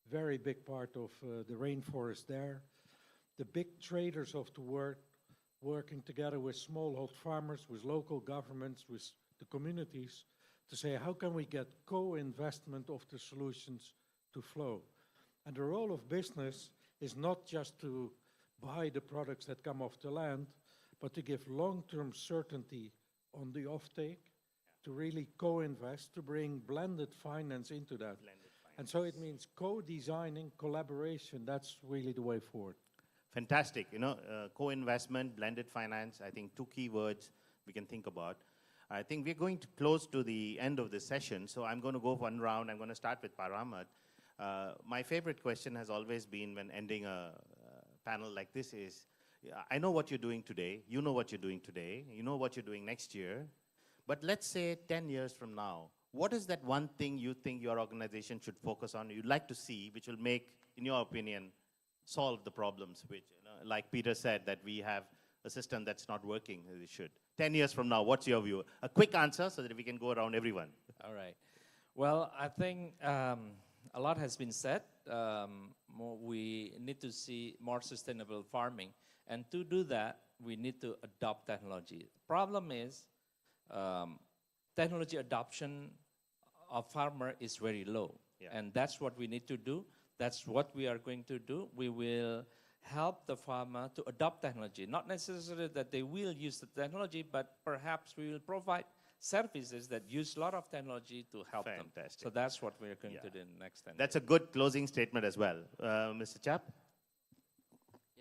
very big part of the rainforest there. The big traders of the world working together with smallhold farmers, with local governments, with the communities, to say how can we get co-investment of the solutions to flow. And the role of business is not just to buy the products that come off the land, but to give long-term certainty on the offtake, to really co-invest, to bring blended finance into that. And so it means co-designing, collaboration, that's really the way forward. Fantastic. You know, co-investment, blended finance, I think 2 key words we can think about. I think we're going to close to the end of the session, so I'm going to go 1 round. I'm going to start with Paramat. My favorite question has always been when ending a panel like this is, I know what you're doing today, you know what you're doing today, you know what you're doing next year, but let's say 10 years from now, what is that one thing you think your organization should focus on, you'd like to see, which will make, in your opinion, solve the problems, which, like Peter said, that we have a system that's not working as it should. 10 years from now, what's your view? A quick answer so that we can go around everyone. All right. Well, I think a lot has been said. We need to see more sustainable farming. And to do that, we need to adopt technology. Problem is, technology adoption of farmer is very low. Yeah. And that's what we need to do. That's what we are going to do. We will help the farmer to adopt technology. Not necessarily that they will use the technology, but perhaps we will provide services that use a lot of technology to help them. So that's what we're going to do in the next 10 That's a good closing statement as well. Mr. Chap?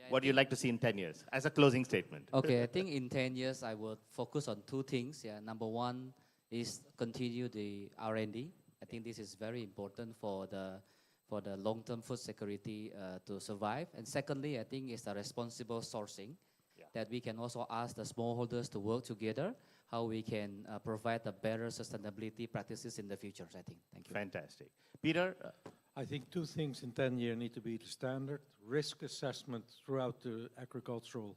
What do you like to see in 10 years as a closing statement? Okay, I think in 10 years, I will focus on 2 things. Yeah, number 1 is continue the R&D. I think this is very important for the long-term food security to survive. And secondly, I think it's the responsible sourcing that we can also ask the smallholders to work together, how we can provide the better sustainability practices in the future, I think. Thank you. Fantastic. Peter? I think 2 things in 10 years need to be the standard: risk assessment throughout the agricultural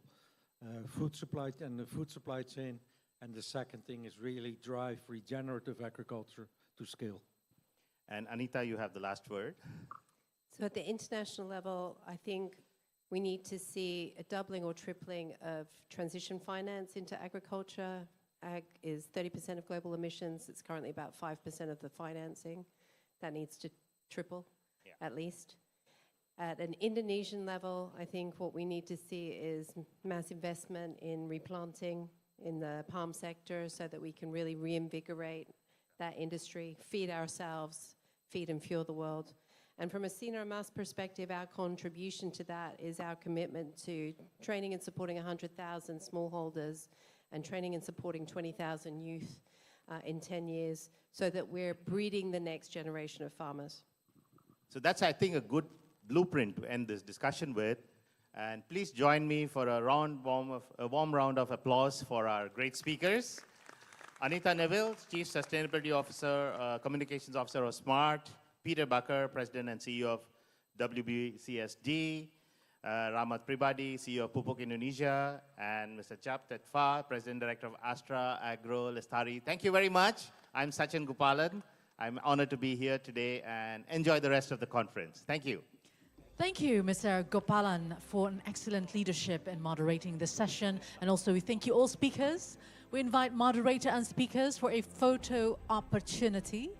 food supply and the food supply chain. And the second thing is really drive regenerative agriculture to scale. And Anita, you have the last word. So at the international level, I think we need to see a doubling or tripling of transition finance into agriculture. Ag is 30% of global emissions. It's currently about 5% of the financing. That needs to triple, at least. At an Indonesian level, I think what we need to see is mass investment in replanting in the palm sector so that we can really reinvigorate that industry, feed ourselves, feed and fuel the world. And from a Sinar Mas perspective, our contribution to that is our commitment to training and supporting 100,000 smallholders and training and supporting 20,000 youth in 10 years so that we're breeding the next generation of farmers. So that's, I think, a good blueprint to end this discussion with. And please join me for a warm round of applause for our great speakers. Anita Neville, Chief Sustainability Officer, Communications Officer of SMART. Peter Bakker, President and CEO of WBCSD. Rahmat Pribadi, CEO of Pupuk Indonesia. And Mr. Chap Tet Pha, President Director of Astra Agro Lestari. Thank you very much. I'm Sachin Gopalan. I'm honored to be here today and enjoy the rest of the conference. Thank you. Thank you, Mr. Gopalan, for an excellent leadership in moderating this session. And also, we thank you all speakers. We invite moderator and speakers for a photo opportunity.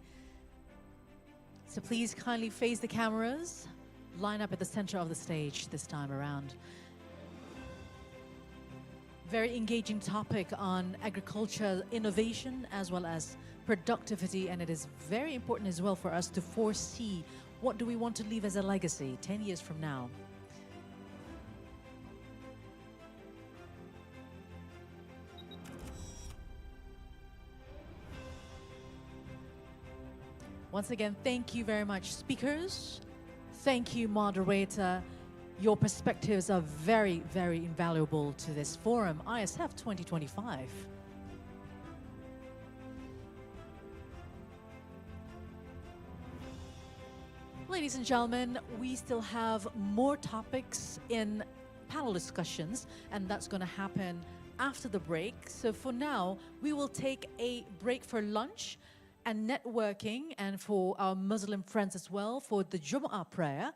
So please kindly face the cameras. Line up at the center of the stage this time around. Very engaging topic on agriculture innovation as well as productivity, and it is very important as well for us to foresee what do we want to leave as a legacy 10 years from now. Once again, thank you very much, speakers. Thank you, moderator. Your perspectives are very, very invaluable to this forum, ISF 2025. Ladies and gentlemen, we still have more topics in panel discussions, and that's going to happen after the break. So for now, we will take a break for lunch and networking, and for our Muslim friends as well, for the Jum'ah prayer.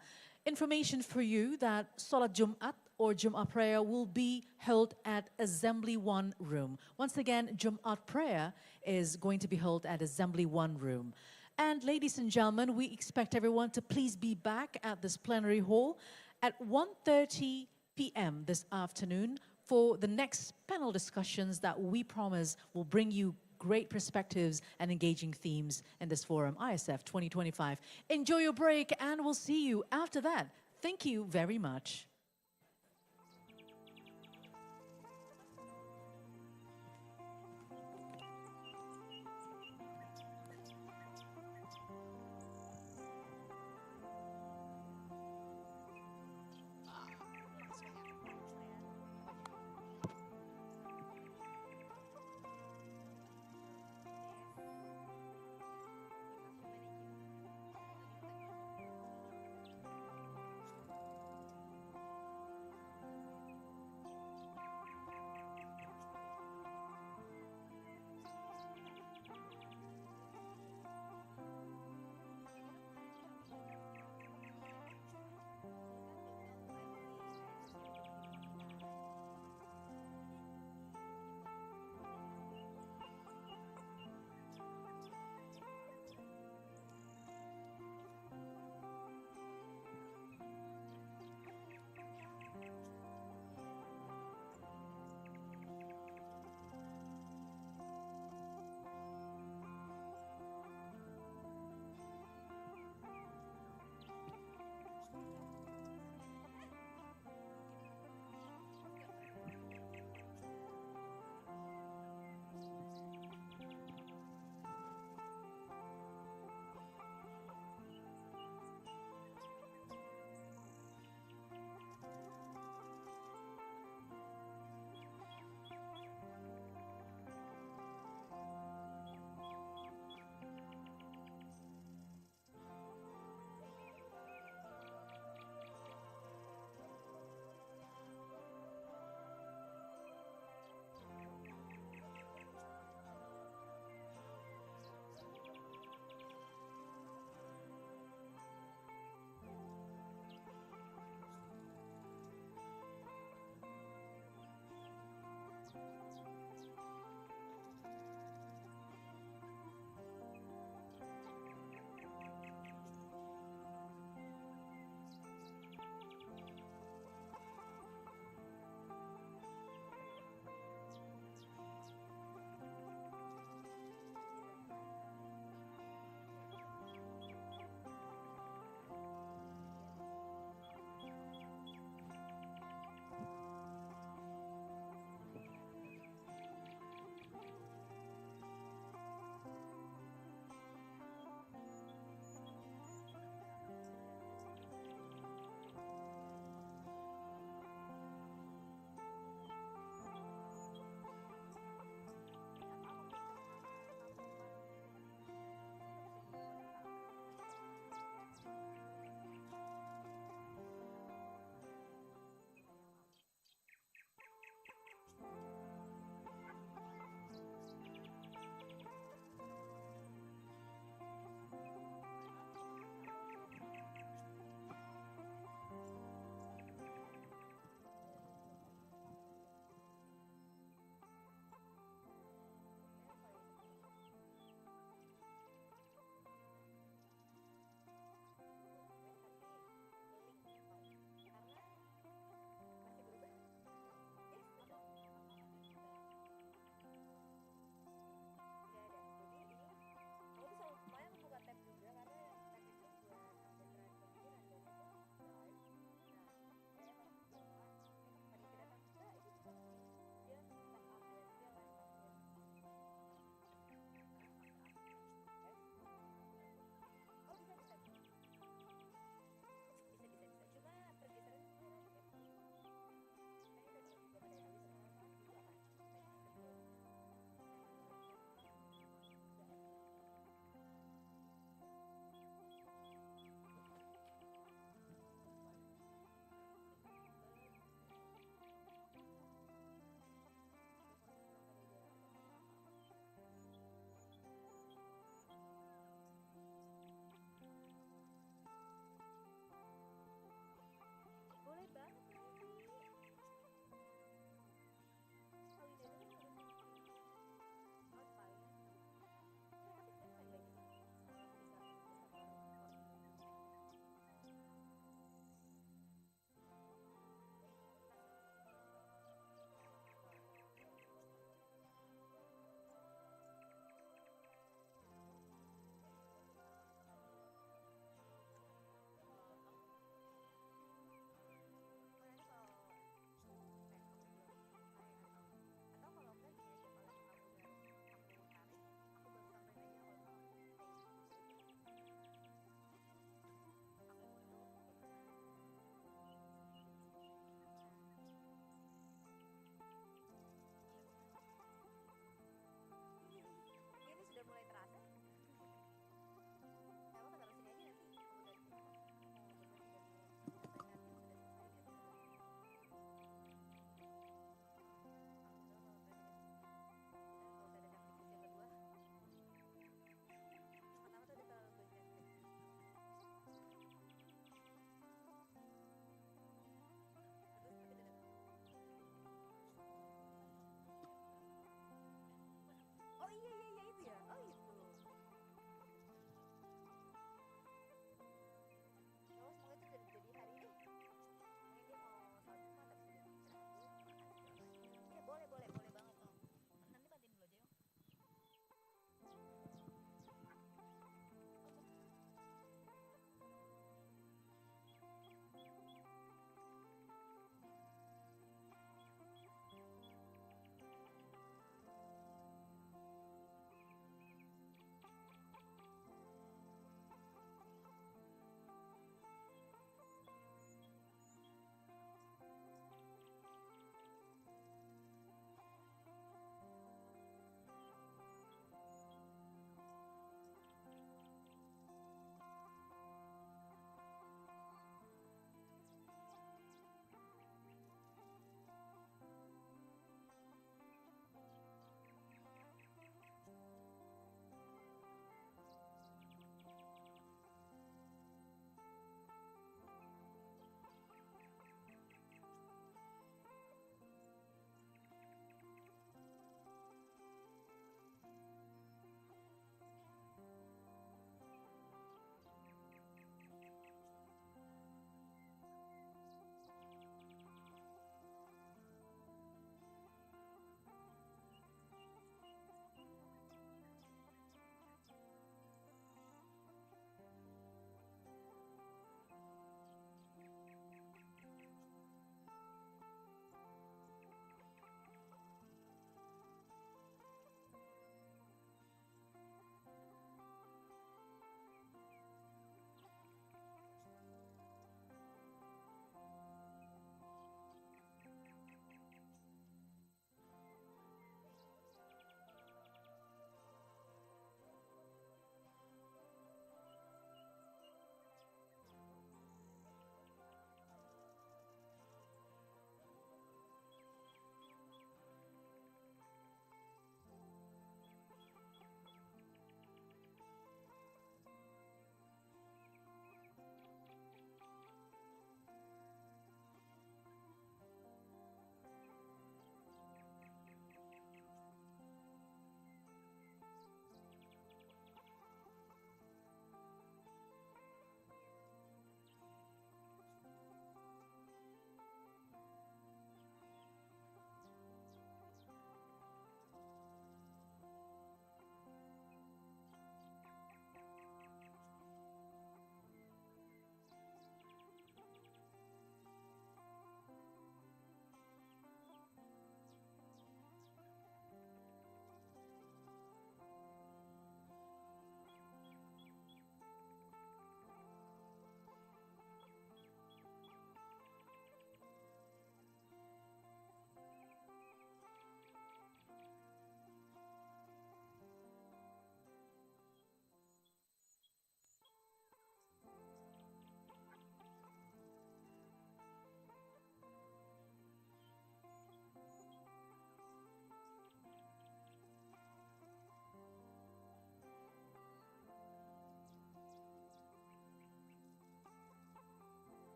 Information for you that Salat Jum'at or Jum'ah prayer will be held at Assembly 1 room. Once again, Jum'at prayer is going to be held at Assembly 1 room. And ladies and gentlemen, we expect everyone to please be back at this plenary hall at 1:30 p.m. this afternoon for the next panel discussions that we promise will bring you great perspectives and engaging themes in this forum, ISF 2025. Enjoy your break, and we'll see you after that. Thank you very much.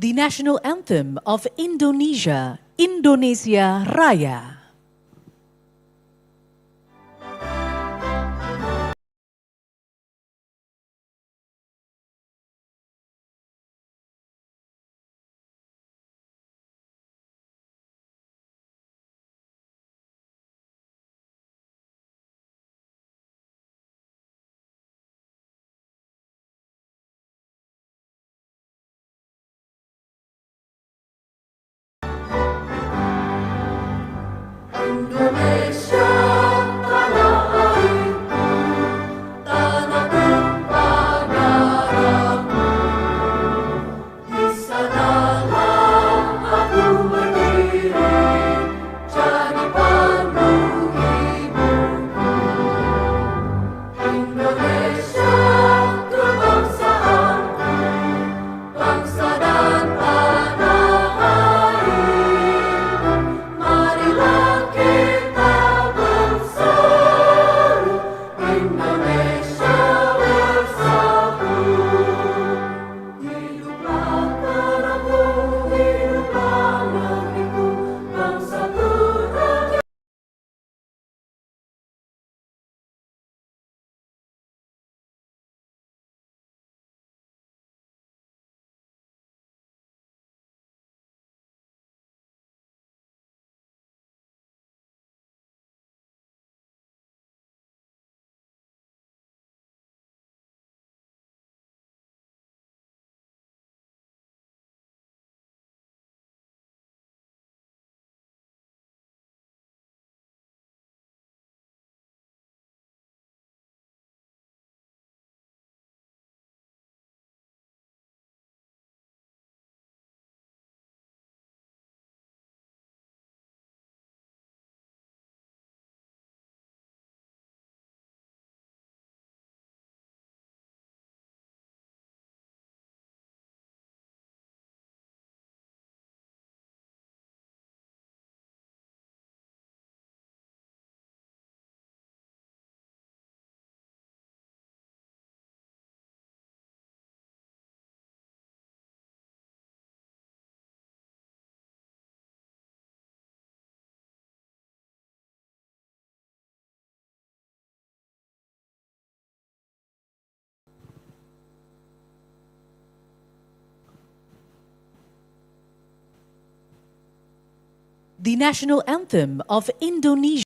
The national anthem of Indonesia, Indonesia Raya. Indonesia tanah airku, tanah tumpah darahku. Di sanalah aku berdiri, jadi pandu hidupku. Indonesia kebangsaanku, bangsa dan tanah air. Marilah kita bersatu, Indonesia bersatu. Hiduplah tanahku, hiduplah negeriku, bangsaku rakyat. The national anthem of Indonesia.